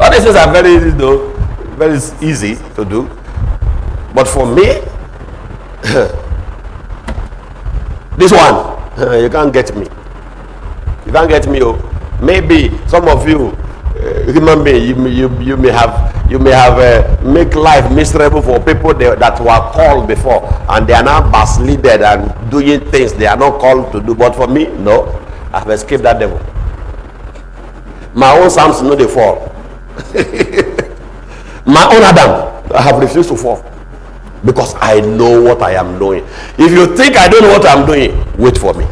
[SPEAKER 1] All these things are very, you know, very easy to do. But for me, this one, you can't get me. You can't get me. Oh. Maybe some of you, human being, you may have make life miserable for people that were called before, and they are now backslided and doing things they are not called to do. But for me, no, I have escaped that devil. My own Samson, no, they fall. My own Adam, I have refused to fall because I know what I am doing. If you think I don't know what I'm doing, wait for me.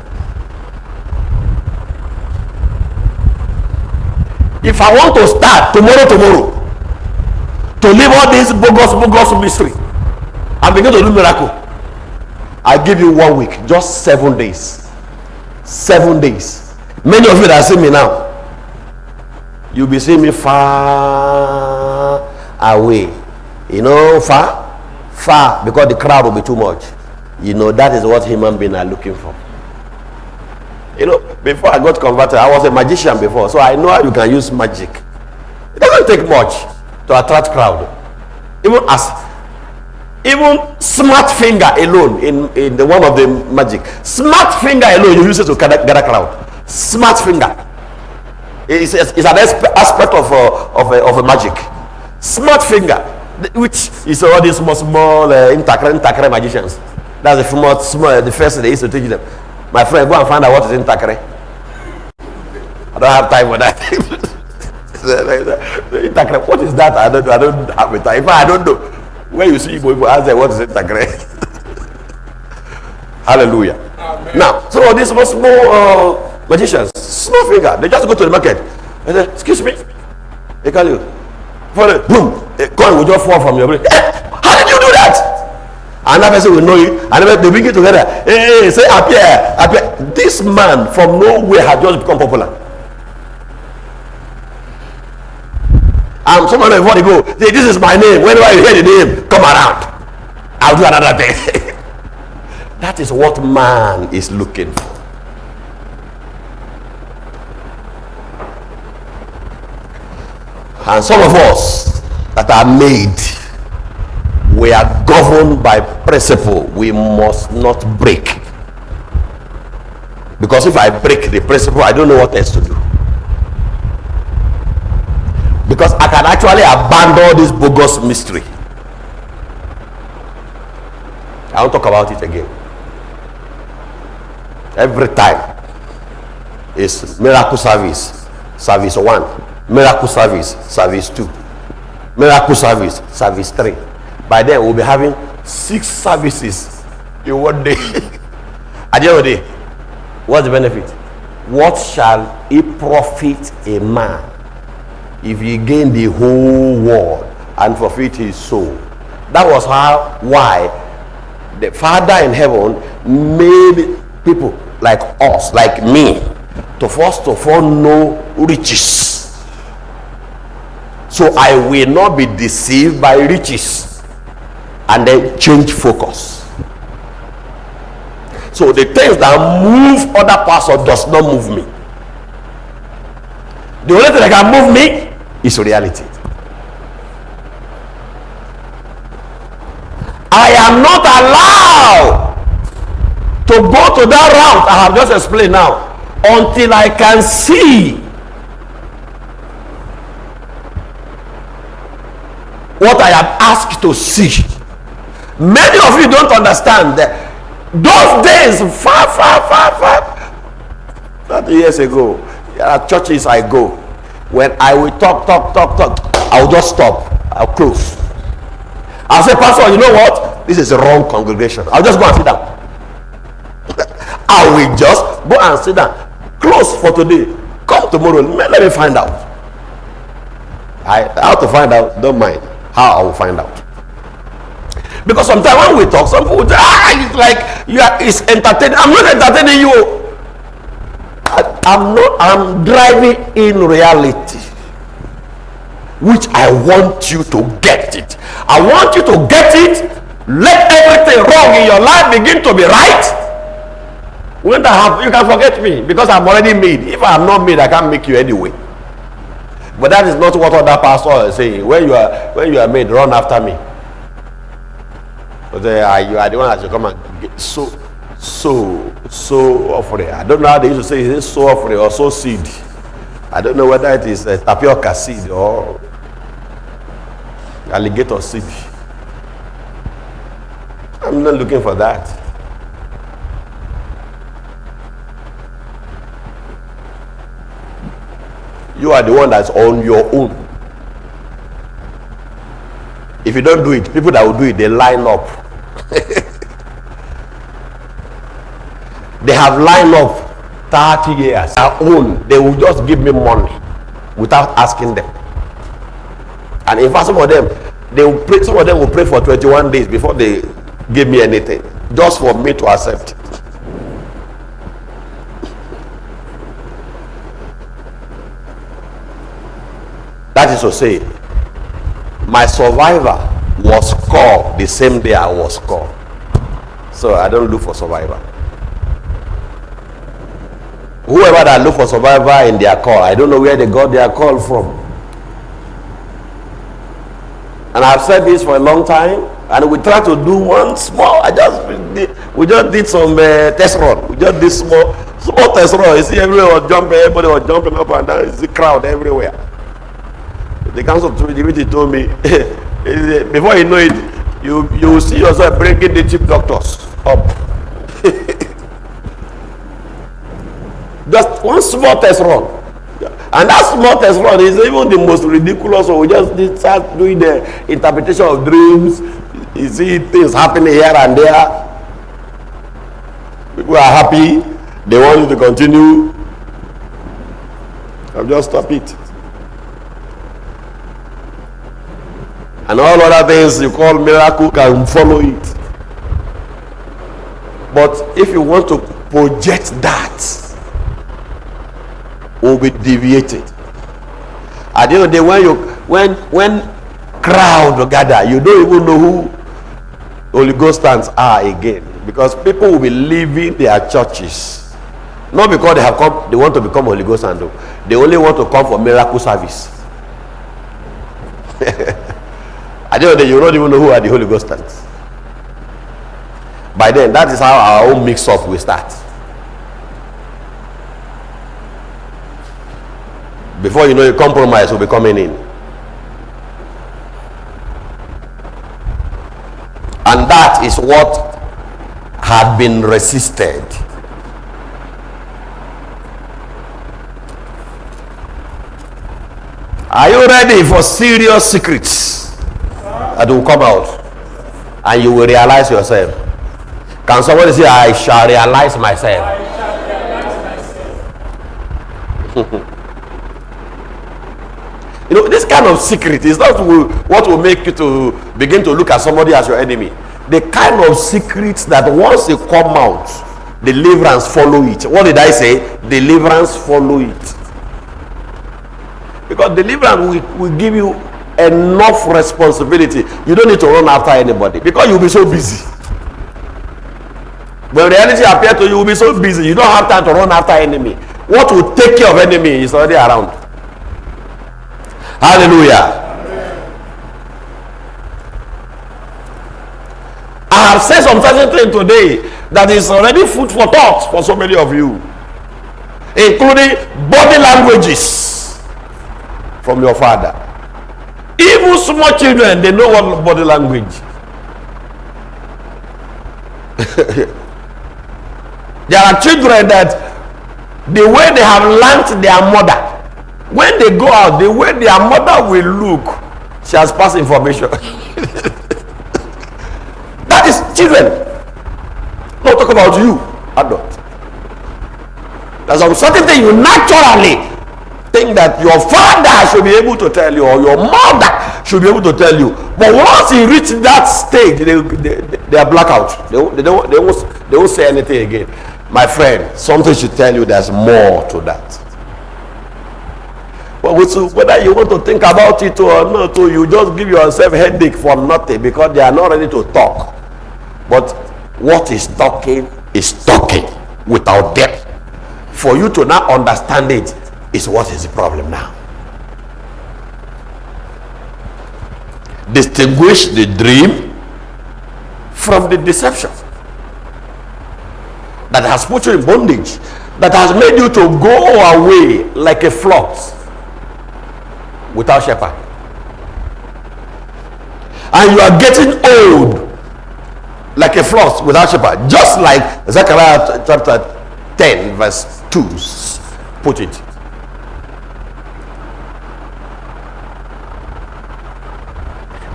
[SPEAKER 1] If I want to start tomorrow to leave all this bogus mystery and begin to do miracle, I give you 1 week, just 7 days. 7 days. Many of you that see me now, you'll be seeing me far away. You know, far, because the crowd will be too much. You know, that is what human beings are looking for. You know, before I got converted, I was a magician before, so I know how you can use magic. It doesn't take much to attract crowd. Even smart finger alone in the one of the magic, smart finger alone you use it to gather crowd. Smart finger. It's an aspect of a magic. Smart finger, which is all these small intakre magicians. That's the first thing they used to teach them. My friend, go and find out what is intakre. I don't have time for that. Intakre, what is that? I don't have the time. If I don't know, when you see people ask them what is intakre. Hallelujah. Amen. Now, so these small magicians, small finger, they just go to the market and say, excuse me, they call you, boom, a coin will just fall from your brain. How did you do that? Another person will know you, and they bring it together. Hey, say appear. This man from nowhere has just become popular. Someone before they go, say, this is my name. Whenever you hear the name, come around. I'll do another thing. That is what man is looking for. And some of us that are made, we are governed by principle we must not break. Because if I break the principle, I don't know what else to do. Because I can actually abandon this bogus mystery. I won't talk about it again. Every time is miracle service 1, miracle service 2, miracle service 3. By then we'll be having 6 services in one day. At the end of the day, what's the benefit? What shall it profit a man if he gain the whole world and forfeit his soul? That was why the Father in heaven made people like us, like me, to first of all know riches, so I will not be deceived by riches and then change focus. So the things that move other parts of does not move me. The only thing that can move me is reality. I am not allowed to go to that route I have just explained now until I can see what I am asked to see. Many of you don't understand that those days, far 30 years ago, there are churches I go, when I will talk, I'll just stop, I'll close. I'll say, Pastor, you know what? This is a wrong congregation. I'll just go and sit down. I will just go and sit down. Close for today. Come tomorrow. Let me find out. How to find out? Don't mind. How I will find out. Because sometimes when we talk, some people say, it's like it's entertaining. I'm not entertaining you. I'm driving in reality, which I want you to get it. I want you to get it. Let everything wrong in your life begin to be right. When that happens, you can forget me, because I'm already made. If I'm not made, I can't make you anyway. But that is not what other pastors are saying. When you are made, run after me. But you are the one that should come and get so offering. I don't know how they used to say, is it so offering or so seed? I don't know whether it is tapioca seed or alligator seed. I'm not looking for that. You are the one that's on your own. If you don't do it, people that will do it, they line up. They have lined up 30 years. Their own, they will just give me money without asking them. And in fact, some of them will pray for 21 days before they give me anything, just for me to accept. That is to say, my survivor was called the same day I was called. So I don't look for survivor. Whoever that look for survivor in their call, I don't know where they got their call from. And I've said this for a long time, and we try to do one small. We just did some test run. We just did small test run. You see, everybody was jumping. Everybody was jumping up and down. It's a crowd everywhere. The council of Divinity told me, before you know it, you will see yourself bringing the chief doctors up. Just one small test run, and that small test run is even the most ridiculous. So we just start doing the interpretation of dreams. You see things happening here and there. People are happy. They want you to continue. I'll just stop it. And all other things you call miracle can follow it. But if you want to project that, will be deviated. At the end of the day, when crowd gather, you don't even know who Holy Ghost stands are again, because people will be leaving their churches not because they want to become Holy Ghost and they only want to come for miracle service. At the end of the day, you don't even know who are the Holy Ghost stands. By then, that is how our own mix-up will start. Before you know, a compromise will be coming in. And that is what had been resisted. Are you ready for serious secrets that will come out? And you will realize yourself. Can somebody say, I shall realize myself? I shall realize myself. You know, this kind of secret is not what will make you to begin to look at somebody as your enemy. The kind of secrets that once you come out, deliverance follow it. What did I say? Deliverance follow it. Because deliverance will give you enough responsibility. You don't need to run after anybody because you'll be so busy. When reality appears to you, you'll be so busy. You don't have time to run after enemy. What will take care of enemy is already around. Hallelujah. Amen. I have said some certain thing today that is already food for thought for so many of you, including body languages from your father. Even small children, they know what body language. There are children that the way they have learnt their mother, when they go out, the way their mother will look, she has passed information. That is children. Not talk about you, adult. There's some certain thing you naturally think that your father should be able to tell you, or your mother should be able to tell you. But once you reach that stage, they are blackout. They won't say anything again. My friend, something should tell you there's more to that. But whether you want to think about it or not, so you just give yourself headache for nothing, because they are not ready to talk. But what is talking without depth. For you to now understand it is what is the problem now. Distinguish the dream from the deception that has put you in bondage, that has made you to go away like a flock without shepherd. And you are getting old like a flock without shepherd, just like Zechariah chapter 10 verse 2 put it.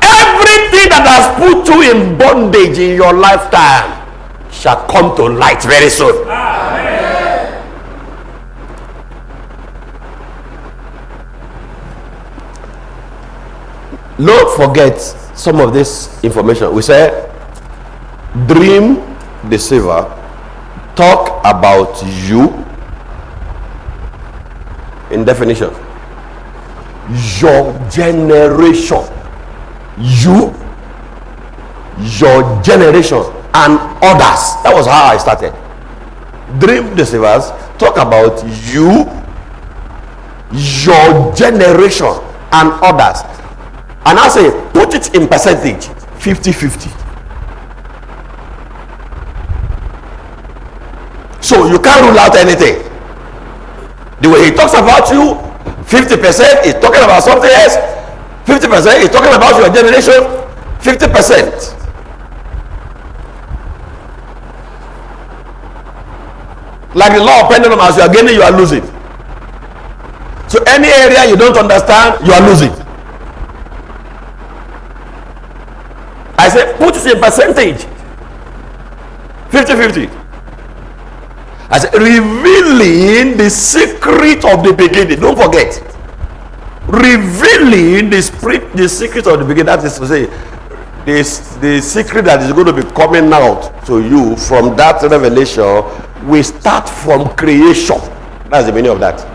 [SPEAKER 1] Everything that has put you in bondage in your lifetime shall come to light very soon. Amen. Don't forget some of this information. We say dream deceiver talk about you in definition, your generation, you, your generation, and others. That was how I started. Dream deceivers talk about you, your generation, and others. And I say put it in percentage, 50-50. So you can't rule out anything. The way he talks about you, 50% is talking about something else, 50% is talking about your generation, 50%. Like the law of pendulum, as you are gaining, you are losing. So any area you don't understand, you are losing. I say put it in percentage, 50-50. I said, revealing the secret of the beginning. Don't forget. Revealing the secret of the beginning. That is to say, the secret that is going to be coming out to you from that revelation will start from creation. That's the meaning of that.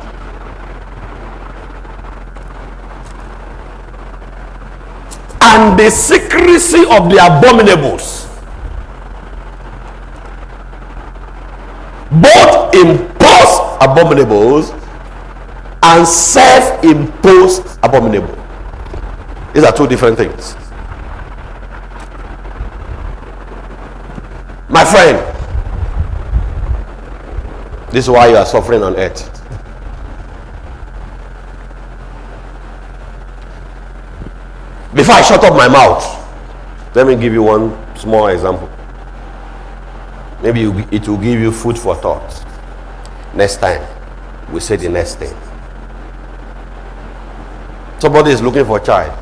[SPEAKER 1] And the secrecy of the abominables, both imposed abominables and self-imposed abominable. These are two different things. My friend, this is why you are suffering on earth. Before I shut up my mouth, let me give you one small example. Maybe it will give you food for thought. Next time, we say the next thing. Somebody is looking for a child.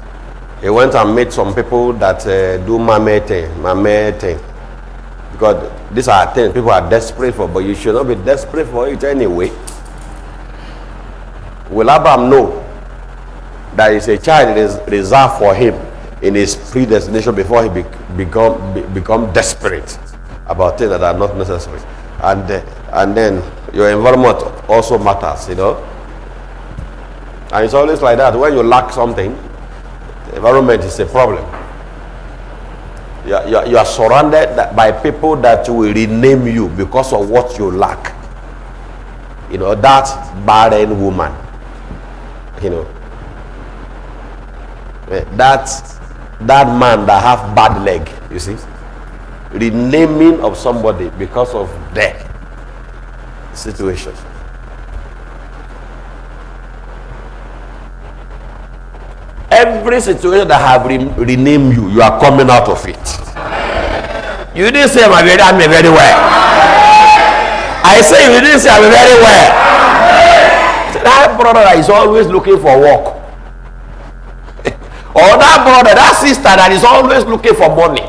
[SPEAKER 1] He went and met some people that do mame thing. Because these are things people are desperate for, but you should not be desperate for it anyway. Will Abraham know that is a child is reserved for him in his predestination before he become desperate about things that are not necessary? And then your environment also matters, you know. And it's always like that. When you lack something, the environment is a problem. You are surrounded by people that will rename you because of what you lack. You know, that barren woman, you know, that man that have bad leg, you see, renaming of somebody because of their situation. Every every situation that have renamed you, you are coming out of it. You didn't say I'm very well. I say you didn't say I'm very well. That brother that is always looking for work, or that brother, that sister that is always looking for money,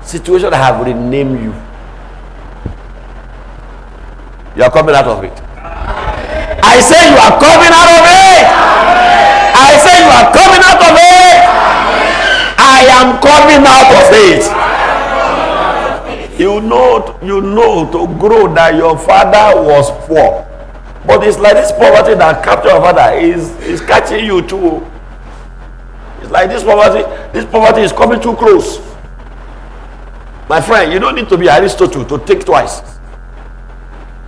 [SPEAKER 1] situation that have renamed you, you are coming out of it. I say you are coming out of it. I say you are coming out of it. I am coming out of it. You know to grow that your father was poor, but it's like this poverty that captured your father is catching you too. It's like this poverty is coming too close. My friend, you don't need to be Aristotle to think twice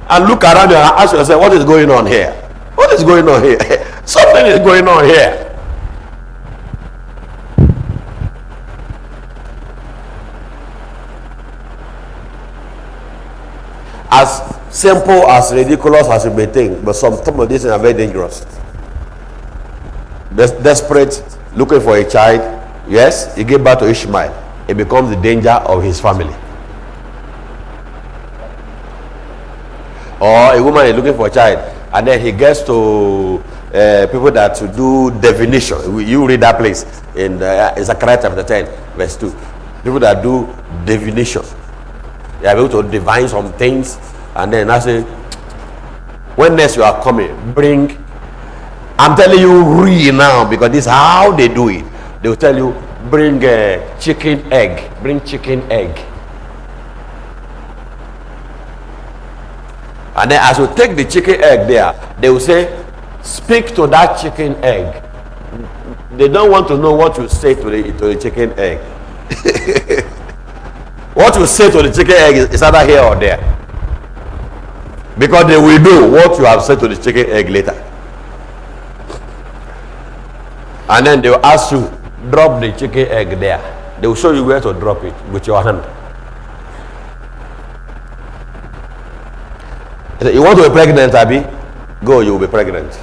[SPEAKER 1] and look around you and ask yourself, what is going on here? What is going on here? Something is going on here. As simple, as ridiculous as it may think, but some of these things are very dangerous. Desperate, looking for a child. Yes, he gave birth to Ishmael. It becomes the danger of his family. Or a woman is looking for a child, and then he gets to people that to do divination. You read that place in Zechariah chapter 10, verse 2. People that do divination. They are able to divine some things, and then I say, when next you are coming, bring. I'm telling you real now, because this is how they do it. They will tell you, bring chicken egg. Bring chicken egg. And then as you take the chicken egg there, they will say, speak to that chicken egg. They don't want to know what you say to the chicken egg. What you say to the chicken egg is either here or there. Because they will know what you have said to the chicken egg later. And then they will ask you, drop the chicken egg there. They will show you where to drop it with your hand. You want to be pregnant, Abby? Go, you will be pregnant.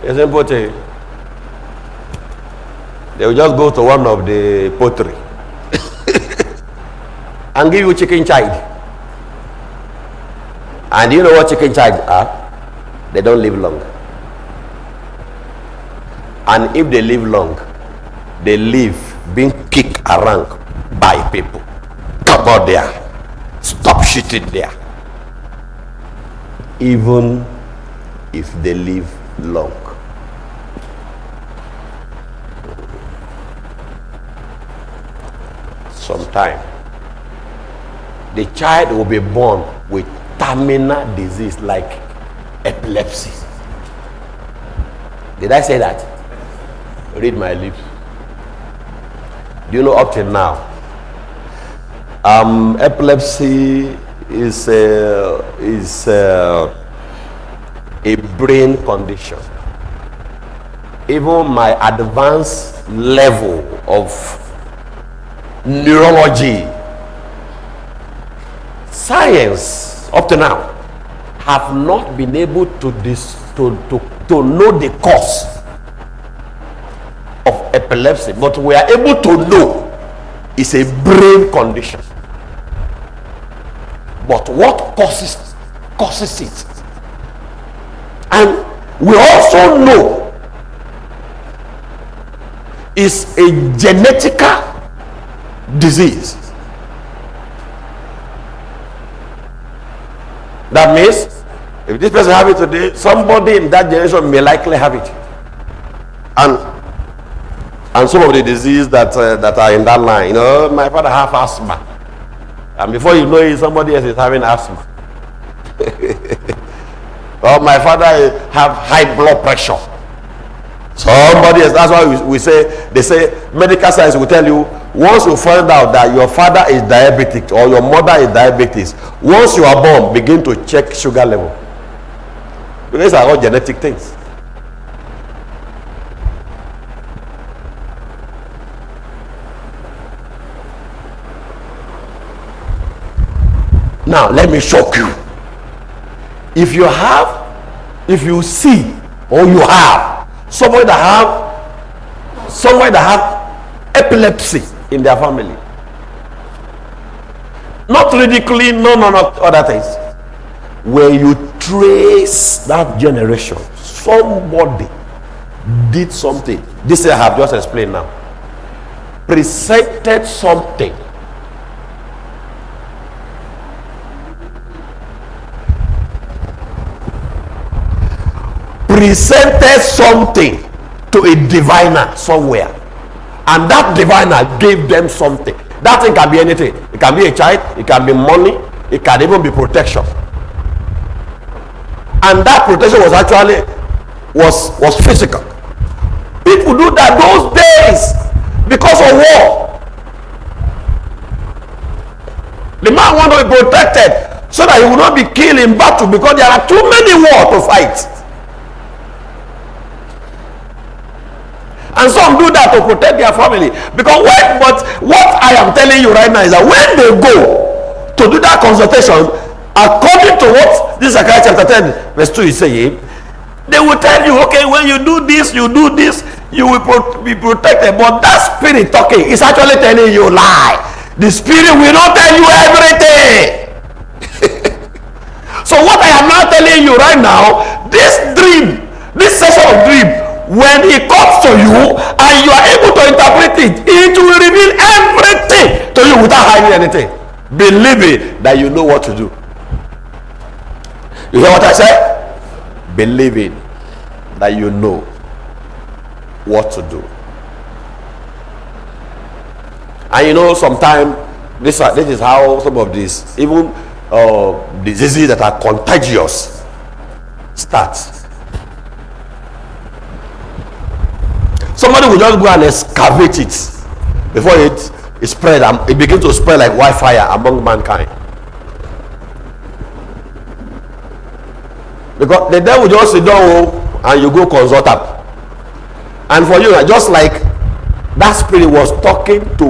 [SPEAKER 1] It's important. They will just go to one of the pottery and give you chicken child. And you know what chicken child are? They don't live long. And if they live long, they live being kicked around by people. Come out there. Stop shooting there. Even if they live long. Sometime the child will be born with terminal disease like epilepsy. Did I say that? Read my lips. Do you know up till now, epilepsy is a brain condition. Even my advanced level of neurology, science up to now have not been able to know the cause of epilepsy, but we are able to know it's a brain condition. But what causes it? And we also know it's a genetical disease. That means if this person have it today, somebody in that generation may likely have it. And some of the diseases that are in that line, you know, my father have asthma, and before you know it, somebody else is having asthma. Or my father have high blood pressure. Somebody else. That's why they say medical science will tell you, once you find out that your father is diabetic or your mother is diabetic, once you are born, begin to check sugar level. These are all genetic things. Now let me shock you. If you see or you have somebody that have epilepsy in their family, not ridiculing, no other things, where you trace that generation, somebody did something. This I have just explained now. Presented something. Presented something to a diviner somewhere, and that diviner gave them something. That thing can be anything. It can be a child, it can be money, it can even be protection. And that protection was actually was physical. People do that those days because of war. The man wanted to be protected so that he will not be killed in battle, because there are too many wars to fight. And some do that to protect their family. But what I am telling you right now is that when they go to do that consultation, according to what this Zechariah chapter 10 verse 2 is saying, they will tell you, okay, when you do this, you will be protected. But that spirit talking is actually telling you a lie. The spirit will not tell you everything. So what I am now telling you right now, this dream, this session of dream, when it comes to you and you are able to interpret it, it will reveal everything to you without hiding anything. Believe it that you know what to do. You hear what I said? Believe it that you know what to do. And you know, sometimes this is how some of these even diseases that are contagious starts. Somebody will just go and excavate it before it spread, and it begins to spread like wildfire among mankind. Because the devil just sit down and you go consult him. And for you, just like that spirit was talking to,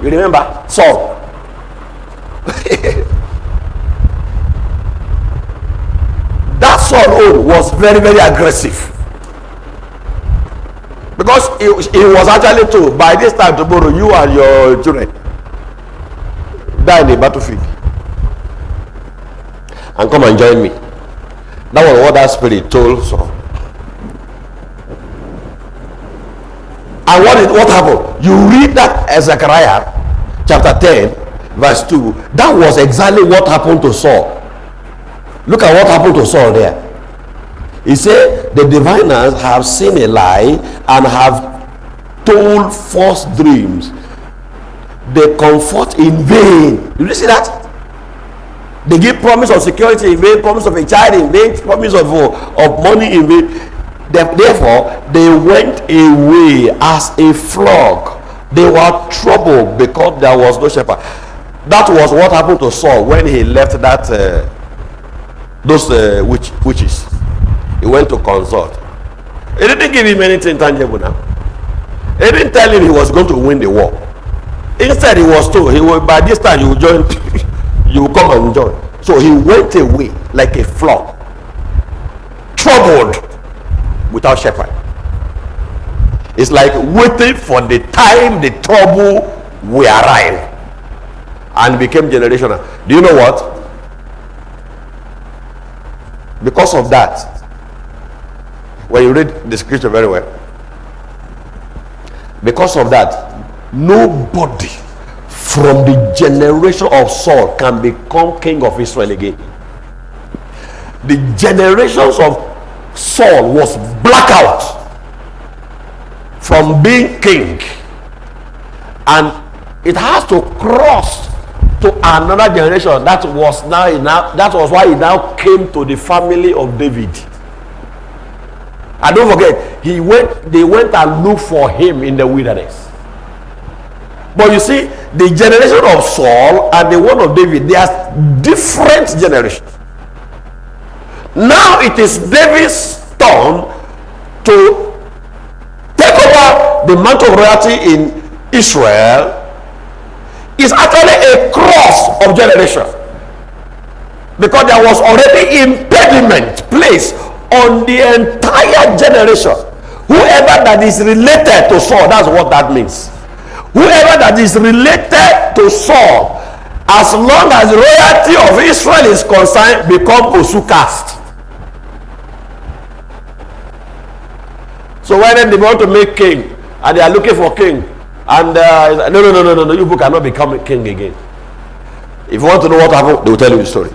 [SPEAKER 1] you remember Saul. That Saul was very, very aggressive. Because he was actually told, by this time tomorrow, you and your children die in the battlefield and come and join me. That was what that spirit told Saul. And what happened? You read that Zechariah chapter 10 verse 2. That was exactly what happened to Saul. Look at what happened to Saul there. He said, the diviners have seen a lie and have told false dreams. They comfort in vain. Did you see that? They give promise of security in vain, promise of a child in vain, promise of money in vain. Therefore, they went away as a flock. They were troubled because there was no shepherd. That was what happened to Saul when he left that those witches. He went to consult. He didn't give him anything tangible now. He didn't tell him he was going to win the war. Instead, he was told, by this time you will join, you will come and join. So he went away like a flock, troubled, without shepherd. It's like waiting for the time the trouble will arrive, and became generational. Do you know what? Because of that, when you read the scripture very well, because of that, nobody from the generation of Saul can become king of Israel again. The generations of Saul was blackout from being king, and it has to cross to another generation. That was why he now came to the family of David. And don't forget, they went and looked for him in the wilderness. But you see, the generation of Saul and the one of David, they are different generations. Now it is David's turn to take over the mantle of royalty in Israel. It's actually a cross of generation. Because there was already impediment placed on the entire generation. Whoever that is related to Saul, that's what that means. Whoever that is related to Saul, as long as the royalty of Israel is concerned, become Osu caste. So when they want to make king and they are looking for king, and no, you people cannot become king again. If you want to know what happened, they will tell you the story.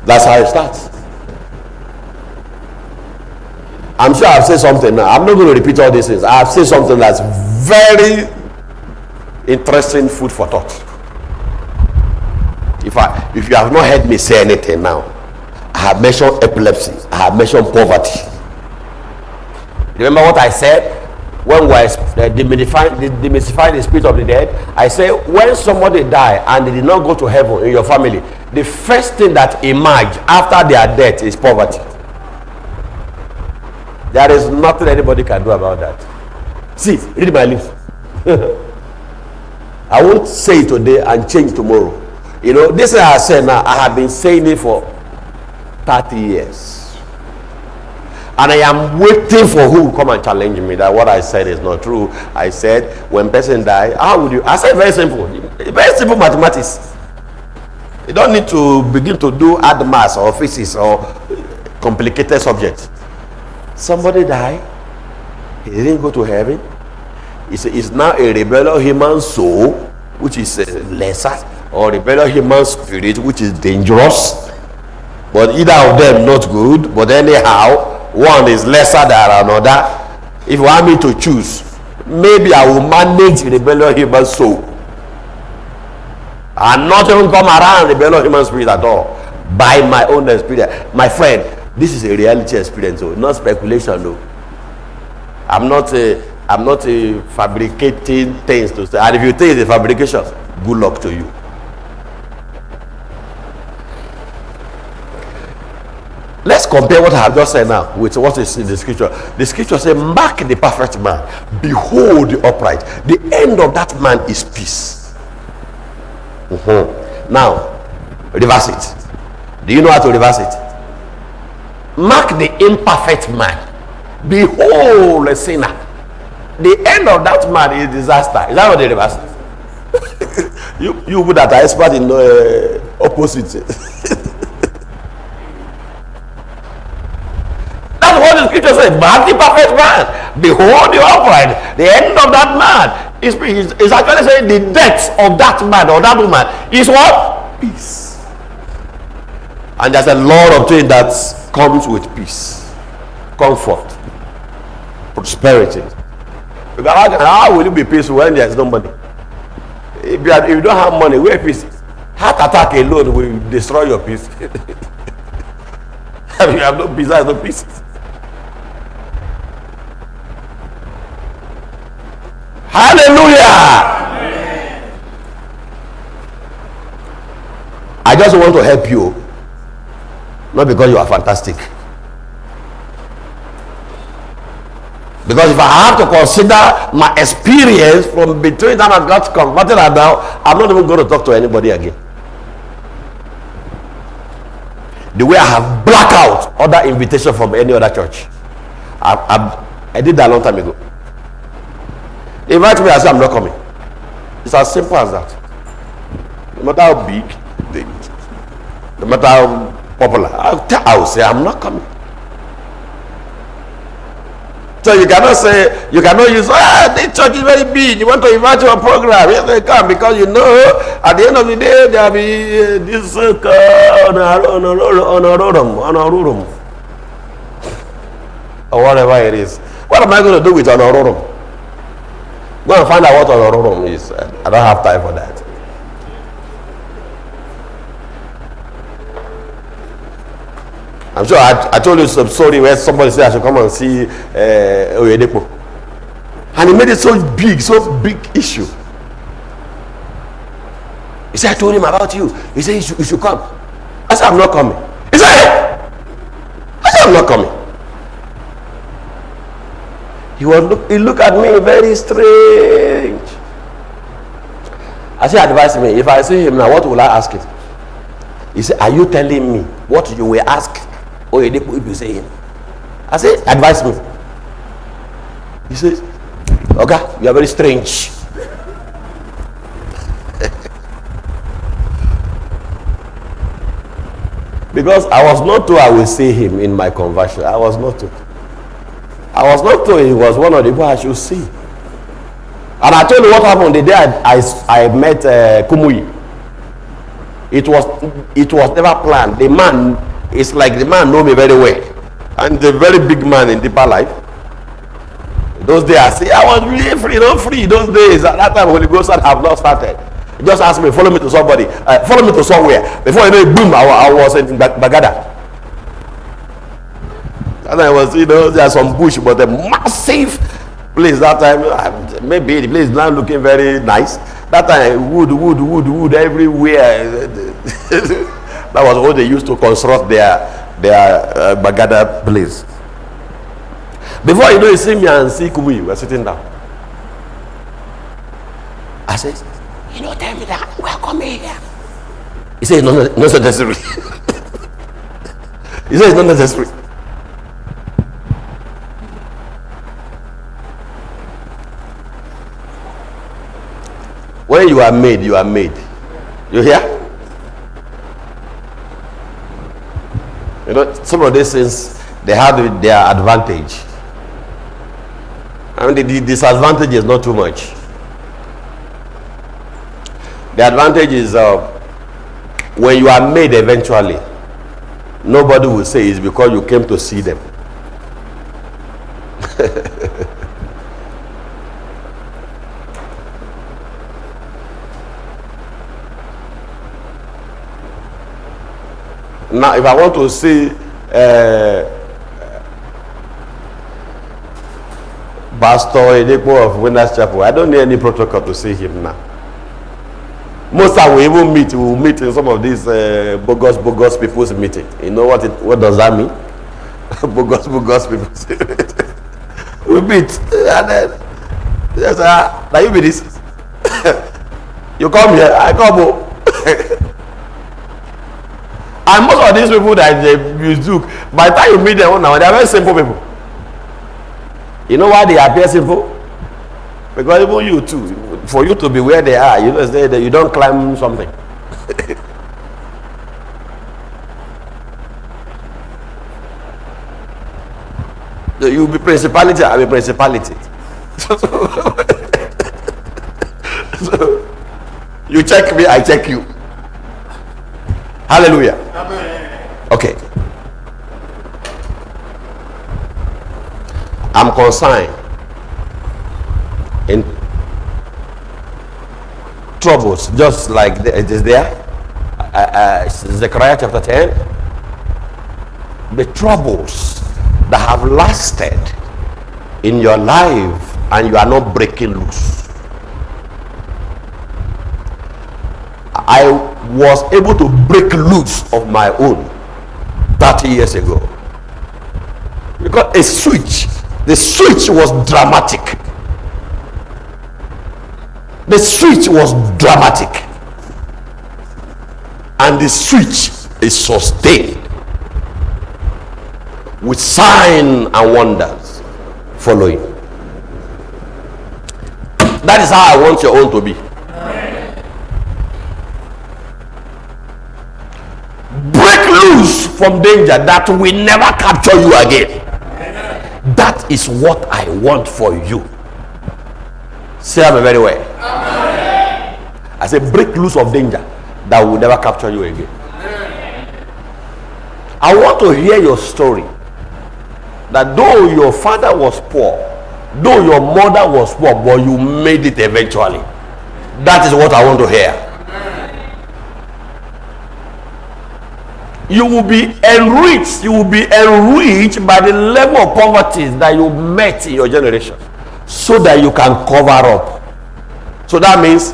[SPEAKER 1] That's how it starts. I'm sure I've said something now. I'm not going to repeat all these things. I've said something that's very interesting food for thought. If you have not heard me say anything now, I have mentioned epilepsy. I have mentioned poverty. Remember what I said when we were demystifying the spirit of the dead? I said when somebody died and they did not go to heaven in your family, the first thing that emerged after their death is poverty. There is nothing anybody can do about that. See, read my lips. I won't say it today and change tomorrow. You know, this is I said now. I have been saying it for 30 years. And I am waiting for who will come and challenge me that what I said is not true. I said, when person die, how would you? I said very simple. Very simple mathematics. You don't need to begin to do hard maths or physics or complicated subjects. Somebody died. He didn't go to heaven. It's now a rebellious human soul, which is lesser, or rebellious human spirit, which is dangerous. But either of them not good. But anyhow, one is lesser than another. If you want me to choose, maybe I will manage rebellious human soul and not even come around rebellious human spirit at all by my own experience. My friend, this is a reality experience, so not speculation, though. I'm not fabricating things to say. And if you think it's a fabrication, good luck to you. Let's compare what I have just said now with what is in the scripture. The scripture says, mark the perfect man, behold the upright. The end of that man is peace. Now, reverse it. Do you know how to reverse it? Mark the imperfect man, behold a sinner. The end of that man is disaster. Is that what they reverse? you that are expert in opposite. That's what the scripture says. Mark the perfect man, behold the upright. The end of that man is actually saying the death of that man or that woman is what? Peace. And there's a lot of things that comes with peace, comfort, prosperity. Because how will you be peaceful when there's no money? If you don't have money, where peace? Heart attack alone will destroy your peace. If you have no peace, there's no peace. Hallelujah! Amen. I just want to help you, not because you are fantastic. Because if I have to consider my experience from between time I got converted and now, I'm not even going to talk to anybody again. The way I have blacked out other invitation from any other church. I did that a long time ago. They invite me, I say I'm not coming. It's as simple as that. No matter how big, no matter how popular, I'll say I'm not coming. So you cannot say, you cannot use, the church is very big, you want to invite your program, yes they come, because you know, at the end of the day, there will be this honorum, or whatever it is. What am I going to do with honorum? Go and find out what honorum is. I don't have time for that. I'm sure I told you some story where somebody said I should come and see Oyedepo. And he made it so big issue. He said, I told him about you. He said, you should come. I said, I'm not coming. He said, I'm not coming. He looked at me very strange. I said, advise me. If I see him now, what will I ask him? He said, are you telling me what you will ask Oyedepo if you say him? I said, advise me. He says, okay, you are very strange. Because I was not told I will see him in my conversion. I was not told. I was not told he was one of the people I should see. And I told you what happened the day I met Kumuyi. It was never planned. The man, it's like the man know me very well. And the very big man in deeper life. Those days I was really free, not free. Those days, at that time, Holy Ghost have not started. He just asked me, follow me to somebody, follow me to somewhere. Before you know it, boom, I was in Bagada. And I was, there's some bush, but a massive place that time. Maybe the place is now looking very nice. That time, wood everywhere. That was what they used to construct their Bagada place. Before you see me and see Kumuyi, we're sitting down. I said, tell me that we're coming here. He said, it's not necessary. He said, it's not necessary. When you are made, you are made. You hear? Some of these things, they have their advantage. I mean, the disadvantage is not too much. The advantage is when you are made eventually, nobody will say it's because you came to see them. Now, if I want to see Pastor Edepo of Winners Chapel, I don't need any protocol to see him now. Most time we even meet, we will meet in some of these bogus people's meeting. You know what does that mean? bogus people's meeting. We meet and then yes, now you be this. You come here, I come home. And most of these people that you do, by the time you meet them now, they are very simple people. You know why they appear simple? Because even you too, for you to be where they are, you don't climb something. You be principality, I be principality. So, you check me, I check you. Hallelujah. Amen. Okay. I'm concerned in troubles, just like it is there. Zechariah chapter 10. The troubles that have lasted in your life and you are not breaking loose. I was able to break loose of my own 30 years ago. Because the switch was dramatic. The switch was dramatic. And the switch is sustained with signs and wonders following. That is how I want your own to be. Break loose from danger that will never capture you again. That is what I want for you. Say amen very well. Amen. I say break loose of danger that will never capture you again. Amen. I want to hear your story. That though your father was poor, though your mother was poor, but you made it eventually. That is what I want to hear. You will be enriched. You will be enriched by the level of poverty that you met in your generation, so that you can cover up. So that means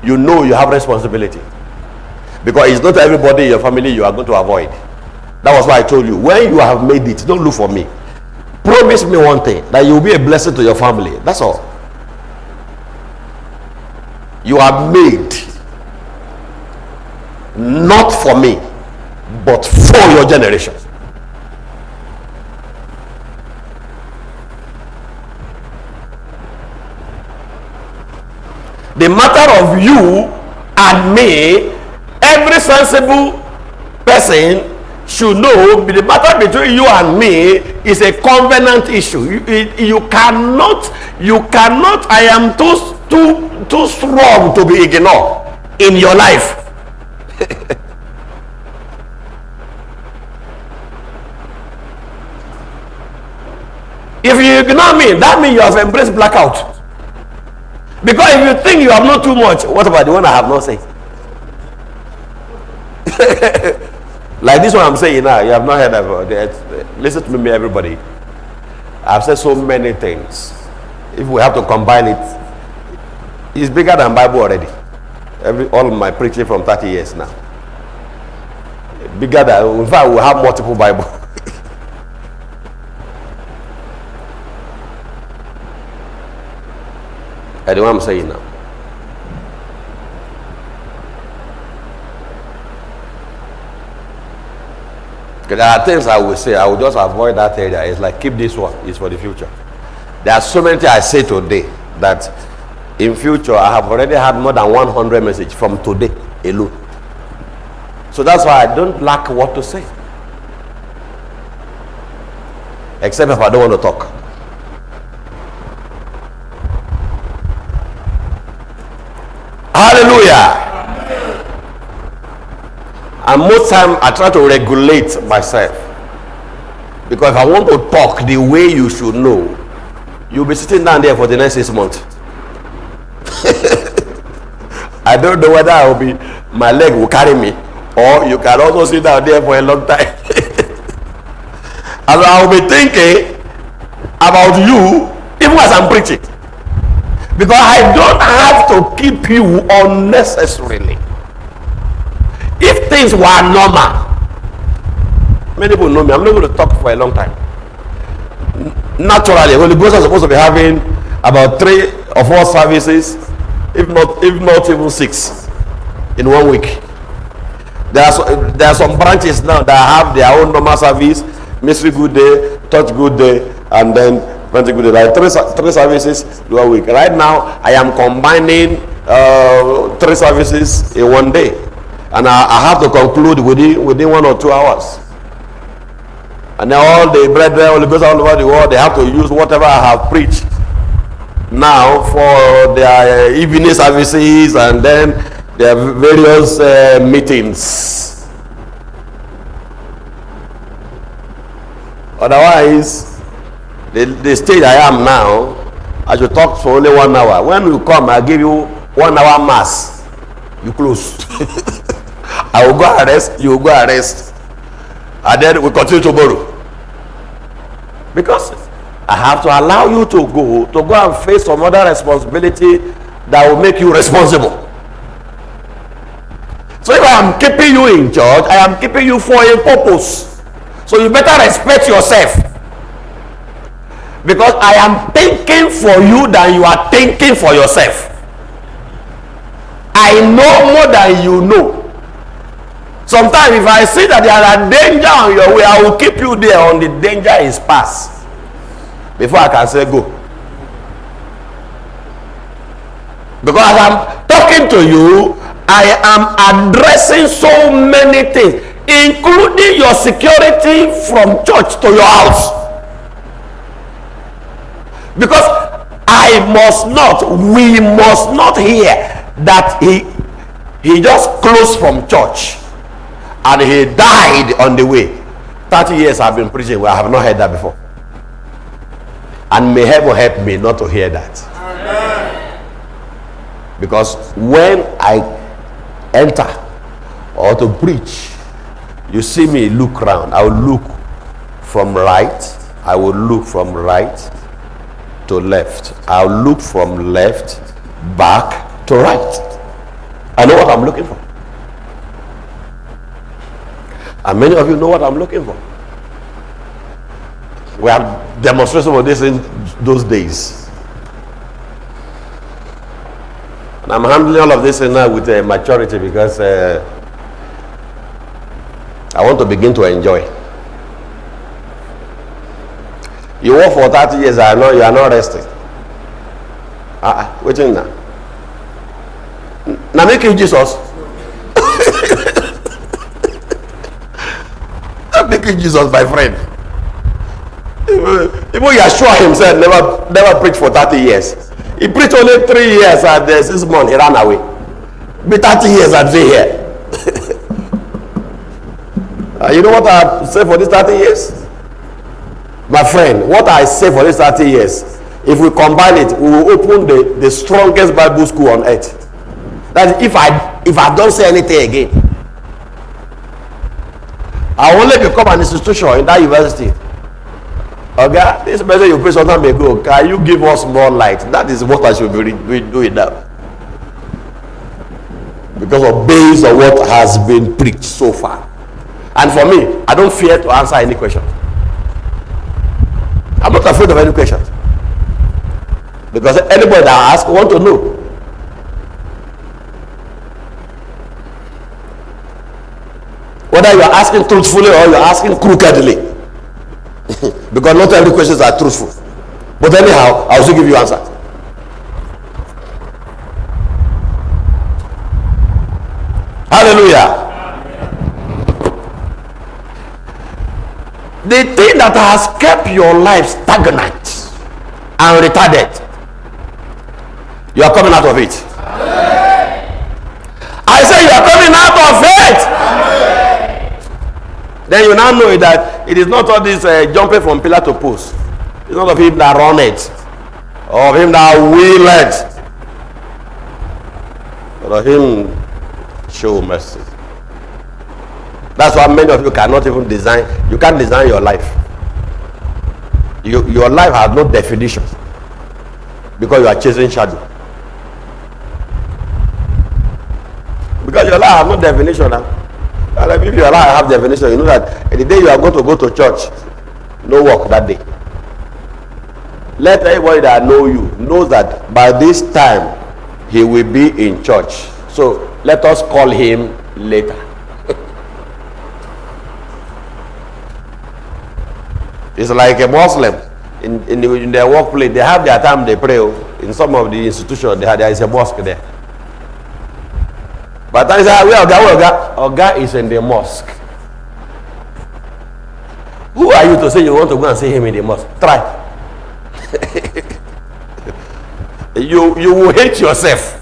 [SPEAKER 1] you know you have responsibility, because it's not everybody in your family you are going to avoid. That was why I told you, when you have made it, don't look for me. Put promise me one thing, that you will be a blessing to your family. That's all. You are made not for me, but for your generation. The matter of you and me, every sensible person should know, the matter between you and me is a covenant issue. You cannot, I am too strong to be ignored in your life. If you ignore me, that means you have embraced blackout. Because if you think you have not too much, what about the one I have not said? Like this one I'm saying now, you have not heard of it. Listen to me, everybody. I've said so many things. If we have to combine it, it's bigger than Bible already. All my preaching from 30 years now. Bigger than, in fact, we'll have multiple Bible. I know what I'm saying now. There are things I will say, I will just avoid that area. It's like, keep this one, it's for the future. There are so many things I say today that in future I have already had more than 100 messages from today alone. So that's why I don't lack what to say. Except if I don't want to talk. Hallelujah. And most time I try to regulate myself, because if I want to talk the way you should know, you'll be sitting down there for the next 6 months. I don't know whether I will be, my leg will carry me, or you can also sit down there for a long time. And I will be thinking about you even as I'm preaching, because I don't have to keep you unnecessarily. If things were normal, many people know me, I'm not going to talk for a long time. Naturally, Holy Ghost are supposed to be having about 3 or 4 services, if not even 6 in 1 week. There are some branches now that have their own normal service, Mystery Gooday, Touch Gooday, and then Pentic Gooday. Like 3 services in 1 week. Right now, I am combining 3 services in 1 day. And I have to conclude within 1 or 2 hours. And then all the brethren, all the goes all over the world, they have to use whatever I have preached now for their evening services and then their various meetings. Otherwise, the stage I am now, I should talk for only 1 hour. When you come, I give you 1 hour mass. You close. I will go and rest, you will go and rest, and then we continue tomorrow. Because I have to allow you to go and face some other responsibility that will make you responsible. So if I am keeping you in church, I am keeping you for a purpose. So you better respect yourself, because I am thinking for you than you are thinking for yourself. I know more than you know. Sometimes if I see that there are danger on your way, I will keep you there on the danger is past before I can say go. Because as I'm talking to you, I am addressing so many things, including your security from church to your house. Because we must not hear that he just closed from church and he died on the way. 30 years I've been preaching, I have not heard that before. And may heaven help me not to hear that. Amen. Because when I enter or to preach, you see me look round. I will look from right. I will look from right to left. I will look from left back to right. I know what I'm looking for. And many of you know what I'm looking for. We have demonstration of this in those days. And I'm handling all of this now with maturity because I want to begin to enjoy. You work for 30 years, I know you are not resting. Waiting now. Now make you Jesus. Make you Jesus, my friend. Even Yeshua himself never preached for 30 years. He preached only 3 years and 6 months he ran away. Be 30 years and be here. You know what I say for these 30 years? My friend, what I say for these 30 years, if we combine it, we will open the strongest Bible school on earth. That if I don't say anything again, I will only become an institution in that university. Okay, this message you preach some time ago, can you give us more light? That is what I should be doing now. Because of based on what has been preached so far. And for me, I don't fear to answer any question. I'm not afraid of any question. Because anybody that asks want to know. Whether you are asking truthfully or you are asking crookedly. Because not every questions are truthful. But anyhow, I will still give you answer. Hallelujah. The thing that has kept your life stagnant and retarded, you are coming out of it. I say you are coming out of it. Then you now know that it is not all this jumping from pillar to post. It's not of him that run it, or of him that will it, but of him show mercy. That's why many of you cannot even design. You can't design your life. Your life has no definition because you are chasing shadow. Because your life has no definition now. Like if your life have definition, you know that the day you are going to go to church, no work that day. Let everybody that know you knows that by this time he will be in church. So let us call him later. It's like a Muslim in their workplace. They have their time they pray. In some of the institutions, there is a mosque there. But then say, where Oga is in the mosque. Who are you to say you want to go and see him in the mosque? Try. You will hate yourself.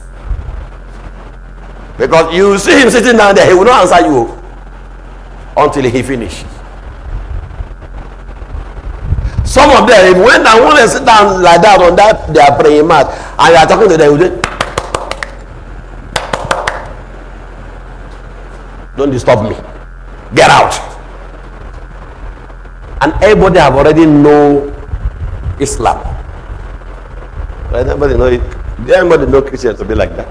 [SPEAKER 1] Because you see him sitting down there, he will not answer you until he finishes. Some of them, when I want to sit down like that on that their praying mat, and you are talking to them, don't disturb me. Get out. And everybody have already know Islam. But nobody know it. Everybody know Christians to be like that.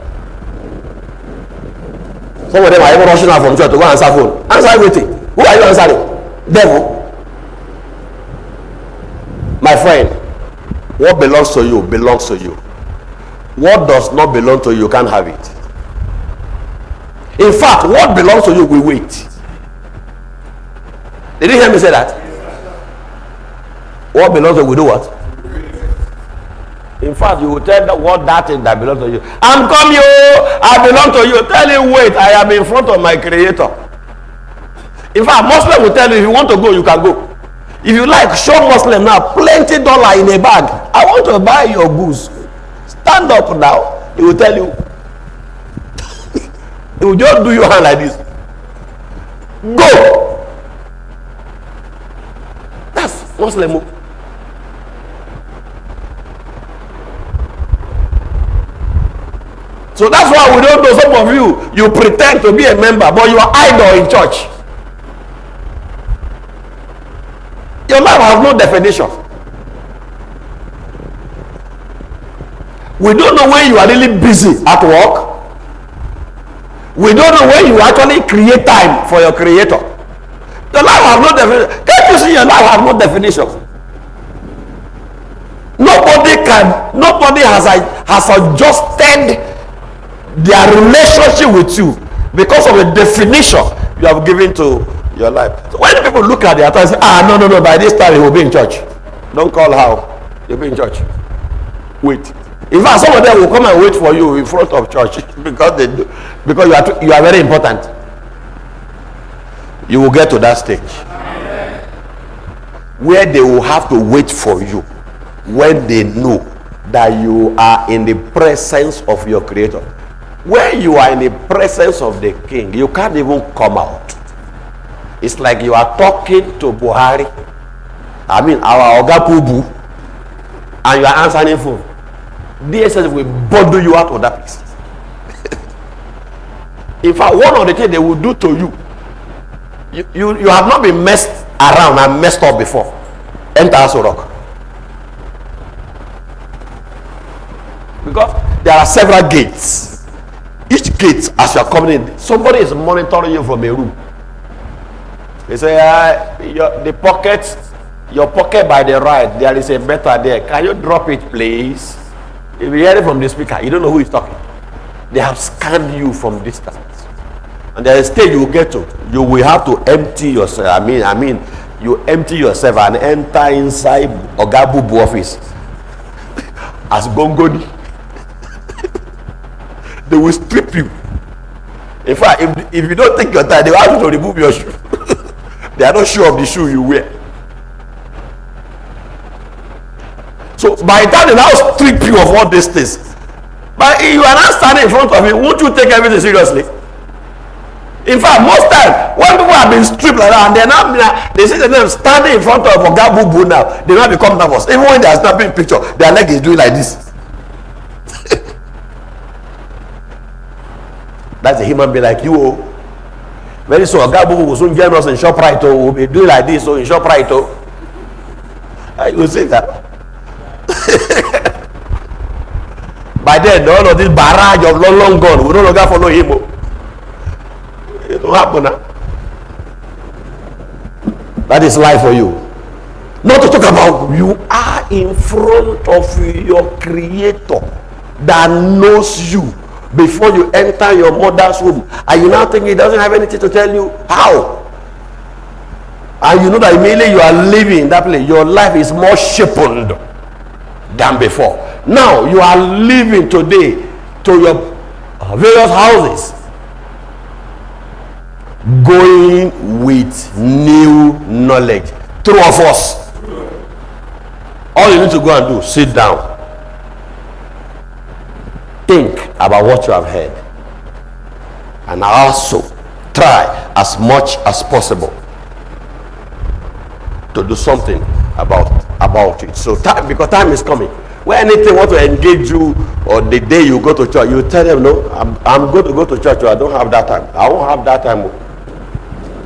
[SPEAKER 1] Some of them are even rushing out from church to go answer phone. Answer everything. Who are you answering? Devil. My friend, what belongs to you belongs to you. What does not belong to you, you can't have it. In fact, what belongs to you will wait. Did you hear me say that? What belongs to you will do what? In fact, you will tell what that is that belongs to you. I'm coming, I belong to you. Tell him, wait, I am in front of my creator. In fact, Muslim will tell you, if you want to go, you can go. If you like, show Muslim now plenty dollar in a bag. I want to buy your goods. Stand up now. He will tell you. He will just do your hand like this. Go. That's Muslim. So that's why we don't know. Some of you pretend to be a member, but you are idol in church. Your life has no definition. We don't know when you are really busy at work. We don't know when you actually create time for your creator. Your life has no definition. Can't you see your life has no definition? nobody has adjusted their relationship with you because of the definition you have given to your life. So when people look at their time and say, no, by this time he will be in church. Don't call how. You'll be in church. Wait. In fact, some of them will come and wait for you in front of church because you are very important. You will get to that stage where they will have to wait for you when they know that you are in the presence of your Creator. When you are in the presence of the King, you can't even come out. It's like you are talking to Buhari, our Oga Pubu, and you are answering phone. DSS will bundle you out of that place. In fact, one of the things they will do to you have not been messed around and messed up before. Enter Aso Rock. Because there are several gates. Each gate, as you are coming in, somebody is monitoring you from a room. They say, your pocket by the right, there is a meter there. Can you drop it, please? If you hear it from the speaker, you don't know who is talking. They have scanned you from distance. And there is a stage you will get to. You will have to empty yourself. You empty yourself and enter inside Ogabubu office as Gongoni. They will strip you. In fact, if you don't take your time, they will ask you to remove your shoe. They are not sure of the shoe you wear. So by the time they now strip you of all these things, but you are not standing in front of it, won't you take everything seriously? In fact, most times when people have been stripped like that, and they see them standing in front of Ogabubu now, they now become nervous. Even when they are snapping picture, their leg is doing like this. That's a human being like you. Very soon, Ogabubu will soon join us in ShopRite. Will be doing like this, in ShopRite. I will say that. By then, all of this barrage of long gone. We no longer follow him. It will happen now. That is life for you. Not to talk about you are in front of your Creator that knows you before you enter your mother's womb, and you now think He doesn't have anything to tell you. How? And you know that immediately you are living in that place, your life is more sharpened than before. Now you are living today to your various houses, going with new knowledge. True of us. All you need to go and do, sit down, think about what you have heard, and also try as much as possible to do something about it. So because time is coming when anything want to engage you, or the day you go to church, you tell them, no, I'm going to go to church, I don't have that time. I won't have that time.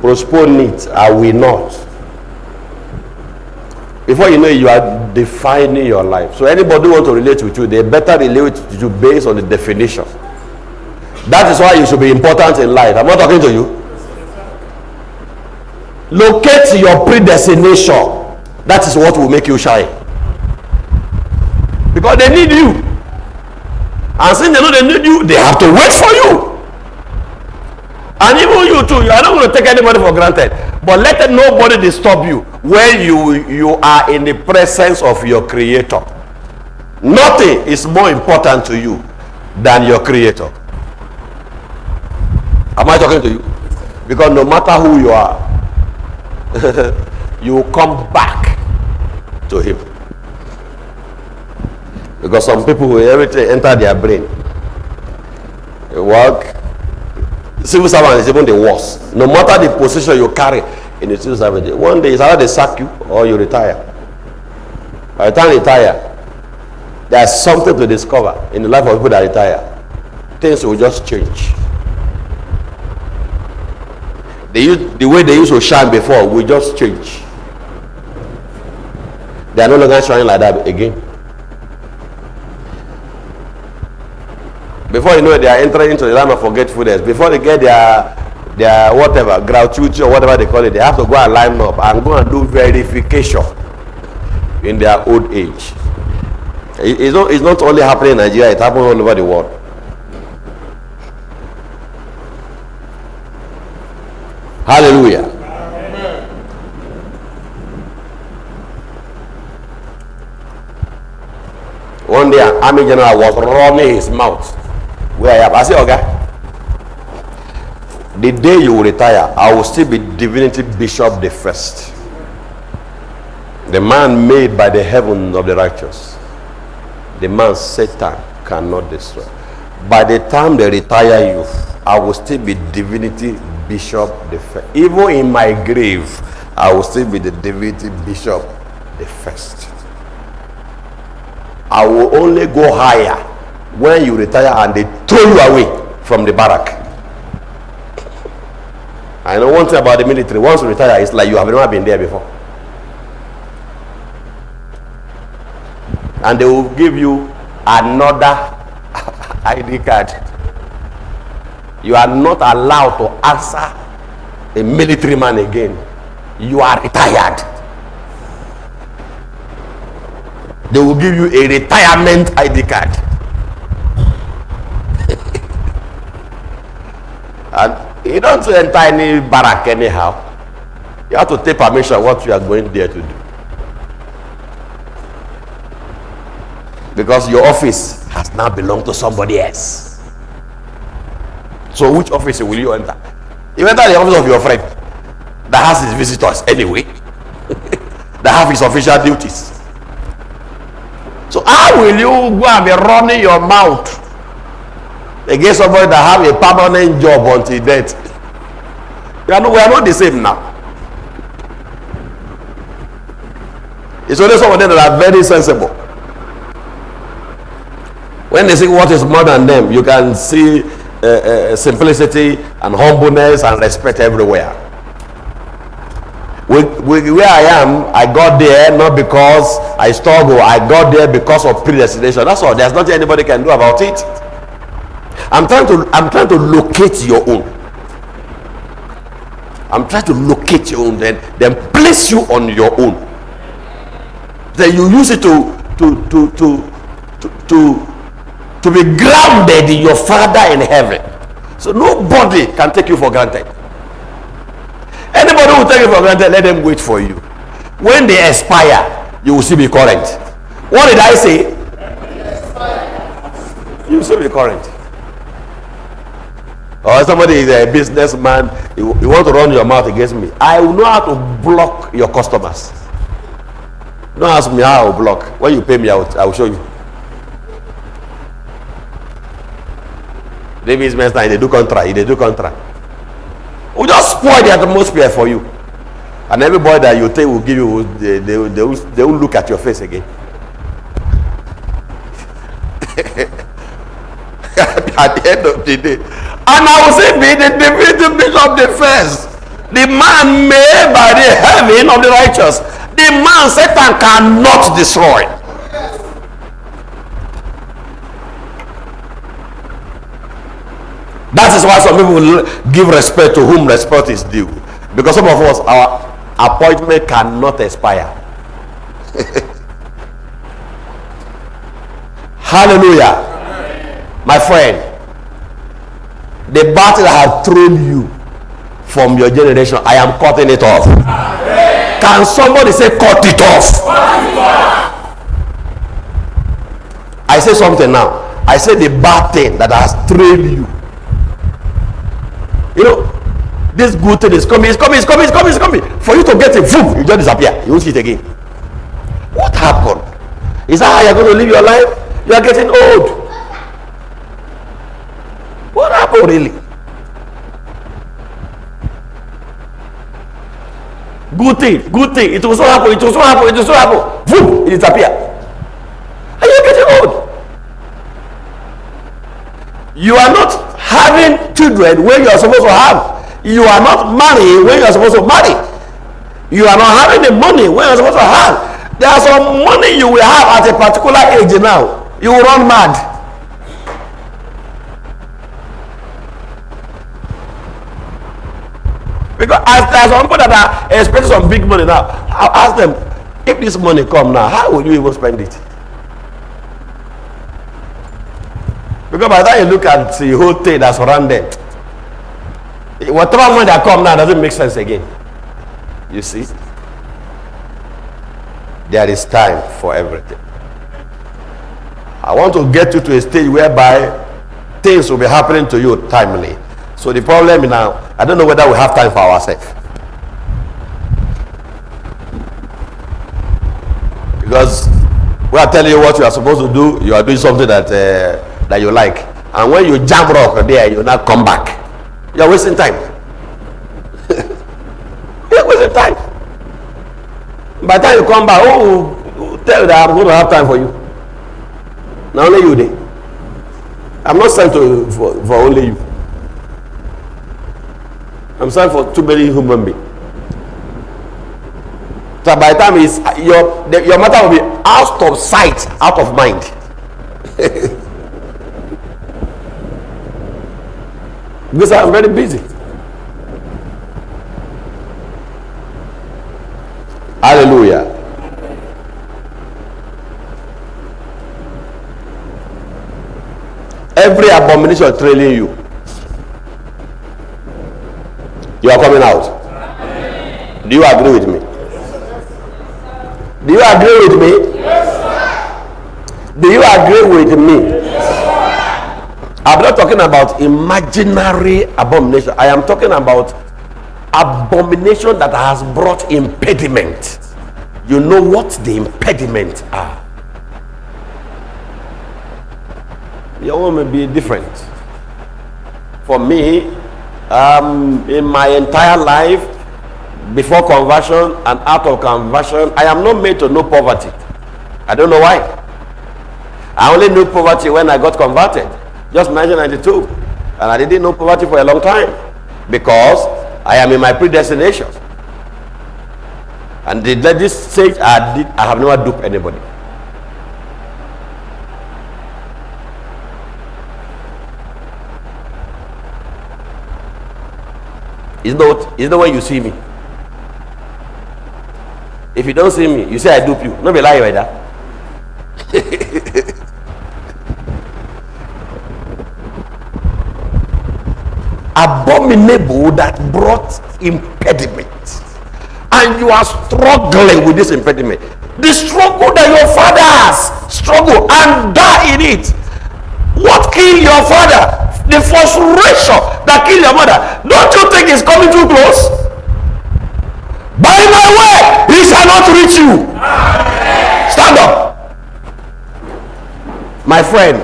[SPEAKER 1] Postpone it. I will not. Before you know it, you are defining your life. So anybody who want to relate with you, they better relate with you based on the definition. That is why you should be important in life. I'm not talking to you. Locate your predestination. That is what will make you shine. Because they need you. And since they know they need you, they have to wait for you. And even you too, you are not going to take anybody for granted. But let nobody disturb you when you are in the presence of your Creator. Nothing is more important to you than your Creator. Am I talking to you? Because no matter who you are, you will come back to Him. Because some people will everything enter their brain. They work. Civil servant is even the worst. No matter the position you carry in the civil service, one day it's either they sack you or you retire. By the time you retire, there's something to discover in the life of people that retire. Things will just change. The way they used to shine before will just change. They are no longer shining like that again. Before you know it, they are entering into the land of forgetfulness. Before they get their whatever, gratuity or whatever they call it, they have to go and line up and go and do verification in their old age. It's not only happening in Nigeria, it happens all over the world. Hallelujah. Amen. One day an army general was running his mouth where I am. I said, okay, the day you will retire, I will still be Divinity Bishop the first, the man made by the heaven of the righteous, the man Satan cannot destroy. By the time they retire you, I will still be Divinity Bishop the first. Even in my grave, I will still be the Divinity Bishop the first. I will only go higher when you retire and they throw you away from the barrack. I know one thing about the military. Once you retire, it's like you have never been there before. And they will give you another ID card. You are not allowed to answer a military man again. You are retired. They will give you a retirement ID card. And you don't enter any barrack anyhow. You have to take permission what you are going there to do. Because your office has now belonged to somebody else. So which office will you enter? You enter the office of your friend that has his visitors anyway, that have his official duties. So how will you go and be running your mouth against somebody that have a permanent job until death? We are not the same now. It's only some of them that are very sensible. When they say what is more than them, you can see simplicity and humbleness and respect everywhere. Where I am, I got there not because I struggle. I got there because of predestination. That's all. There's nothing anybody can do about it. I'm trying to locate your own. I'm trying to locate your own, then place you on your own. Then you use it to be grounded in your Father in heaven. So nobody can take you for granted. Anybody who take you for granted, let them wait for you. When they expire, you will still be current. What did I say? You will still be current. Or somebody is a businessman, you want to run your mouth against me. I will know how to block your customers. Don't ask me how I will block. When you pay me, I will show you. The businessman, they do contract. We just spoil the atmosphere for you. And everybody that you take will give you, they will look at your face again. At the end of the day. And I will say, be the Divinity Bishop the first. The man made by the heaven of the righteous. The man Satan cannot destroy. That is why some people will give respect to whom respect is due. Because some of us, our appointment cannot expire. Hallelujah. My friend, the battle that has thrown you from your generation, I am cutting it off. Can somebody say cut it off? I say something now. I say the bad thing that has trained you. You know, this good thing is coming. For you to get it, boom, you just disappear. You won't see it again. What happened? Is that how you're going to live your life? You are getting old. What happened really? Good thing. It will so happen. Boom, it disappear. And you're getting old. You are not having children when you are supposed to have. You are not marrying when you are supposed to marry. You are not having the money when you are supposed to have. There are some money you will have at a particular age now. You will run mad. Because as there are some people that are expecting some big money now, I'll ask them, if this money come now, how will you even spend it? Because by the time you look at the whole thing that's surrounded, whatever money that come now doesn't make sense again. You see? There is time for everything. I want to get you to a stage whereby things will be happening to you timely. So the problem now, I don't know whether we have time for ourselves. Because we are telling you what you are supposed to do, you are doing something that that you like. And when you jam rock there, you now come back. You are wasting time. You are wasting time. By the time you come back, who tell you that I'm going to have time for you? Now only you there. I'm not sent for only you. I'm sent for too many human beings. So by the time your matter will be out of sight, out of mind. Because I'm very busy. Hallelujah. Every abomination trailing you. You are coming out. Amen. Do you agree with me? Do you agree with me? Yes, sir. Do you agree with me? Yes, sir. I'm not talking about imaginary abomination. I am talking about abomination that has brought impediment. You know what the impediments are. Your own may be different. For me, in my entire life, before conversion and after conversion, I am not made to know poverty. I don't know why. I only knew poverty when I got converted, just 1992, and I didn't know poverty for a long time because I am in my predestination. And at this stage, I have never duped anybody. It's not when you see me. If you don't see me, you say I dupe you. No be lie like that. Abominable that brought impediment. And you are struggling with this impediment. The struggle that your father has, struggle and die in it. What killed your father? The frustration that killed your mother. Don't you think it's coming too close? By my way, he shall not reach you. Amen. Stand up. My friend,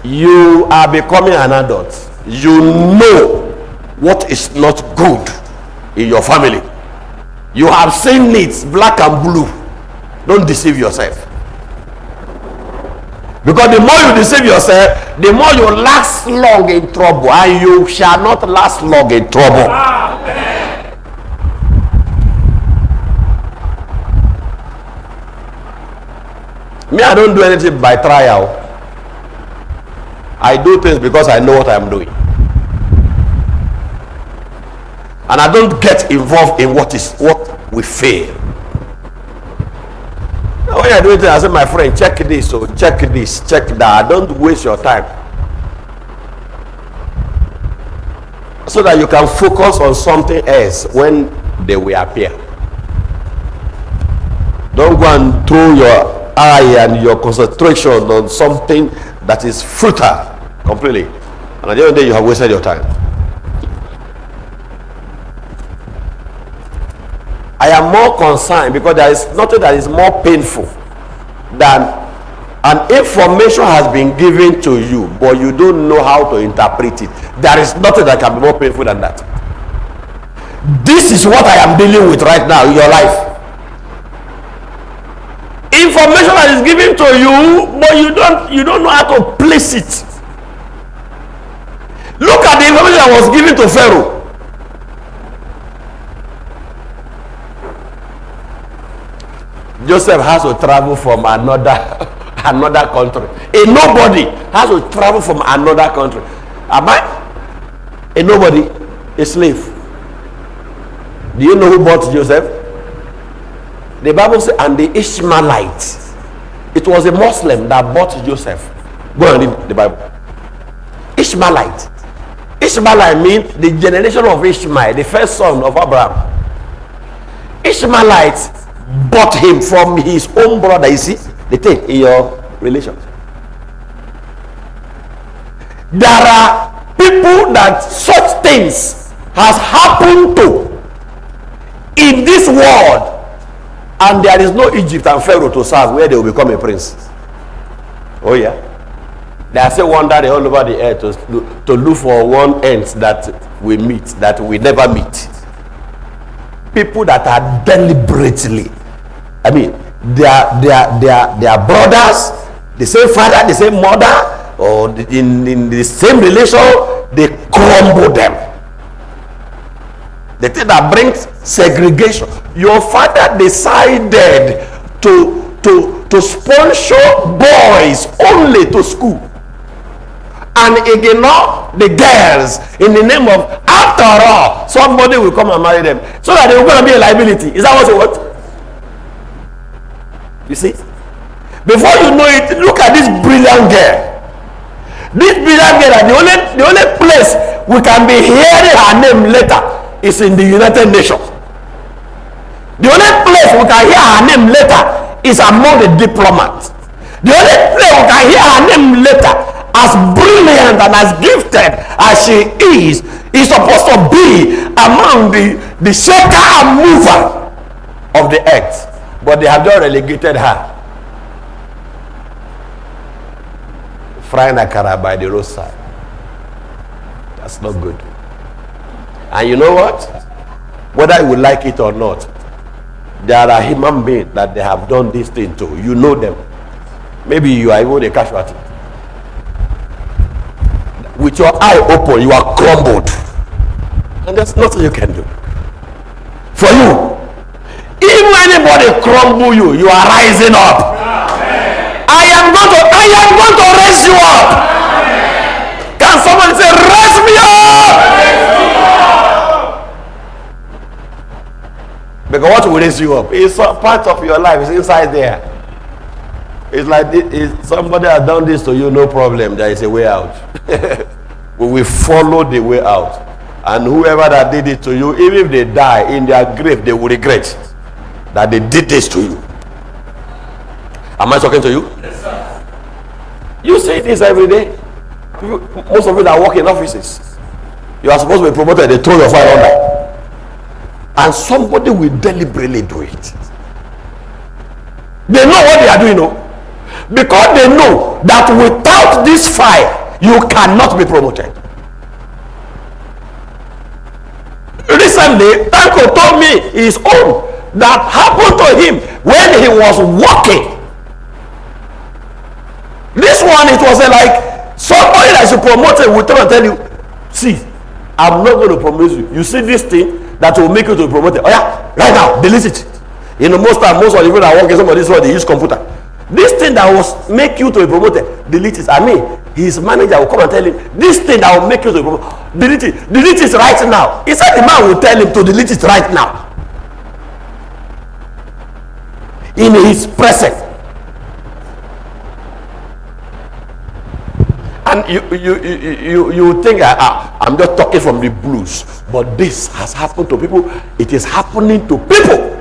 [SPEAKER 1] you are becoming an adult. You know what is not good in your family. You have seen it black and blue. Don't deceive yourself. Because the more you deceive yourself, the more you last long in trouble, and you shall not last long in trouble. Amen. Me, I don't do anything by trial. I do things because I know what I'm doing. And I don't get involved in what we fail. When you're doing things, I say, my friend, check this, or check this, check that. Don't waste your time. So that you can focus on something else when they will appear. Don't go and throw your eye and your concentration on something that is futile completely. And at the end of the day, you have wasted your time. I am more concerned because there is nothing that is more painful than an information has been given to you, but you don't know how to interpret it. There is nothing that can be more painful than that. This is what I am dealing with right now in your life. Information that is given to you, but you don't know how to place it. Look at the information that was given to Pharaoh. Joseph has to travel from another country. A nobody has to travel from another country. Am I? A nobody, a slave. Do you know who bought Joseph? The Bible says, and the Ishmaelites. It was a Muslim that bought Joseph. Go and read the Bible. Ishmaelite. Ishmaelite means the generation of Ishmael, the first son of Abraham. Ishmaelites bought him from his own brother. You see the thing in your relation. There are people that such things has happened to in this world, and there is no Egypt and Pharaoh to serve where they will become a prince. Oh yeah, they are still wandering all over the earth to look for one end that we meet, that we never meet. People that are deliberately, I mean, they are brothers, the same father, the same mother, or in the same relation, they crumble them. The thing that brings segregation. Your father decided to sponsor boys only to school, and ignore the girls in the name of, after all, somebody will come and marry them, so that they will going to be a liability. Is that what you want? You see? Before you know it, look at this brilliant girl. This brilliant girl, the only place we can be hearing her name later is in the United Nations. The only place we can hear her name later is among the diplomats. The only place we can hear her name later, as brilliant and as gifted as she is supposed to be among the shaker and mover of the earth. But they have just relegated her. Frying akara by the roadside. That's not good. And you know what? Whether you like it or not, there are human beings that they have done this thing to. You know them. Maybe you are even a casualty. With your eye open, you are crumbled. And there's nothing you can do. For you, if anybody crumble you, you are rising up. I am going to raise you up. Can someone say, raise me up? Because what will raise you up is part of your life. It's inside there. It's like somebody has done this to you, no problem. There is a way out. We will follow the way out. And whoever that did it to you, even if they die in their grave, they will regret that they did this to you. Am I talking to you? Yes, sir. You say this every day. Most of you that work in offices, you are supposed to be promoted, they throw your file under. And somebody will deliberately do it. They know what they are doing, no? Because they know that without this fire, you cannot be promoted. Recently, Tanko told me his own that happened to him when he was walking. This one, it was like somebody that you promoted will tell you, see, I'm not going to promote you. You see this thing that will make you to be promoted. Oh yeah, right now, delete it. You know, most of the people that work in somebody's one, they use computer. This thing that will make you to be promoted, delete it. I mean, his manager will come and tell him, this thing that will make you to be promoted, delete it. Delete it right now. He said the man will tell him to delete it right now. In his presence. And you think I'm just talking from the blues, but this has happened to people. It is happening to people.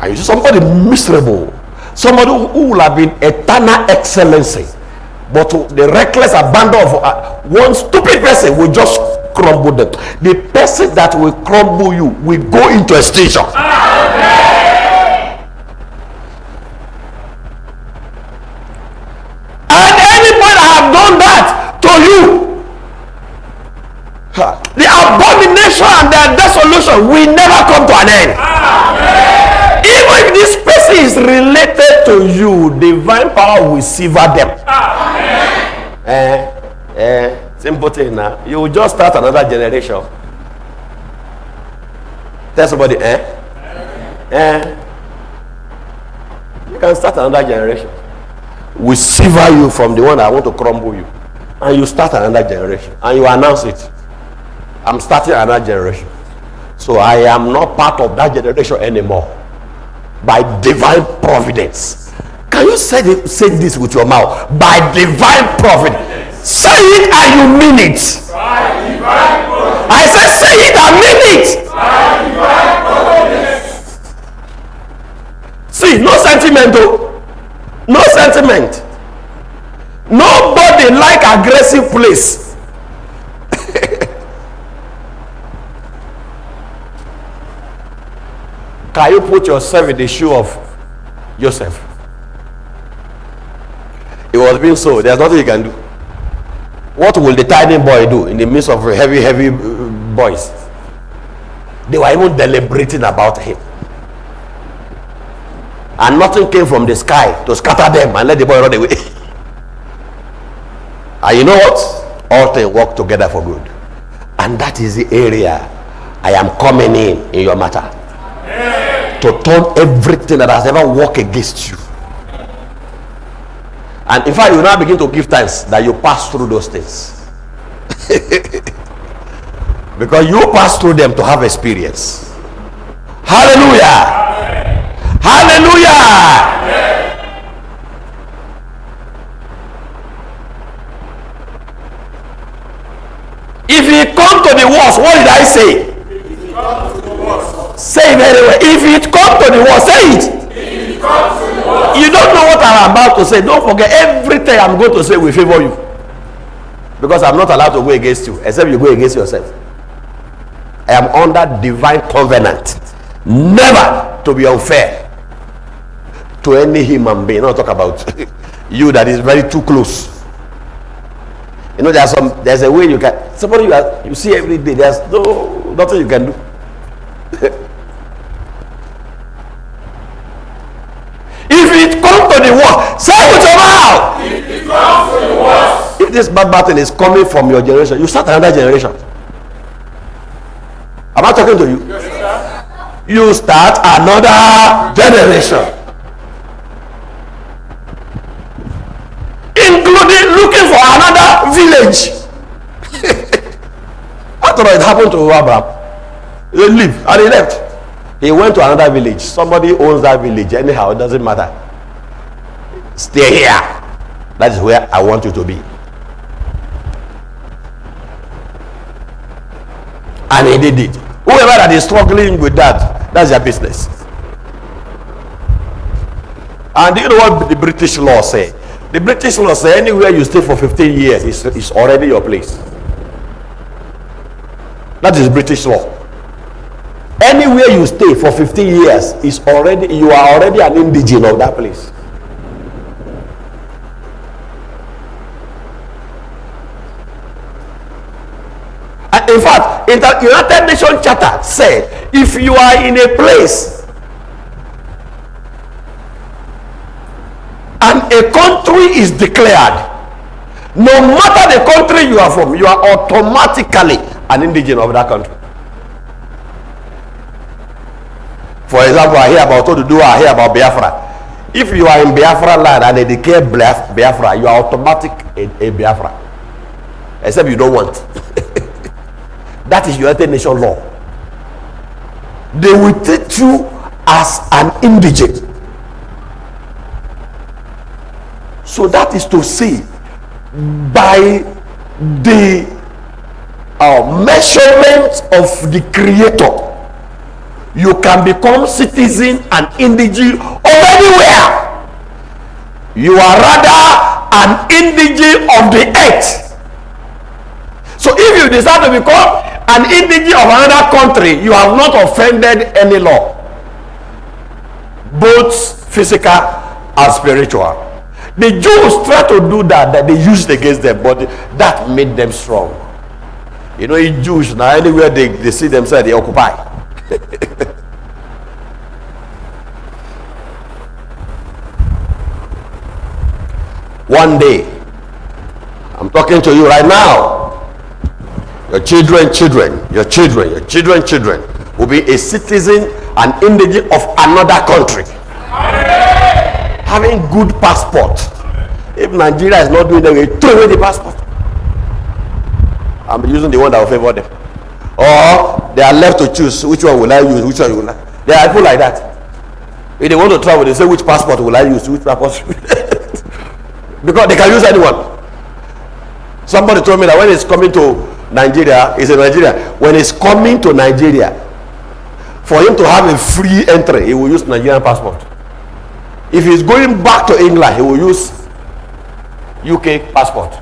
[SPEAKER 1] And you see somebody miserable, somebody who will have been eternal excellency, but the reckless abandon of one stupid person will just crumble them. The person that will crumble you will go into extinction. Done that to you, the abomination and the dissolution will never come to an end. Amen. Even if this person is related to you, divine power will sever them. Simple thing now. You will just start another generation. Tell somebody, you can start another generation. We sever you from the one that want to crumble you, and you start another generation, and you announce it. I'm starting another generation, so I am not part of that generation anymore. By divine providence, Can you say this with your mouth? By divine providence. Say it and you mean it. By divine providence. I said say it and mean it. By divine providence. See, no sentiment though. No sentiment. Nobody like aggressive place. Can you put yourself in the shoe of Joseph? It was being so. There's nothing you can do. What will the tiny boy do in the midst of heavy boys? They were even deliberating about him. And nothing came from the sky to scatter them and let the boy run away. And you know what? All things work together for good. And that is the area I am coming in your matter. Yeah. To turn everything that has ever worked against you. And in fact, you now begin to give thanks that you pass through those things. Because you pass through them to have experience. Hallelujah. Amen. Hallelujah. Amen. If it come to the worst, what did I say? If it comes to the worst. Say it very well. If it comes to the worst, say it. If it comes to the worst. You don't know what I'm about to say. Don't forget, everything I'm going to say will favor you. Because I'm not allowed to go against you, except you go against yourself. I am under divine covenant, never to be unfair to any human being. Not talk about you that is very too close. You know, there's a way you can, somebody you see every day, there's nothing you can do. If it comes to the worst, say it with your mouth. If it comes to the worst. If this bad battle is coming from your generation, you start another generation. Am I talking to you? Yes, sir. You start another generation. Including looking for another village. After all, it happened to Abraham. He lived and he left. He went to another village. Somebody owns that village. Anyhow, it doesn't matter. Stay here. That is where I want you to be. And he did it. Whoever that is struggling with that, that's their business. And do you know what the British law say? The British law say anywhere you stay for 15 years is already your place. That is British law. Anywhere you stay for 15 years is already, you are already an indigene of that place. And in fact, in the United Nations Charter said, if you are in a place and a country is declared, no matter the country you are from, you are automatically an indigene of that country. For example, I hear about Oduduwa, I hear about Biafra. If you are in Biafra land and they declare Biafra, you are automatic a Biafra. Except you don't want. That is United Nations law. They will treat you as an indigent. So that is to say, by the measurement of the Creator, you can become citizen and indigene of anywhere. You are rather an indigene of the earth. So if you decide to become an indigene of another country, you have not offended any law, both physical and spiritual. The Jews try to do that they used against them, but that made them strong. You know, in Jews now, anywhere they see themselves, they occupy. One day, I'm talking to you right now. Your children will be a citizen and indigene of another country. Having good passport. If Nigeria is not doing that, we throw away the passport. I'm using the one that will favor them. Or they are left to choose which one will I use, which one will I. There are people like that. If they want to travel, they say, which passport will I use? Which passport? Because they can use anyone. Somebody told me that when he's coming to Nigeria, he's in Nigeria. When he's coming to Nigeria, for him to have a free entry, he will use Nigerian passport. If he's going back to England, he will use UK passport.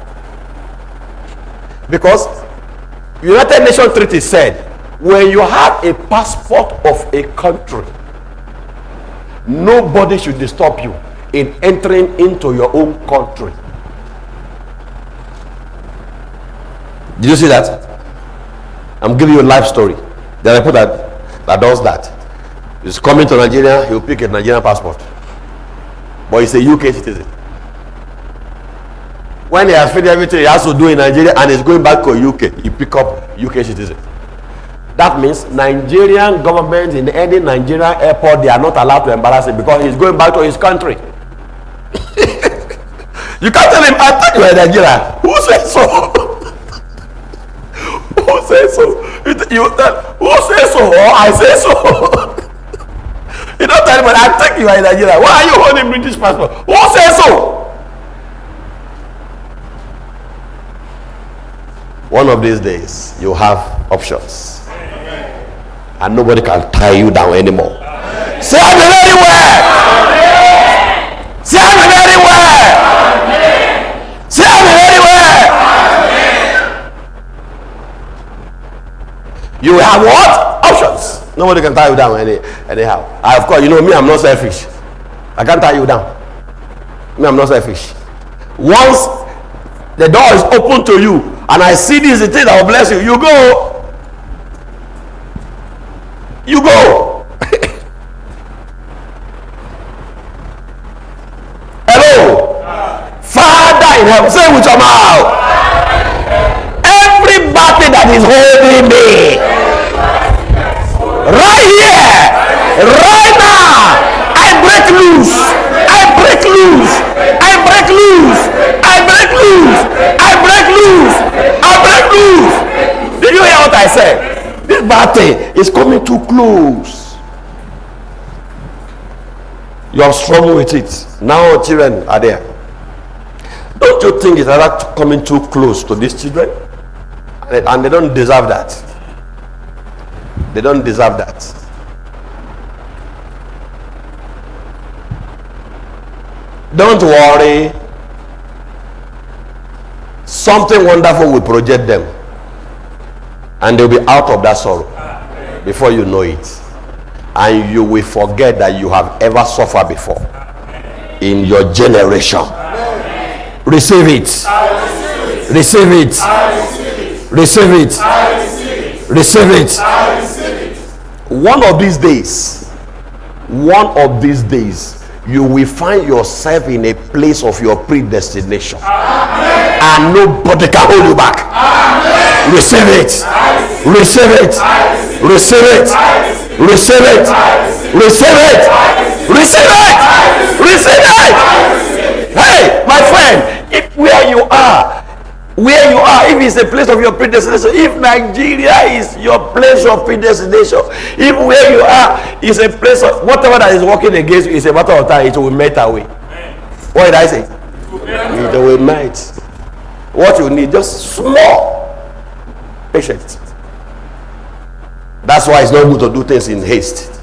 [SPEAKER 1] Because United Nations Treaty said, when you have a passport of a country, nobody should disturb you in entering into your own country. Did you see that? I'm giving you a life story. There are people that does that. He's coming to Nigeria, he'll pick a Nigerian passport, but he's a UK citizen. When he has finished everything he has to do in Nigeria and he's going back to UK, he pick up UK citizen. That means Nigerian government in any Nigerian airport, they are not allowed to embarrass him because he's going back to his country. You can't tell him, I thought you were in Nigeria. Who said so? Who says so? You tell, who says so? Or I say so. You don't tell him, I think you are in Nigeria. Why are you holding British passport? Who says so? One of these days, you have options. And nobody can tie you down anymore. Say, I'm everywhere. Say, I'm everywhere. Say, I'm everywhere. You have what? Options. Nobody can tie you down anyhow. Of course, you know me, I'm not selfish. I can't tie you down. Me, I'm not selfish. Once the door is open to you, and I see this thing that will bless you, you go. You go. Hello. Father in heaven, say it with your mouth. Every battle that is holding me, right here, right now, I break loose. I break loose. I break loose. I break loose. I break loose. I break loose. Did you hear what I said? This battle is coming too close. You have struggled with it. Now children are there. Don't you think it's rather coming too close to these children? And they don't deserve that. They don't deserve that. Don't worry. Something wonderful will project them. And they'll be out of that sorrow before you know it. And you will forget that you have ever suffered before in your generation. Receive it. Receive it. Receive it. Receive it. One of these days, you will find yourself in a place of your predestination. And nobody can hold you back. Receive it. Receive it. Receive it. Receive it. Receive it. Receive it. Receive it. Hey, my friend, if where you are, if it's a place of your predestination, if Nigeria is your place of predestination, if where you are is a place of whatever that is working against you is a matter of time, it will melt away. What did I say? It will melt. What you need, just small patience. That's why it's not good to do things in haste.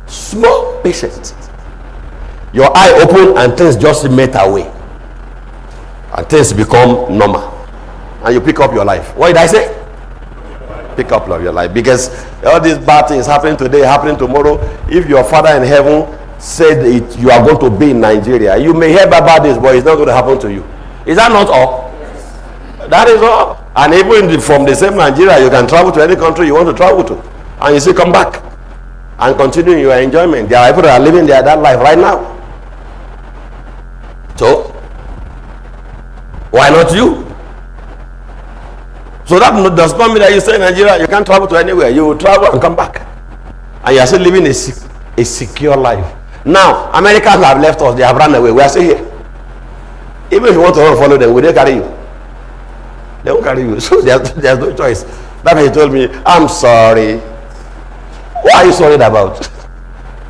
[SPEAKER 1] Small patience. Your eye open and things just melt away. And things become normal. And you pick up your life. What did I say? Pick up your life. Because all these bad things happening today, happening tomorrow. If your Father in heaven said you are going to be in Nigeria, you may hear about this, but it's not going to happen to you. Is that not all? That is all. And even from the same Nigeria, you can travel to any country you want to travel to. And you still come back and continue your enjoyment. There are people that are living that life right now. So, why not you? So that does not mean that you stay in Nigeria, you can't travel to anywhere. You will travel and come back. And you are still living a secure life. Now, Americans have left us. They have run away. We are still here. Even if you want to run, follow them, will they carry you? They won't carry you. So there's no choice. That man told me, I'm sorry. What are you sorry about?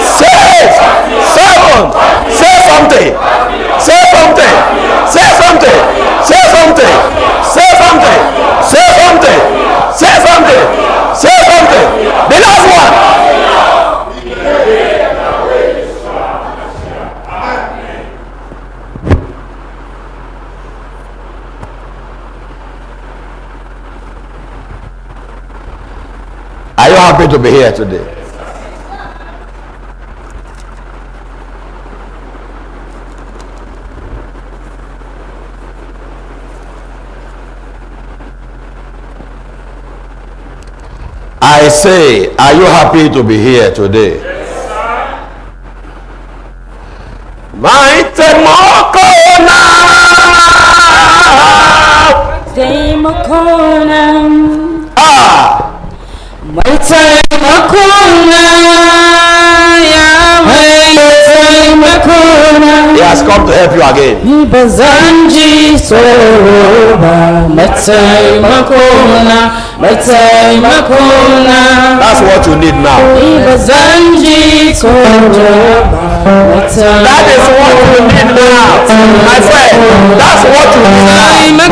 [SPEAKER 1] 6, 7. Say something. Say something. Say something. Say something. Say something. Say something. Say something. Say something. The last one. Are you happy to be here today? I say, are you happy to be here today? Yes, sir. Mighty Mokona.
[SPEAKER 2] Mighty Mokona.
[SPEAKER 1] He has come to help you again. That's what you need now. That is what you need now, my friend. That's what you need now.